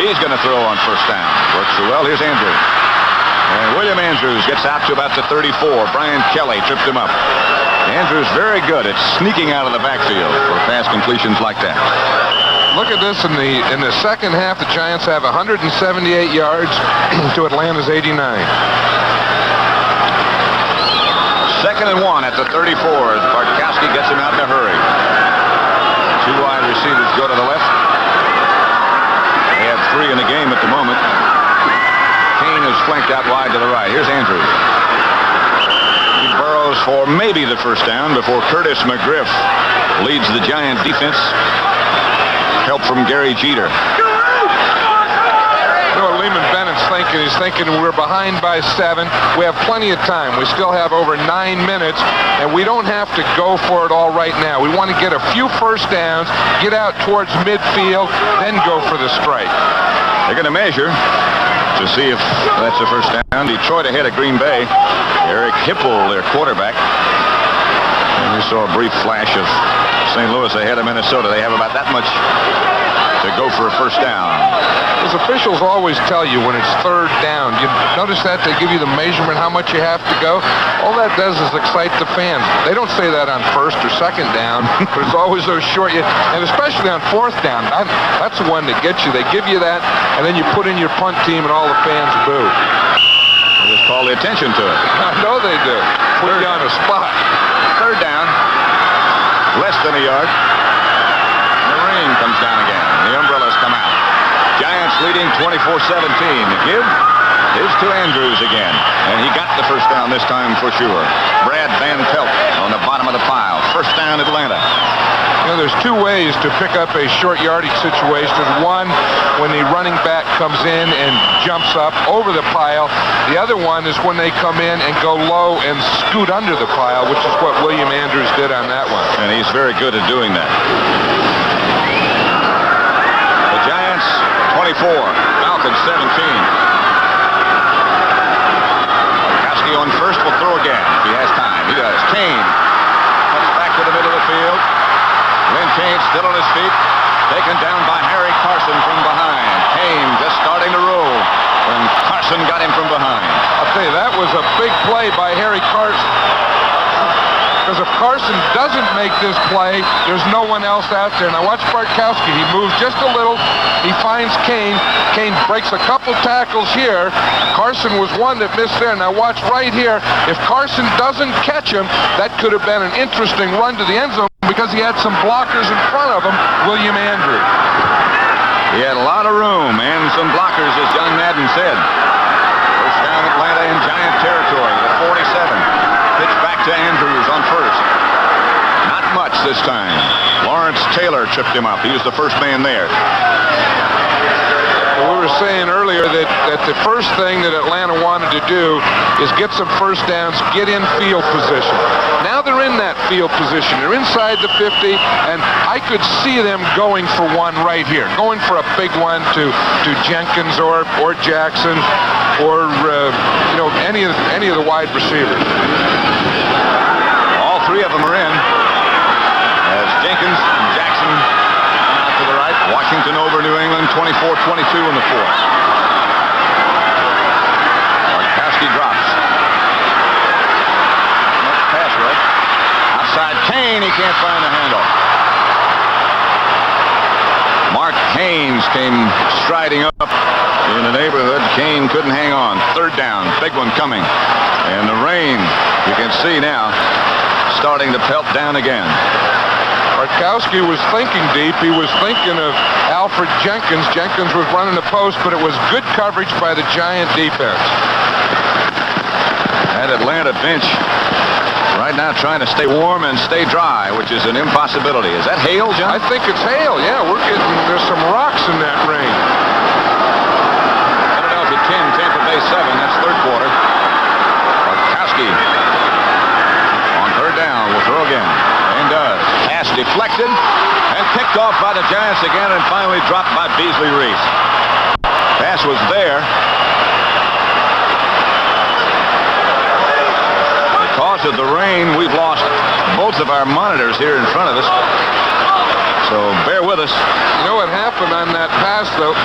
He's going to throw on first down. Works so well. Here's Andrews. And William Andrews gets out to about the 34. Brian Kelly tripped him up. Andrews very good at sneaking out of the backfield for pass completions like that. Look at this in the second half. The Giants have 178 yards to Atlanta's 89. Second and 1 at the 34 as Bartkowski gets him out in a hurry. 2 wide receivers go to the left. They have 3 in the game at the moment. Kane is flanked out wide to the right. Here's Andrews. He burrows for maybe the first down before Curtis McGriff leads the Giant defense. Help from Gary Jeter. You know what Lehman Bennett's thinking? He's thinking we're behind by 7. We have plenty of time. We still have over 9 minutes, and we don't have to go for it all right now. We want to get a few first downs, get out towards midfield, then go for the strike. They're going to measure to see if that's the first down. Detroit ahead of Green Bay. Eric Hipple, their quarterback. And we saw a brief flash of St. Louis ahead of Minnesota. They have about that much to go for a first down. Those officials always tell you when it's third down. You notice that? They give you the measurement how much you have to go. All that does is excite the fans. They don't say that on first or second down, but it's always those short, and especially on fourth down. That's the one that gets you. They give you that, and then you put in your punt team, and all the fans boo. They just call the attention to it. I know they do. Put you on the spot. Third down. Less than a yard. The rain comes down again. The umbrellas come out. Giants leading 24-17. The give is to Andrews again. And he got the first down this time for sure. Brad Van Pelt on the bottom of the pile. First down Atlanta. You know, there's 2 ways to pick up a short yardage situation. One, when the running back comes in and jumps up over the pile. The other one is when they come in and go low and scoot under the pile, which is what William Andrews did on that one. And he's very good at doing that. The Giants 24, Falcons 17. Bartkowski on first will throw again if he has time. He does. Kane comes back to the middle of the field. Lynn Kane still on his feet. Taken down by Harry Carson from behind. Kane just starting to roll when Carson got him from behind. I'll tell you, that was a big play by Harry Carson. Because if Carson doesn't make this play, there's no one else out there. Now watch Bartkowski. He moves just a little. He finds Kane. Kane breaks a couple tackles here. Carson was one that missed there. Now watch right here. If Carson doesn't catch him, that could have been an interesting run to the end zone because he had some blockers in front of him, William Andrews. He had a lot of room and some blockers, as John Madden said. First down Atlanta in Giant territory at 47. to Andrews on first. Not much this time. Lawrence Taylor tripped him up. He was the first man there. Well, we were saying earlier that the first thing that Atlanta wanted to do is get some first downs, get in field position. Now they're in that field position. They're inside the 50, and I could see them going for one right here, going for a big one to Jenkins or Jackson or any of the wide receivers. All three of them are in. As Jenkins and Jackson come out to the right. Washington over New England, 24-22 in the fourth. Bartkowski drops. Next pass rush. Outside Kane, he can't find the handle. Mark Haynes came striding up in the neighborhood. Kane couldn't hang on. Third down, big one coming. And the rain, you can see now, starting to pelt down again. Bartkowski was thinking deep. He was thinking of Alfred Jenkins. Jenkins was running the post, but it was good coverage by the Giant defense. That Atlanta bench right now trying to stay warm and stay dry, which is an impossibility. Is that hail, John? I think it's hail. Yeah, there's some rocks in that rain. Philadelphia 10, Tampa Bay 7. That's third quarter. Bartkowski on third down will throw again. And does. Pass deflected and picked off by the Giants again and finally dropped by Beasley Reese. Pass was there. Because of the rain, we've lost both of our monitors here in front of us. So bear with us. You know what happened on that pass, though?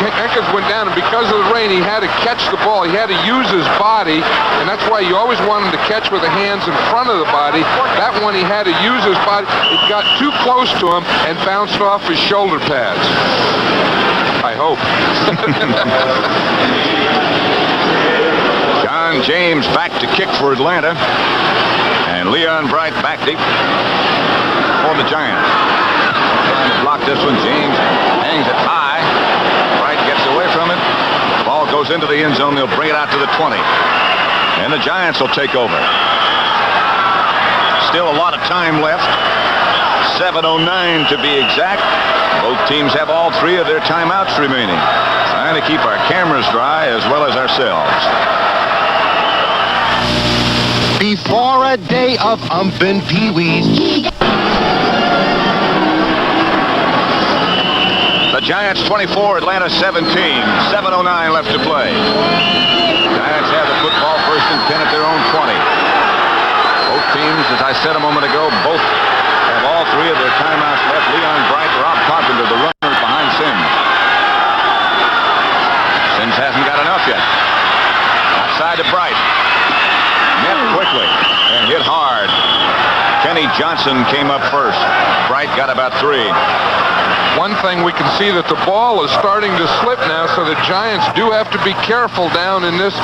Jenkins went down, and because of the rain, he had to catch the ball. He had to use his body, and that's why you always want him to catch with the hands in front of the body. That one, he had to use his body. It got too close to him and bounced off his shoulder pads. I hope. John James back to kick for Atlanta. And Leon Bright back deep for the Giants. Trying to block this one. James hangs it high. Bright gets away from it. Ball goes into the end zone. They'll bring it out to the 20. And the Giants will take over. Still a lot of time left. 7:09 to be exact. Both teams have all three of their timeouts remaining. Trying to keep our cameras dry as well as ourselves. Before a day of umpin' peewees. The Giants 24, Atlanta 17. 7:09 left to play. Giants have the football first and 10 at their own 20. Both teams, as I said a moment ago, both have all three of their timeouts left. Leon Bright, Rob Carpenter, the runners behind Sims. Sims hasn't got enough yet. Outside to Bright. Met quickly and hit hard. Kenny Johnson came up first. Bright got about 3. One thing we can see that the ball is starting to slip now, so the Giants do have to be careful down in this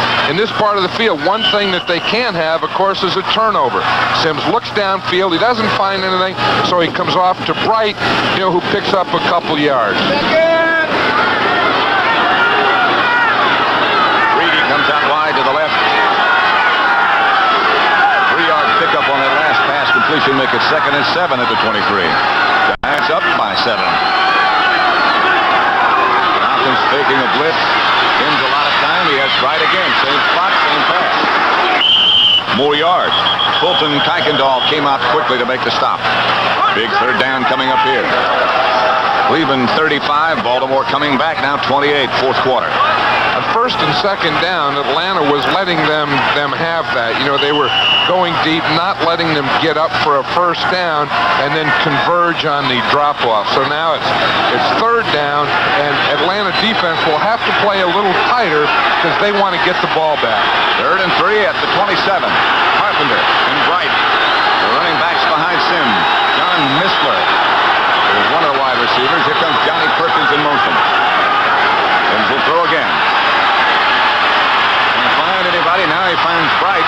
part of the field. One thing that they can't have, of course, is a turnover. Sims looks downfield. He doesn't find anything, so he comes off to Bright, who picks up a couple yards. Reedy comes out wide to the left. 3-yard pickup on that last pass completion. Make it 2nd and 7 at the 23. Giants up by 7. Falcons faking a blitz. Sims a lot of time. He has Bright again. Same spot, same pass. More yards. Fulton Kuykendall came out quickly to make the stop. Big third down coming up here. Cleveland 35. Baltimore coming back now 28, fourth quarter. On first and second down, Atlanta was letting them have that. They were going deep, not letting them get up for a first down and then converge on the drop-off. So now it's third down, and Atlanta defense will have to play a little tighter because they want to get the ball back. 3rd and 3 at the 27. Carpenter and Bright. The running backs behind Sims. John Missler is one of the wide receivers. Here comes Johnny Perkins in motion. Sims will throw again. Can't find anybody. Now he finds Bright.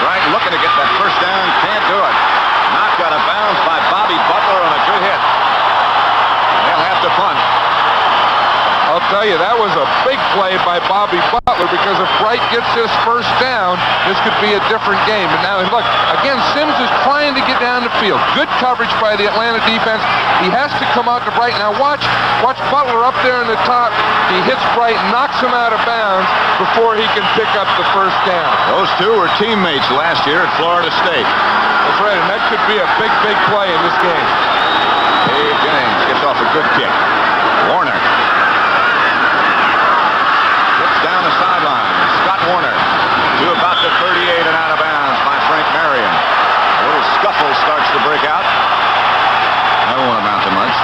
Bright looking to get that first down. Can't do it. Knocked out of bounds by Bobby Butler on a good hit. They'll have to punt. Oh, I'll tell you, that was a big play by Bobby Butler, because if Bright gets this first down, this could be a different game. And now, look, again, Sims is trying to get down the field. Good coverage by the Atlanta defense. He has to come out to Bright. Now watch Butler up there in the top. He hits Bright, knocks him out of bounds before he can pick up the first down. Those two were teammates last year at Florida State. That's right, and that could be a big, big play in this game. Dave Jennings gets off a good kick. Warner gets down the sideline. Scott Warner to about the 38 and out of bounds by Frank Marion. A little scuffle starts to break out. That won't amount to much.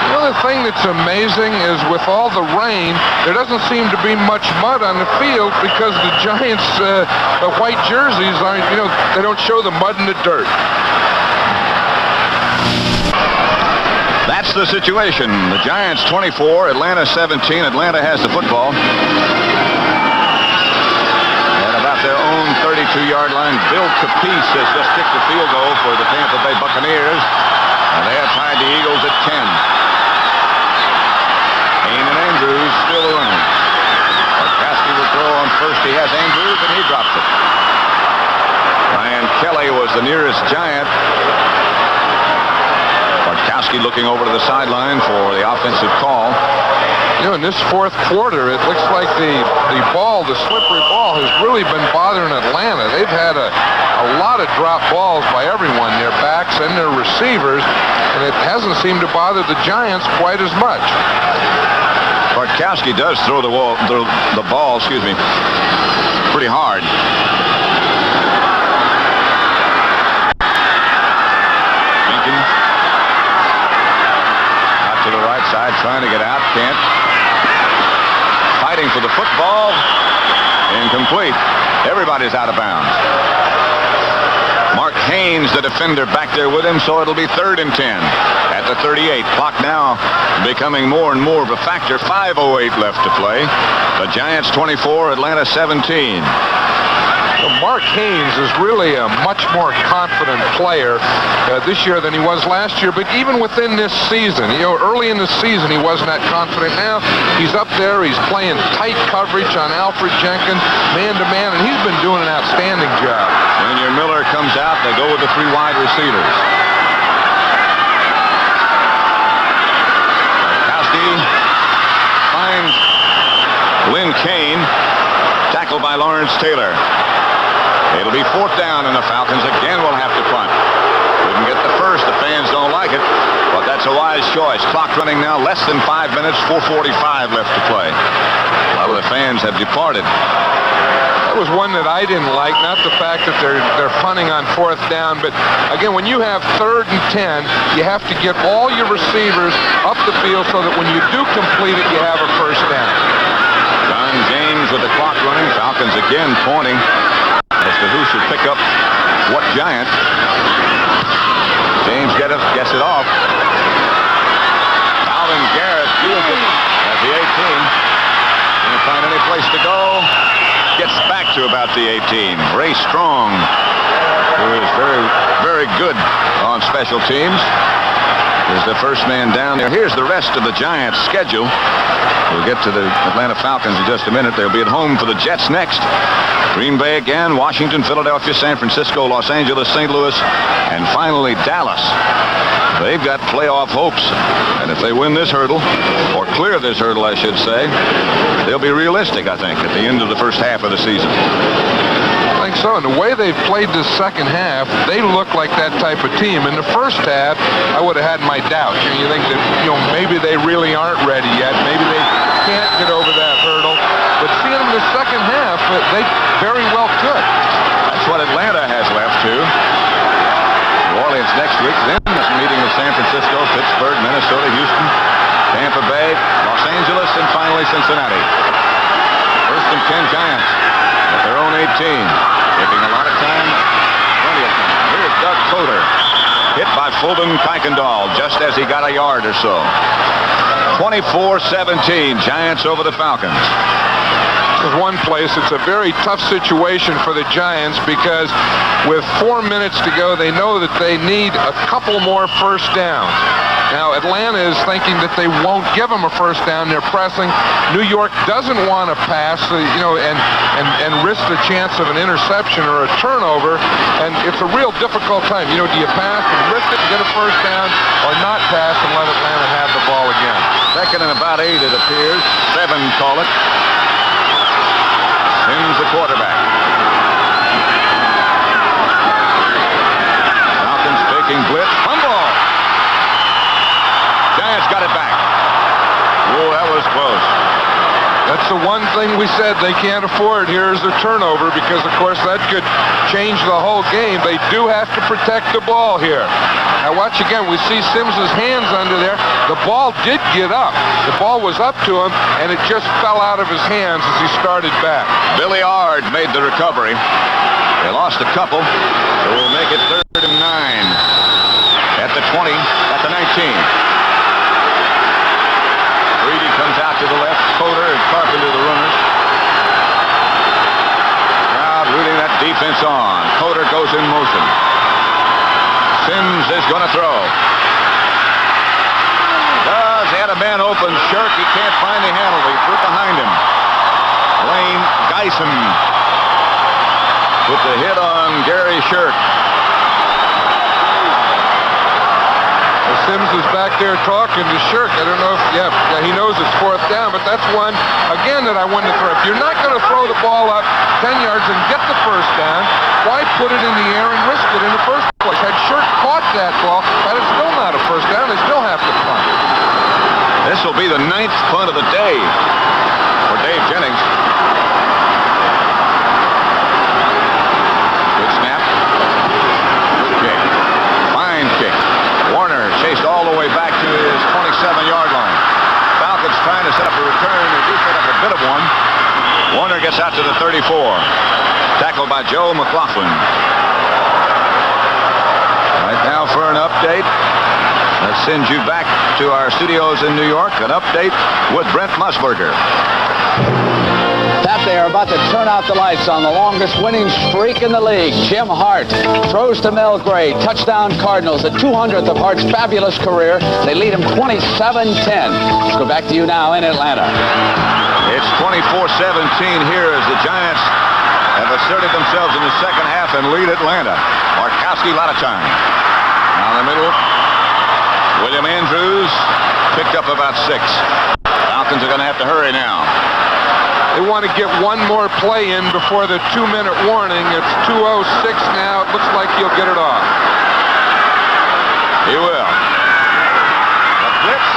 The other thing that's amazing is with all the rain, there doesn't seem to be much mud on the field, because the Giants' the white jerseys aren't, they don't show the mud and the dirt. That's the situation. The Giants 24, Atlanta 17. Atlanta has the football. At about their own 32-yard line, Bill Capice has just kicked a field goal for the Tampa Bay Buccaneers. And they have tied the Eagles at 10. Kane and Andrews still running. Bartkowski will throw on first. He has Andrews, and he drops it. Ryan Kelly was the nearest Giant. Bartkowski looking over to the sideline for the offensive call. In this fourth quarter, it looks like the slippery ball, has really been bothering Atlanta. They've had a lot of drop balls by everyone, their backs and their receivers, and it hasn't seemed to bother the Giants quite as much. Bartkowski does throw the ball, pretty hard. Jenkins out to the right side, trying to get out, can't. Fighting for the football, incomplete. Everybody's out of bounds. Mark Haynes, the defender, back there with him, so it'll be 3rd and 10 at the 38. Clock now becoming more and more of a factor. 5:08 left to play. The Giants 24, Atlanta 17. Well, Mark Haynes is really a much more confident player this year than he was last year, but even within this season, early in the season he wasn't that confident. Now he's up there, he's playing tight coverage on Alfred Jenkins, man-to-man, and he's been doing an outstanding job. Junior Miller comes out, they go with the 3 wide receivers. Bartkowski finds Lynn Kane, tackled by Lawrence Taylor. It'll be 4th down, and the Falcons again will have to punt. Couldn't get the first. The fans don't like it, but that's a wise choice. Clock running now, less than 5 minutes, 4:45 left to play. A lot of the fans have departed. That was one that I didn't like, not the fact that they're punting on 4th down, but again, when you have 3rd and 10, you have to get all your receivers up the field so that when you do complete it, you have a first down. John James with the clock running. Falcons again pointing as to who should pick up what Giant. James gets it off. Alvin Garrett fields it at the 18. Can't find any place to go. Gets back to about the 18. Ray Strong, who is very, very good on special teams, is the first man down there. Here's the rest of the Giants' schedule. We'll get to the Atlanta Falcons in just a minute. They'll be at home for the Jets next. Green Bay again, Washington, Philadelphia, San Francisco, Los Angeles, St. Louis, and finally Dallas. They've got playoff hopes, and if they win this hurdle, or clear this hurdle, I should say, they'll be realistic, I think, at the end of the first half of the season. I think so, and the way they've played this second half, they look like that type of team. In the first half, I would have had my doubts. You think that, maybe they really aren't ready yet. Maybe they can't get over that hurdle. But seeing them in the second half, they very well could. That's what Atlanta has left, too. New Orleans next week, then meeting with San Francisco, Pittsburgh, Minnesota, Houston, Tampa Bay, Los Angeles, and finally Cincinnati. 1st and 10 Giants at their own 18. Taking a lot of time, plenty of time. Here's Doug Coder, hit by Fulton Kuykendall just as he got a yard or so. 24-17, Giants over the Falcons. There's one place, it's a very tough situation for the Giants because with 4 minutes to go, they know that they need a couple more first downs. Now, Atlanta is thinking that they won't give them a first down. They're pressing. New York doesn't want to pass, and risk the chance of an interception or a turnover. And it's a real difficult time. Do you pass and risk it and get a first down, or not pass and let Atlanta have the ball again? Second and about 8, it appears. 7, call it. Sims the quarterback. Falcons faking blitz. Fumble. Giants got it back. Oh, that was close. That's the one thing we said they can't afford here is a turnover, because, of course, that could change the whole game. They do have to protect the ball here. Now, watch again. We see Sims's hands under there. The ball did get up. The ball was up to him, and it just fell out of his hands as he started back. Billy Ard made the recovery. They lost a couple, so we'll make it 3rd and 9 at the 20, at the 19. Comes out to the left. Coder and Carpenter the runners. Crowd rooting that defense on. Coder goes in motion. Sims is going to throw. He had a man open. Shirk, he can't find the handle. He threw behind him. Lane Geisen put the hit on Gary Shirk. Sims is back there talking to Shirk. I don't know if, he knows it's 4th down, but that's one, again, that I wanted to throw. If you're not going to throw the ball up 10 yards and get the first down, why put it in the air and risk it in the first place? Had Shirk caught that ball, that is still not a first down. They still have to punt. This will be the 9th punt of the day for Dave Jennings. Good snap. Good kick. Fine kick. Warner chased all the way back to his 27-yard line. Falcons trying to set up a return. They do set up a bit of one. Warner gets out to the 34. Tackled by Joe McLaughlin. Right now for an update. Let's send you back to our studios in New York. An update with Brent Musburger. They are about to turn out the lights on the longest winning streak in the league. Jim Hart throws to Mel Gray. Touchdown Cardinals, the 200th of Hart's fabulous career. They lead him 27-10. Let's go back to you now in Atlanta. It's 24-17 here as the Giants have asserted themselves in the second half and lead Atlanta. Markowski, a lot of time. Down the middle, William Andrews picked up about 6. Falcons are going to have to hurry now. They want to get one more play in before the 2-minute warning. It's 2:06 now. It looks like he'll get it off. He will. A blitz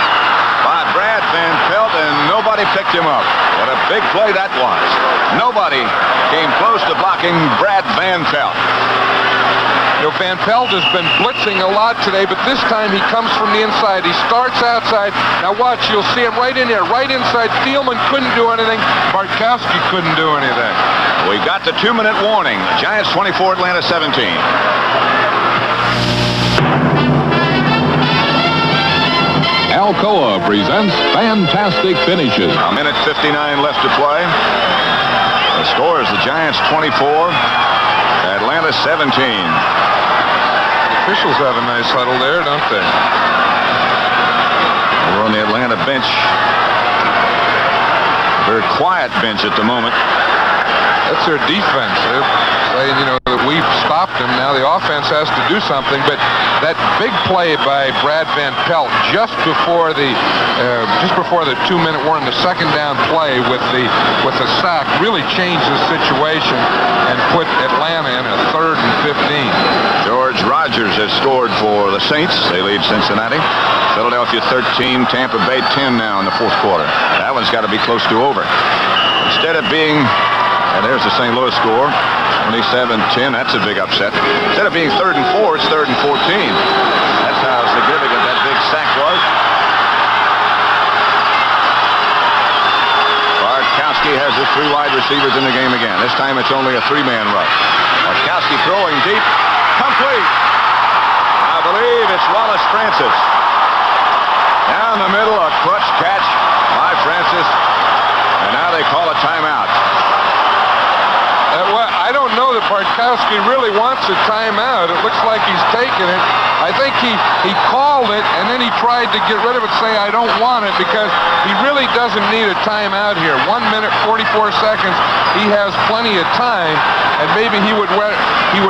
by Brad Van Pelt, and nobody picked him up. What a big play that was. Nobody came close to blocking Brad Van Pelt. Van Pelt has been blitzing a lot today, but this time he comes from the inside. He starts outside. Now watch, you'll see him right in there, right inside. Thielman couldn't do anything. Bartkowski couldn't do anything. We got the 2-minute warning. Giants 24, Atlanta 17. Alcoa presents Fantastic Finishes. A minute 59 left to play. The score is the Giants 24, Atlanta 17. Officials have a nice huddle there, don't they? We're on the Atlanta bench. Very quiet bench at the moment. That's their defense. They're saying, that we've stopped them. Now the offense has to do something. But that big play by Brad Van Pelt just before the 2-minute warning, the second down play with the sack really changed the situation and put Atlanta in a 3rd and 15. George Rogers has scored for the Saints. They lead Cincinnati. Philadelphia 13, Tampa Bay 10 now in the 4th quarter. That one's got to be close to over. Instead of being, and there's the St. Louis score, 27-10. That's a big upset. Instead of being 3rd and 4, it's 3rd and 14. That's how significant that big sack was. Bartkowski has his 3 wide receivers in the game again. This time it's only a 3-man rush. Bartkowski throwing deep. Complete. I believe it's Wallace Francis. Down the middle, a clutch catch by Francis. And now they call a timeout. I don't know that Bartkowski really wants a timeout. It looks like he's taking it. I think he called it, and then he tried to get rid of it, say, I don't want it, because he really doesn't need a timeout here. 1 minute, 44 seconds. He has plenty of time, and maybe he would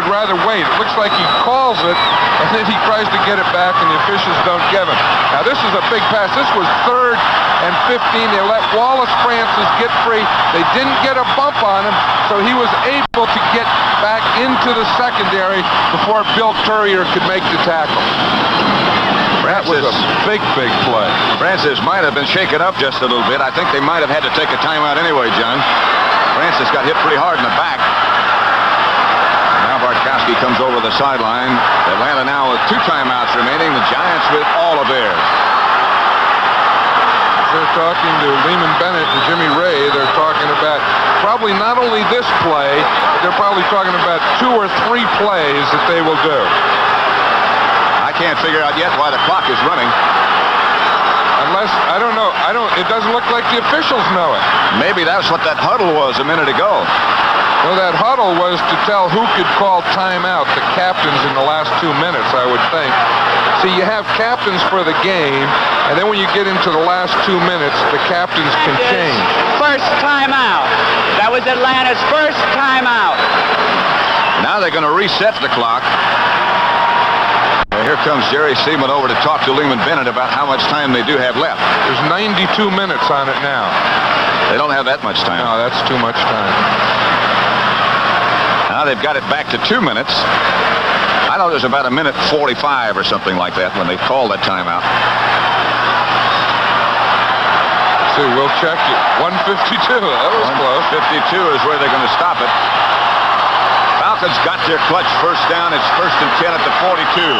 rather wait. It looks like he calls it, and then he tries to get it back, and the officials don't give him. Now, this is a big pass. This was 3rd and 15. They let Wallace Francis get free. They didn't get a bump on him, so he was able to get back into the secondary before Bill Courier could make the tackle. That was a big play. Francis might have been shaken up just a little bit. I think they might have had to take a timeout anyway, John. Francis got hit pretty hard in the back. Now Bartkowski comes over the sideline. Atlanta now with 2 timeouts remaining. The Giants with all of theirs. They're talking to Lehman Bennett and Jimmy Ray. They're talking about probably not only this play, but they're probably talking about 2 or 3 plays that they will do. I can't figure out yet why the clock is running. Unless, I don't know. It doesn't look like the officials know it. Maybe that's what that huddle was a minute ago. Well, that huddle was to tell who could call timeout, the captains in the last 2 minutes, I would think. See, you have captains for the game, and then when you get into the last 2 minutes, the captains can change. First timeout. That was Atlanta's first timeout. Now they're going to reset the clock. Here comes Jerry Seaman over to talk to Lehman Bennett about how much time they do have left. There's 92 minutes on it now. They don't have that much time. No, that's too much time. Now they've got it back to 2 minutes. I know there's about 1:45 or something like that when they call that timeout. Let's see, we'll check it. 1:52. That was close. 1:52 is where they're going to stop it. Falcons got their clutch first down. It's 1st and 10 at the 42.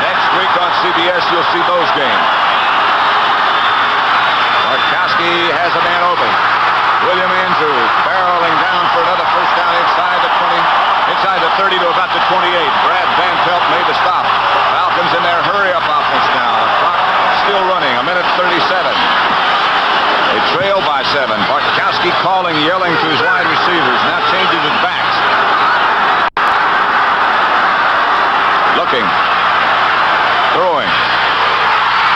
Next week on CBS, you'll see those games. Bartkowski has a man open. William Andrews barreling down for another first down inside the 20, inside the 30 to about the 28. Brad Van Pelt made the stop. Falcons in their hurry-up offense now. The clock still running. 1:37. They trail by 7. Bartkowski calling, yelling to his wide receivers. Now changes his backs. Looking. Throwing.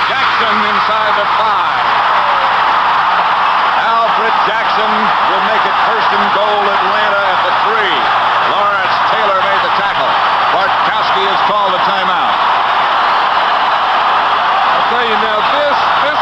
Jackson inside the 5. Alfred Jackson will make it 1st and goal. Atlanta at the 3. Lawrence Taylor made the tackle. Bartkowski has called the timeout. I'll tell you now, this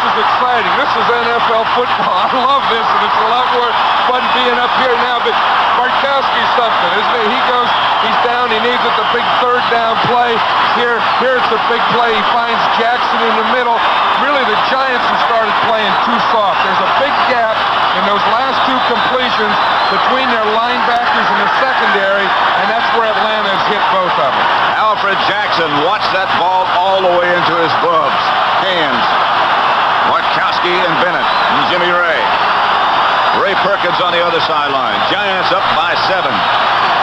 is exciting. This is NFL football. I love this, and it's a lot more fun being up here now, but Bartkowski's something, isn't it? He goes, he's down, he needs it, the big 3rd down play. Here's the big play. He finds Jackson in the middle. Really, the Giants have started playing too soft. There's a big gap in those last 2 completions between their linebackers and the secondary, and that's where Atlanta has hit both of them. Alfred Jackson watched that ball all the way into his gloves. Hands. Bartkowski and Bennett and Jimmy Ray. Ray Perkins on the other sideline. Giants up by 7.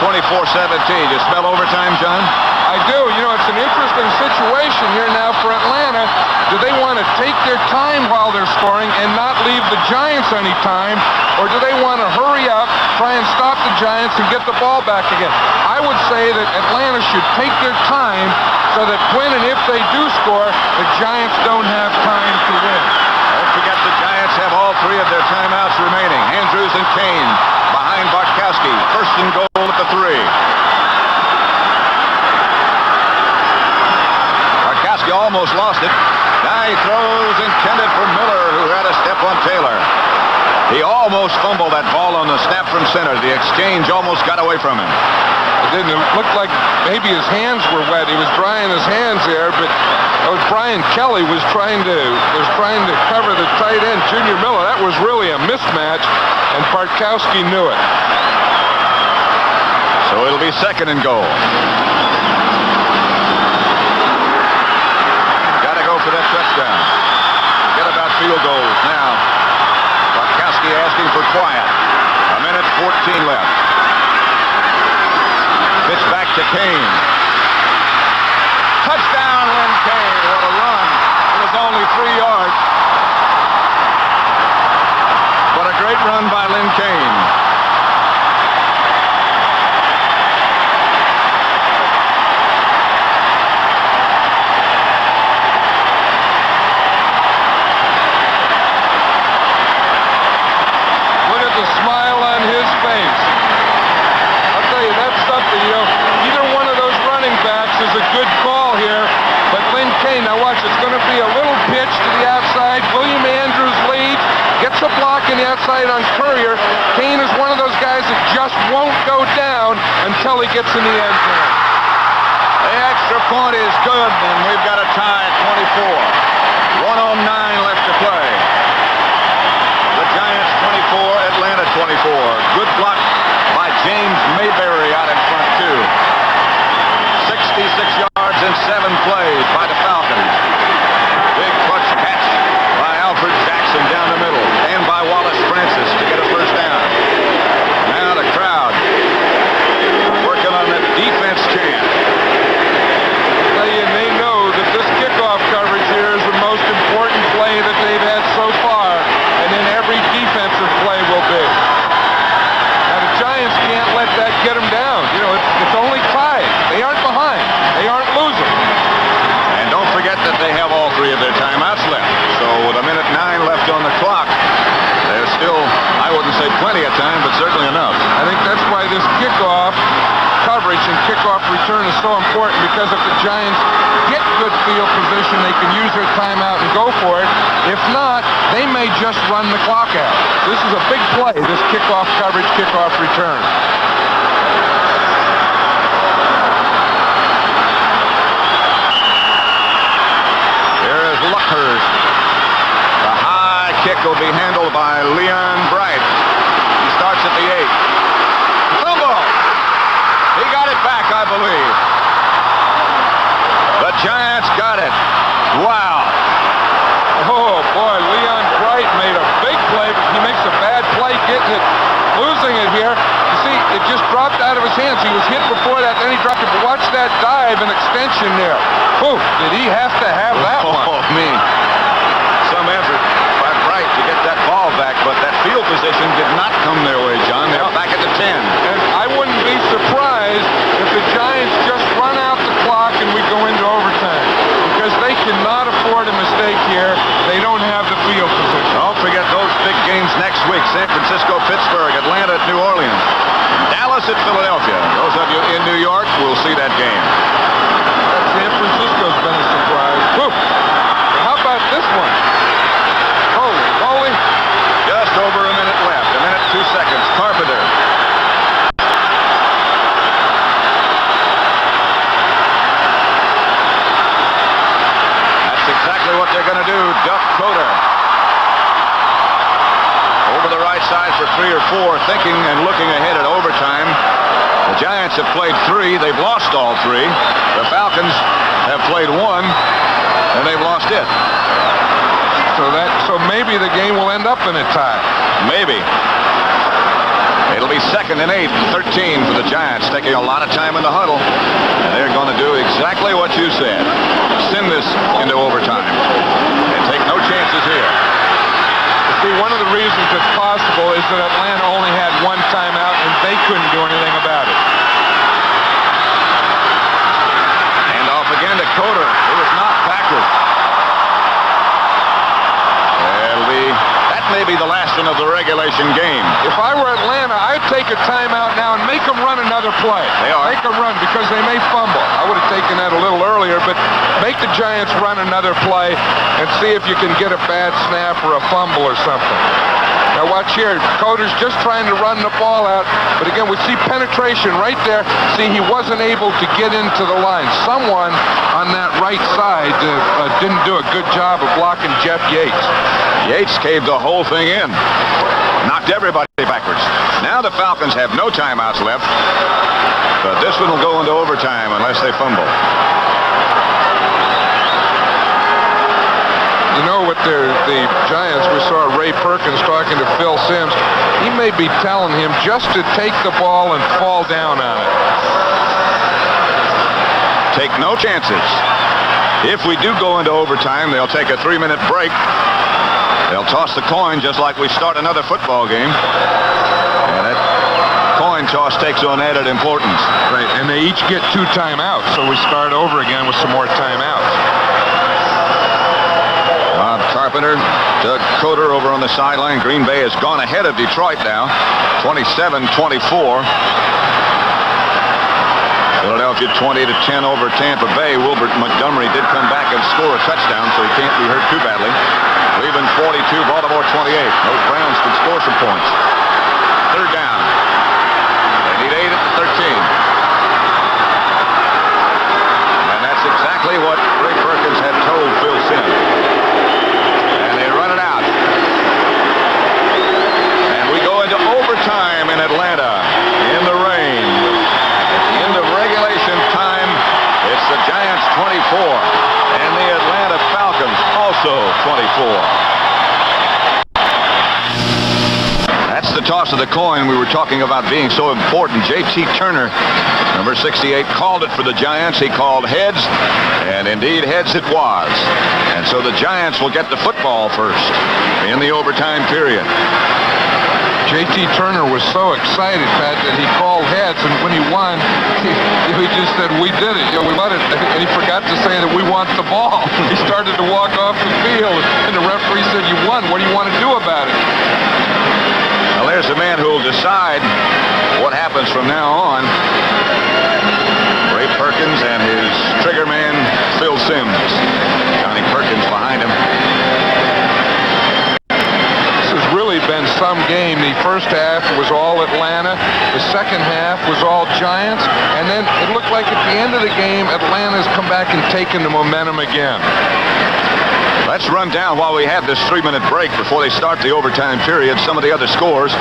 24-17. You smell overtime, John? I do. You know, it's an interesting situation here now for Atlanta. Do they want to take their time while they're scoring and not leave the Giants any time? Or do they want to hurry up, try and stop the Giants and get the ball back again? I would say that Atlanta should take their time so that when and if they do score, the Giants don't have time to win. Don't forget the Giants have all 3 of their timeouts remaining. Andrews and Kane behind Bartkowski. 1st and goal at the 3. Bartkowski almost lost it. Now he throws intended for Miller, who had a step on Taylor. He almost fumbled that ball on the snap from center. The exchange almost got away from him. It didn't look like maybe his hands were wet. He was drying his hands there, but Brian Kelly was trying to cover the tight end, Junior Miller. That was really a mismatch, and Bartkowski knew it. So it'll be 2nd and goal. Got to go for that touchdown. Forget about field goals now. Bartkowski asking for quiet. 1:14 left. Pitch back to Kane. Touchdown, Lynn Kane. What a run. It was only 3 yards. a block in the outside on Courier. Kane is one of those guys that just won't go down until he gets in the end zone. The extra point is good, and we've got a tie at 24. 1:09 left to play. The Giants 24, Atlanta 24. Good block by James Mayberry out in front, too. 66 yards in 7 plays by the Falcons. Big clutch catch by Alfred Jackson down the middle, and by Wallace Francis to get a first down. Now the crowd working on the defense chant. And they know that this kickoff coverage here is the most important play that they've had so far, and then every defensive play will be. Now the Giants can't let that get them down. You know, it's only tied. They aren't behind. They aren't losing. And don't forget that they have all 3 of their timeouts left. So with 1:09 left on the clock, there's still, I wouldn't say plenty of time, but certainly enough. I think that's why this kickoff coverage and kickoff return is so important, because if the Giants get good field position, they can use their timeout and go for it. If not, they may just run the clock out. This is a big play, this kickoff coverage, kickoff return. Here is Luckhurst. The high kick will be handled by Leon Bright. He starts at the 8. Fumble! He got it back, I believe. The Giants got it. Wow. Oh, boy, Leon Bright made a big play, but he makes a bad play getting it, losing it here. You see, it just dropped out of his hands. He was hit before that, then he dropped it. But watch that dive and extension there. Whew, did he have to have that one? Oh, man. Some effort by Bright to get that ball back, but that field position did not come their way, John. They're back at the 10. And I wouldn't be surprised if the Giants just run out the clock and we go into overtime, because they cannot afford a mistake here. They don't have the field position. Don't forget those big games next week. San Francisco, Pittsburgh, Atlanta at New Orleans, Dallas at Philadelphia. Those of you in New York will see that game. San Francisco's been a surprise. Whew. How about this one? Holy moly. Just over a minute left. 1 minute, 2 seconds. Carpenter. That's exactly what they're going to do. Duck Coder. Over the right side for 3 or 4, thinking and looking ahead at overtime. The Giants have played 3. They've lost all 3. The Falcons have played 1, and they've lost it. So maybe the game will end up in a tie. Maybe. It'll be 2nd and 8, 13 for the Giants, taking a lot of time in the huddle. And they're going to do exactly what you said. Send this into overtime. And take no chances here. See, one of the reasons it's possible is that Atlanta only had 1 timeout and they couldn't do anything about it. And off again to Coder. It was knocked backward. That may be the last one of the regulation game. If I were Atlanta, I'd take a timeout now and make them run another play. They are. Make them run, because they may fumble. I would have taken that a little earlier, but make the Giants run another play and see if you can get a bad snap or a fumble or something. Now watch here. Coder's just trying to run the ball out, but again, we see penetration right there. See, he wasn't able to get into the line. Someone on that right side didn't do a good job of blocking Jeff Yates. Yates caved the whole thing in. Knocked everybody backwards. Now the Falcons have no timeouts left, but this one will go into overtime unless they fumble. You know, with the Giants, we saw Ray Perkins talking to Phil Simms. He may be telling him just to take the ball and fall down on it. Take no chances. If we do go into overtime, they'll take a 3-minute break. They'll toss the coin just like we start another football game. And that coin toss takes on added importance. Right, and they each get 2 timeouts, so we start over again with some more timeouts. Bob Carpenter, Doug Coder over on the sideline. Green Bay has gone ahead of Detroit now, 27-24. Philadelphia 20-10 over Tampa Bay. Wilbert Montgomery did come back Falcons score a touchdown, so he can't be hurt too badly. Cleveland 42, Baltimore 28. Those Browns can score some points. Third down. They need 8 at the 13. And that's exactly what Ray Perkins had told Phil Simms. And they run it out. And we go into overtime in Atlanta in the rain. At the end of regulation time, it's the Giants 24 and the Atlanta Falcons also 24. That's the toss of the coin we were talking about being so important. J.T. Turner, number 68, called it for the Giants. He called heads, and indeed heads it was. And so the Giants will get the football first in the overtime period. J.T. Turner was so excited, Pat, that he called heads, and when he won, he just said, "We did it. We won it." And he forgot to say that we want the ball. He started to walk off the field, and the referee said, "You won. What do you want to do about it?" Well, there's the man who will decide what happens from now on. Ray Perkins and his trigger man, Phil Simms. Johnny Perkins behind him. Really been some game. The first half was all Atlanta. The second half was all Giants. And then it looked like at the end of the game, Atlanta's come back and taken the momentum again. Let's run down while we have this 3-minute break before they start the overtime period. Some of the other scores.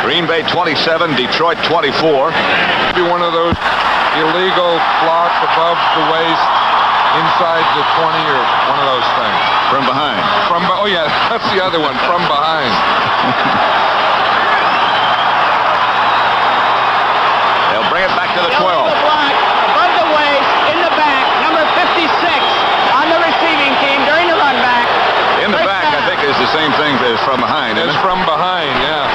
Green Bay 27, Detroit 24. Be one of those illegal blocks above the waist, inside the 20 or one of those things. From behind. Oh, yeah, that's the other one, from behind. They'll bring it back to the 12. Block above the waist, in the back, number 56 on the receiving team during the run back. In the back, I think, is the same thing as from behind, isn't It's it? from behind, yeah.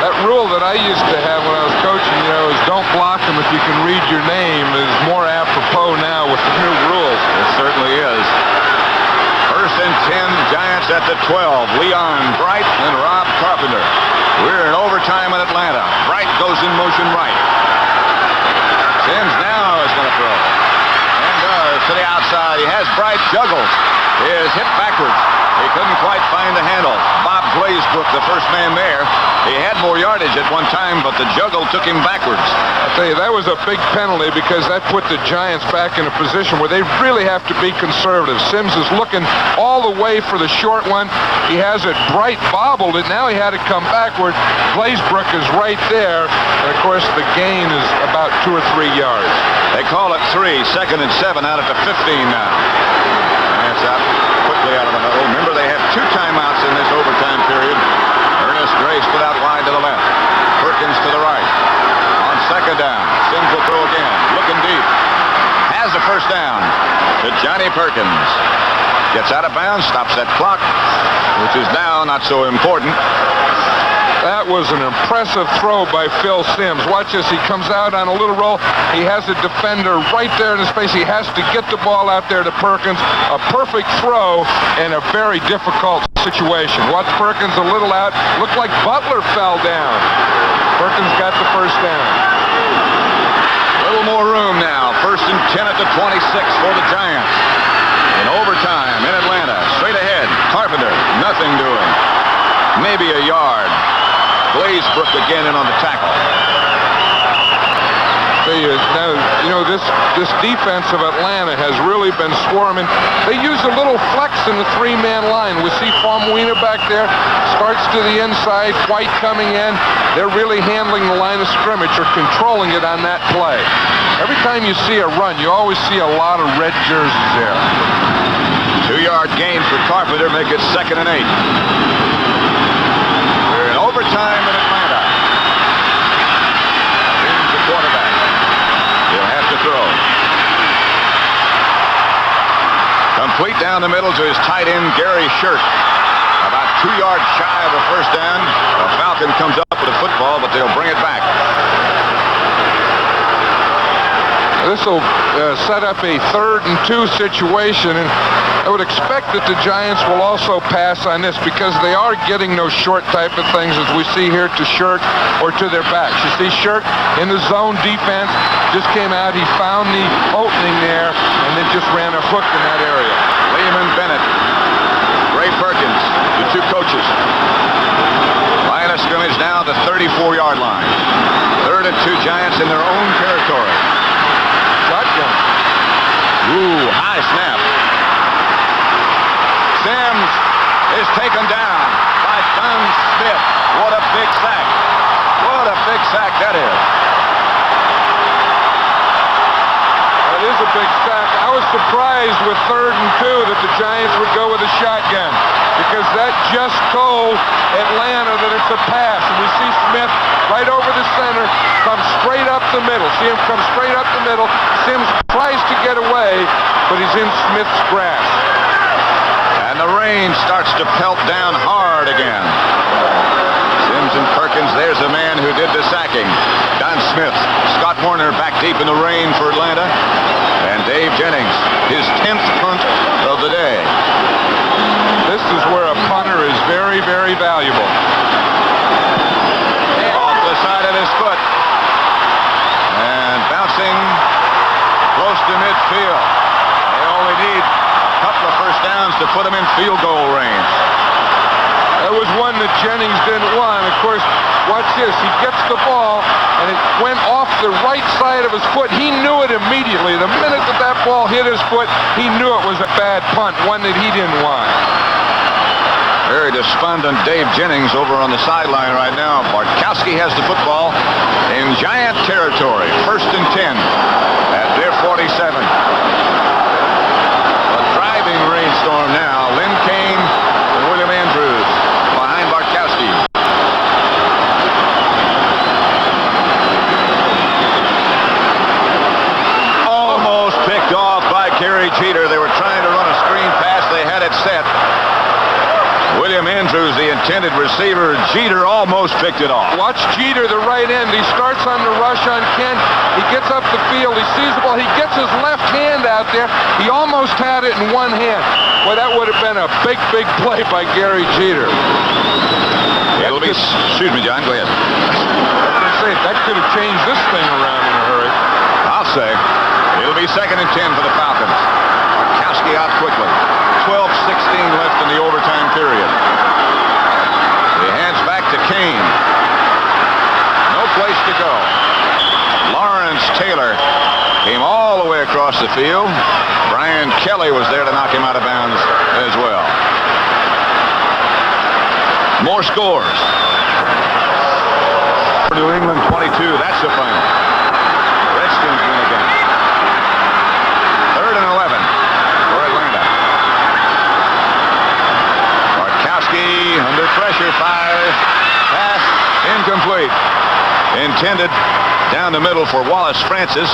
That rule that I used to have when I was coaching, is don't block them if you can read your name, is more apropos now with the new rules. It certainly is. First and 10, Giants at the 12. Leon Bright and Rob Carpenter. We're in overtime in Atlanta. Bright goes in motion right. Simms now is going to throw. And does to the outside. He has Bright juggled. He is hit backwards. He couldn't quite find the handle. Bob Glazebrook, the first man there. He had more yardage at one time, but the juggle took him backwards. I'll tell you, that was a big penalty because that put the Giants back in a position where they really have to be conservative. Simms is looking all the way for the short one. He has it Bright bobbled it. Now he had to come backward. Glazebrook is right there. And, of course, the gain is about 2 or 3 yards. They call it 3, 2nd and 7 out at the 15 now. And it's out quickly out of the huddle. Remember, they have 2 timeouts in this overtime period. Ernest Gray split out wide to the left. Perkins to the right. On 2nd down, Simms will throw again. Looking deep. Has the first down to Johnny Perkins. Gets out of bounds, stops that clock, which is now not so important. That was an impressive throw by Phil Simms. Watch this. He comes out on a little roll. He has a defender right there in his face. He has to get the ball out there to Perkins. A perfect throw in a very difficult situation. Watch Perkins a little out. Looked like Butler fell down. Perkins got the first down. A little more room now. 1st and 10 at the 26 for the Giants. In overtime in Atlanta. Straight ahead. Carpenter. Nothing doing. Maybe a yard. Glazebrook again in on the tackle. Now, this defense of Atlanta has really been swarming. They use a little flex in the 3-man line. We see Famuina back there. Starts to the inside. White coming in. They're really handling the line of scrimmage or controlling it on that play. Every time you see a run, you always see a lot of red jerseys there. 2-yard gain for Carpenter. Make it 2nd and 8. Overtime in Atlanta. Simms the quarterback. He'll have to throw. Complete down the middle to his tight end, Gary Shirk. About 2 yards shy of a first down. The Falcon comes up with a football, but they'll bring it back. This will set up a 3rd and 2 situation, and I would expect that the Giants will also pass on this because they are getting those short type of things as we see here to Shirk or to their backs. You see Shirk in the zone defense, just came out, he found the opening there, and then just ran a hook in that area. two Giants in their own territory. Shotgun. Ooh, high snap. Sims is taken down by Don Smith. What a big sack. What a big sack that is. That is a big sack. I was surprised with 3rd and 2 that the Giants would go with a shotgun, because that just told Atlanta that it's a pass. And we see Smith right over the center, come straight up the middle. See him come straight up the middle. Sims tries to get away, but he's in Smith's grasp. And the rain starts to pelt down hard again. Sims and Perkins, there's the man who did the sacking. Don Smith. Scott Warner back deep in the rain for Atlanta. And Dave Jennings, his 10th punt of the day. This is where a punter is very, very valuable. Off the side of his foot. And bouncing close to midfield. They only need a couple of first downs to put them in field goal range. That was one that Jennings didn't want. Of course, watch this. He gets the ball, and it went off the right side of his foot. He knew it immediately. The minute that ball hit his foot, he knew it was a bad punt, one that he didn't want. Very despondent Dave Jennings over on the sideline right now. Bartkowski has the football in Giant territory. 1st and 10 at their 47. A driving rainstorm now. Lynn Kane and William Andrews behind Bartkowski. Almost picked off by Gary Jeter. They were trying to run a screen pass. They had it set. William Andrews, the intended receiver. Jeter almost picked it off. Watch Jeter, the right end. He starts on the rush on Kent. He gets up the field. He sees the ball. He gets his left hand out there. He almost had it in one hand. Boy, that would have been a big, big play by Gary Jeter. It'll be... Excuse me, John. Go ahead. That could have changed this thing around in a hurry. I'll say. It'll be 2nd and 10 for the Falcons. Bartkowski out quickly. 12-16 left in the overtime period. He hands back to Kane. No place to go. Lawrence Taylor came all the way across the field. Brian Kelly was there to knock him out of bounds as well. More scores. New England 22, that's the final. Redskins win again. 3rd and 11 for Atlanta. Bartkowski under pressure, fires. Pass incomplete. Intended down the middle for Wallace Francis.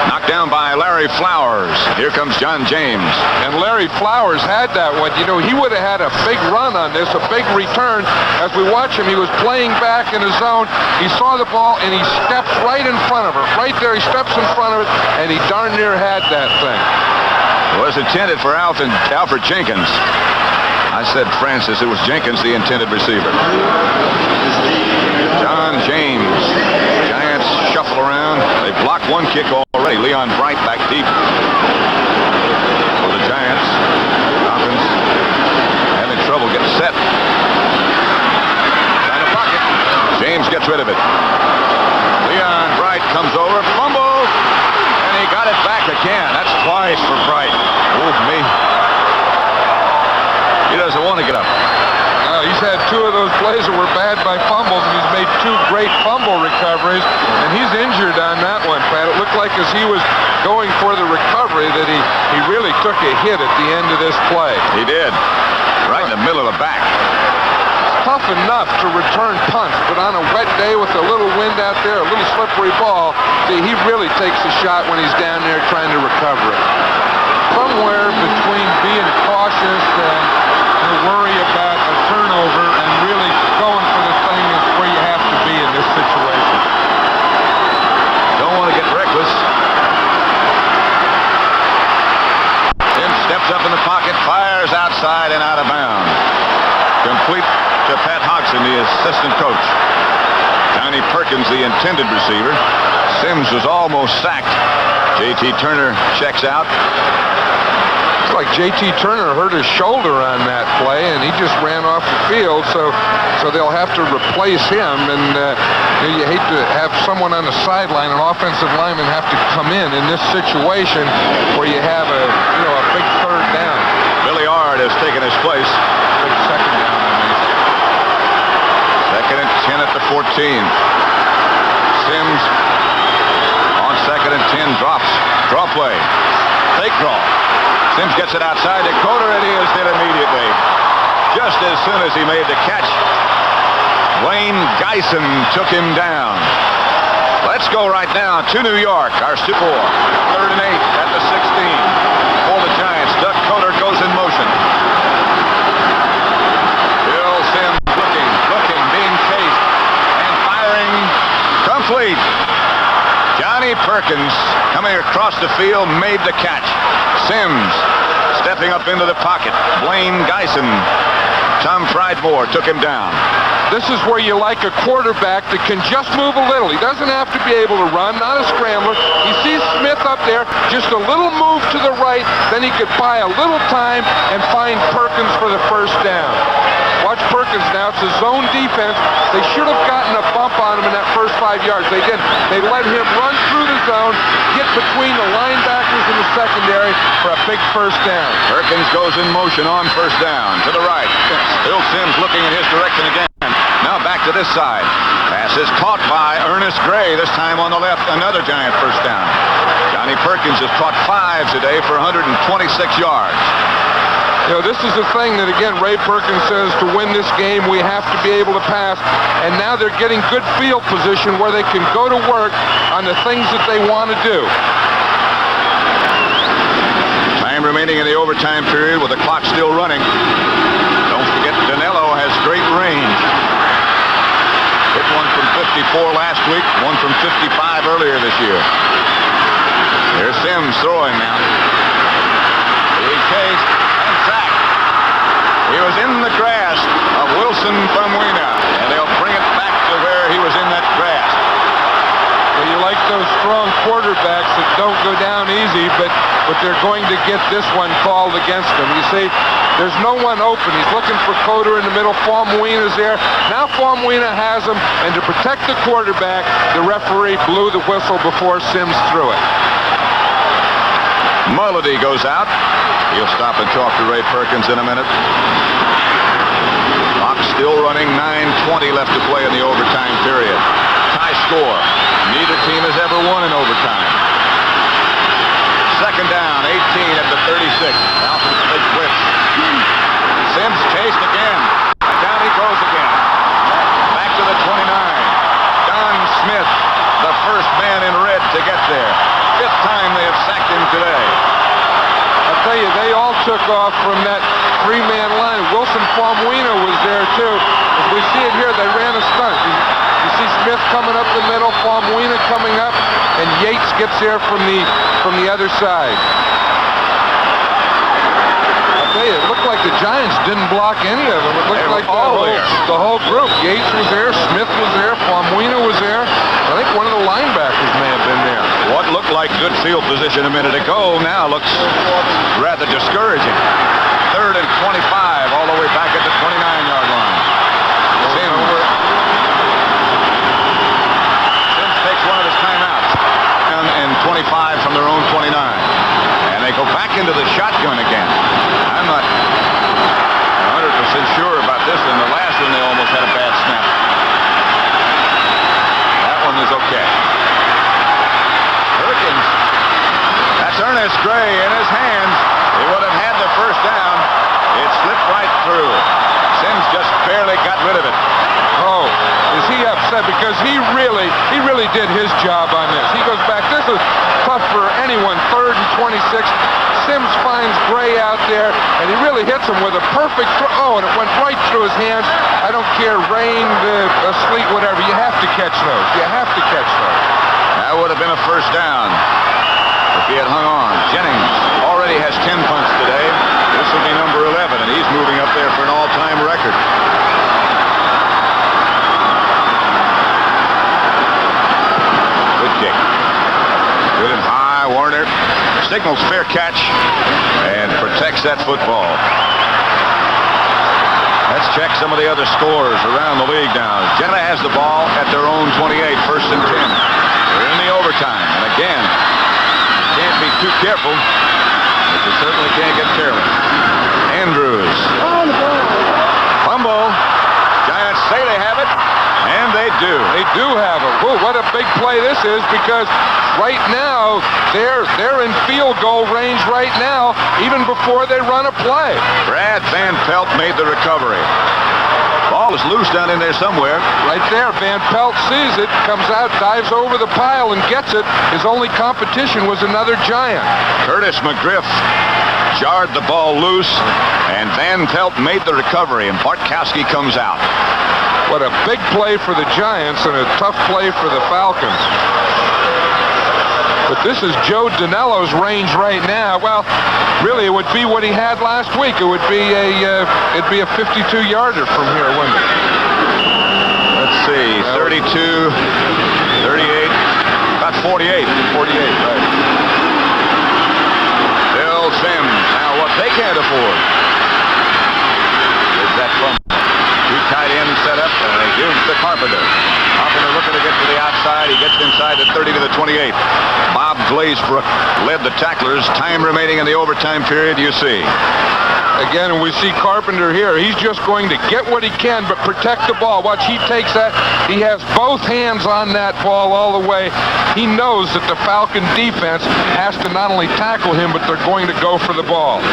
Knocked down by Larry Flowers. Here comes John James. And Larry Flowers had that one. You know, he would have had a big run on this, a big return. As we watch him, he was playing back in his zone. He saw the ball, and he steps right in front of it. Right there, he steps in front of it, and he darn near had that thing. It was intended for Alfred Jenkins. I said Francis. It was Jenkins, the intended receiver. John James. Giants shuffle around. They blocked one kick already. Leon Bright back deep for the Giants. Falcons having trouble getting set. Trying to pocket. James gets rid of it. Leon Bright comes over. Fumble. And he got it back again. That's twice for Bright. Oh, me. He doesn't want to get up. He's had 2 of those plays that were bad by fumbles, and he's made 2 great fumble recoveries, and he's injured on that one, Pat. It looked like as he was going for the recovery that he really took a hit at the end of this play. He did. Right in the middle of the back. Tough enough to return punts, but on a wet day with a little wind out there, a little slippery ball, see, he really takes a shot when he's down there trying to recover it. Somewhere between being cautious and worry about a turnover and really going for the thing is where you have to be in this situation. Don't want to get reckless. Then steps up in the pocket, fires outside and out of bounds. Complete to Pat Hodgson, the assistant coach. Johnny Perkins, the intended receiver. Sims was almost sacked. J.T. Turner checks out. Looks like J.T. Turner hurt his shoulder on that play, and he just ran off the field. So they'll have to replace him. And you hate to have someone on the sideline, an offensive lineman, have to come in this situation where you have a big third down. Billy Ard has taken his place. Big second down, I mean. Second and 10 at the 14. Sims on second and 10 drops. Draw play. Fake draw. Sims gets it outside to Coder, and he is hit immediately. Just as soon as he made the catch, Wayne Geisen took him down. Let's go right now to New York, our score. 3rd and 8 at the 16 for the Giants. Doug Coder goes in motion. Bill Sims looking, being chased, and firing complete. Johnny Perkins coming across the field made the catch. Sims stepping up into the pocket. Blaine Geisen. Tom Pridemore took him down. This is where you like a quarterback that can just move a little. He doesn't have to be able to run, not a scrambler. He sees Smith up there, just a little move to the right, then he could buy a little time and find Perkins for the first down. Watch Perkins now. It's a zone defense. They should have gotten a bump on him in that first 5 yards. They didn't. They let him run through the zone, get between the linebackers and the secondary for a big first down. Perkins goes in motion on first down to the right. Bill Sims looking in his direction again. Now back to this side. Pass is caught by Ernest Gray. This time on the left, another Giant first down. Johnny Perkins has caught 5 today for 126 yards. This is the thing that, again, Ray Perkins says to win this game, we have to be able to pass. And now they're getting good field position where they can go to work on the things that they want to do. Time remaining in the overtime period with the clock still running. Don't forget, Danilo has great range. Hit one from 54 last week, one from 55 earlier this year. Here's Sims throwing now. Big chase and sack. He was in the grasp of Wilson Famuina, and they'll bring it back to where he was in that grasp. Well, you like those strong quarterbacks that don't go down easy, but they're going to get this one called against them. You see, there's no one open. He's looking for Coder in the middle. Famuina's there. Now Famuina has him, and to protect the quarterback, the referee blew the whistle before Sims threw it. Mulledy goes out. He'll stop and talk to Ray Perkins in a minute. Clock still running, 9:20 left to play in the overtime period. Tie score. Neither team has ever won in overtime. Second down, 18 at the 36. Falcons big blitz. Sims chased again. Down he goes again. Back to the 29. Don Smith, the first man in red to get there. 5th time they have sacked him today. I'll tell you, they all took off from that 3-man line. Wilson Famuina was there too. As we see it here, they ran a stunt. You see Smith coming up the middle, Famuina coming up, and Yates gets there from the other side. I'll tell you, it looked like the Giants didn't block any of them. It looked like the whole group. Yates was there, Smith was there, Famuina was there. I think one of the linebackers may have been there. What looked like good field position a minute ago now looks rather discouraging. 3rd and 25 all the way back at the 29-yard line. Sims takes one of his timeouts. And 25 from their own 29. And they go back into the shotgun again. I'm not 100% sure about this one. The last one they almost had a bad snap. That one is okay. Perkins. That's Ernest Gray in his hands. He would have had the first down. It slipped right through. Sims just barely got rid of it. Oh, is he upset? Because he really did his job on this. He goes back. This is tough for anyone. 3rd and 26. Sims finds Gray out there, and he really hits him with a perfect throw. Oh, and it went right through his hands. I don't care, rain, sleet, whatever. You have to catch those. You have to catch those. That would have been a first down if he had hung on. Jennings already has 10 punts today. This will be number 11, and he's moving up there for an all-time record. Good kick. Good and high. Warner signals fair catch and protects protects that football. Let's check some of the other scores around the league now. Jetta has the ball at their own 28, 1st and 10. They're in the overtime. And again, can't be too careful, but you certainly can't get careless. Andrews. Fumble. Giants say they have it, and they do. They do have it. Whoa, what a big play this is, because right now, they're in field goal range right now, even before they run a play. Brad Van Pelt made the recovery. Ball is loose down in there somewhere. Right there, Van Pelt sees it, comes out, dives over the pile, and gets it. His only competition was another Giant. Curtis McGriff jarred the ball loose, and Van Pelt made the recovery, and Bartkowski comes out. What a big play for the Giants and a tough play for the Falcons. But this is Joe Danello's range right now. Well, really, it would be what he had last week. It would be it'd be a 52-yarder from here, wouldn't it? Let's see, 32, 38, about 48. 48, right. Bill Sims. Now, what they can't afford is that fumble. Two tight ends set up, and they give to Carpenter. Carpenter looking to get to the outside. He gets inside the 30 to the 28. Bob Glazebrook led the tacklers. Time remaining in the overtime period, you see. Again, we see Carpenter here. He's just going to get what he can, but protect the ball. Watch, he takes that. He has both hands on that ball all the way. He knows that the Falcon defense has to not only tackle him, but they're going to go for the ball.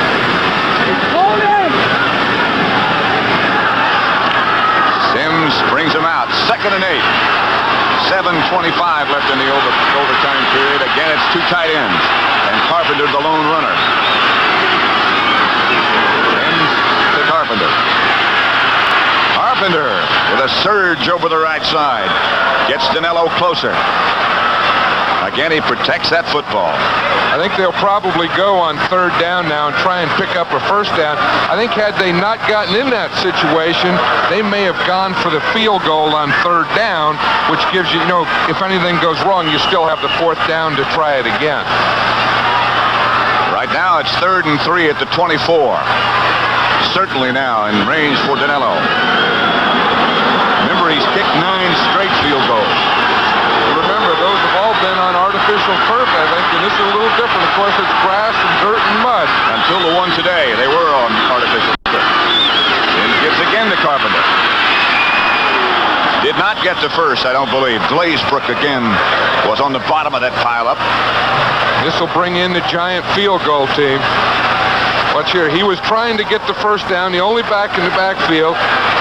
Hold it! Sims brings him out. 2nd and 8. 7:25 left in the overtime period. Again, it's two tight ends. And Carpenter, the lone runner. Sims to Carpenter. Carpenter with a surge over the right side. Gets Danello closer. Again, he protects that football. I think they'll probably go on 3rd down now and try and pick up a 1st down. I think had they not gotten in that situation, they may have gone for the field goal on 3rd down, which gives you, if anything goes wrong, you still have the 4th down to try it again. Right now, it's 3rd and 3 at the 24. Certainly now in range for Danello. Remember, he's kicked 9 straight field goals. Remember, those have all been on artificial turf, I think, and this is a little different. Of course, it's grass and dirt and mud. Until the one today, they were on artificial turf. And gives again to Carpenter. Did not get to first, I don't believe. Glazebrook again was on the bottom of that pileup. This will bring in the Giant field goal team. Watch here. He was trying to get the 1st down. The only back in the backfield.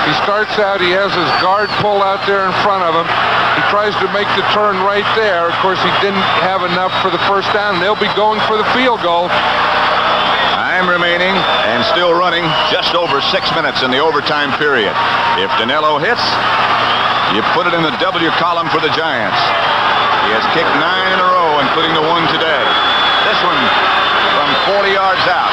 He starts out. He has his guard pull out there in front of him. He tries to make the turn right there. Of course, he didn't have enough for the 1st down. And they'll be going for the field goal. Time remaining and still running. Just over 6 minutes in the overtime period. If Danello hits, you put it in the W column for the Giants. He has kicked 9 in a row, including the one today. This one from 40 yards out.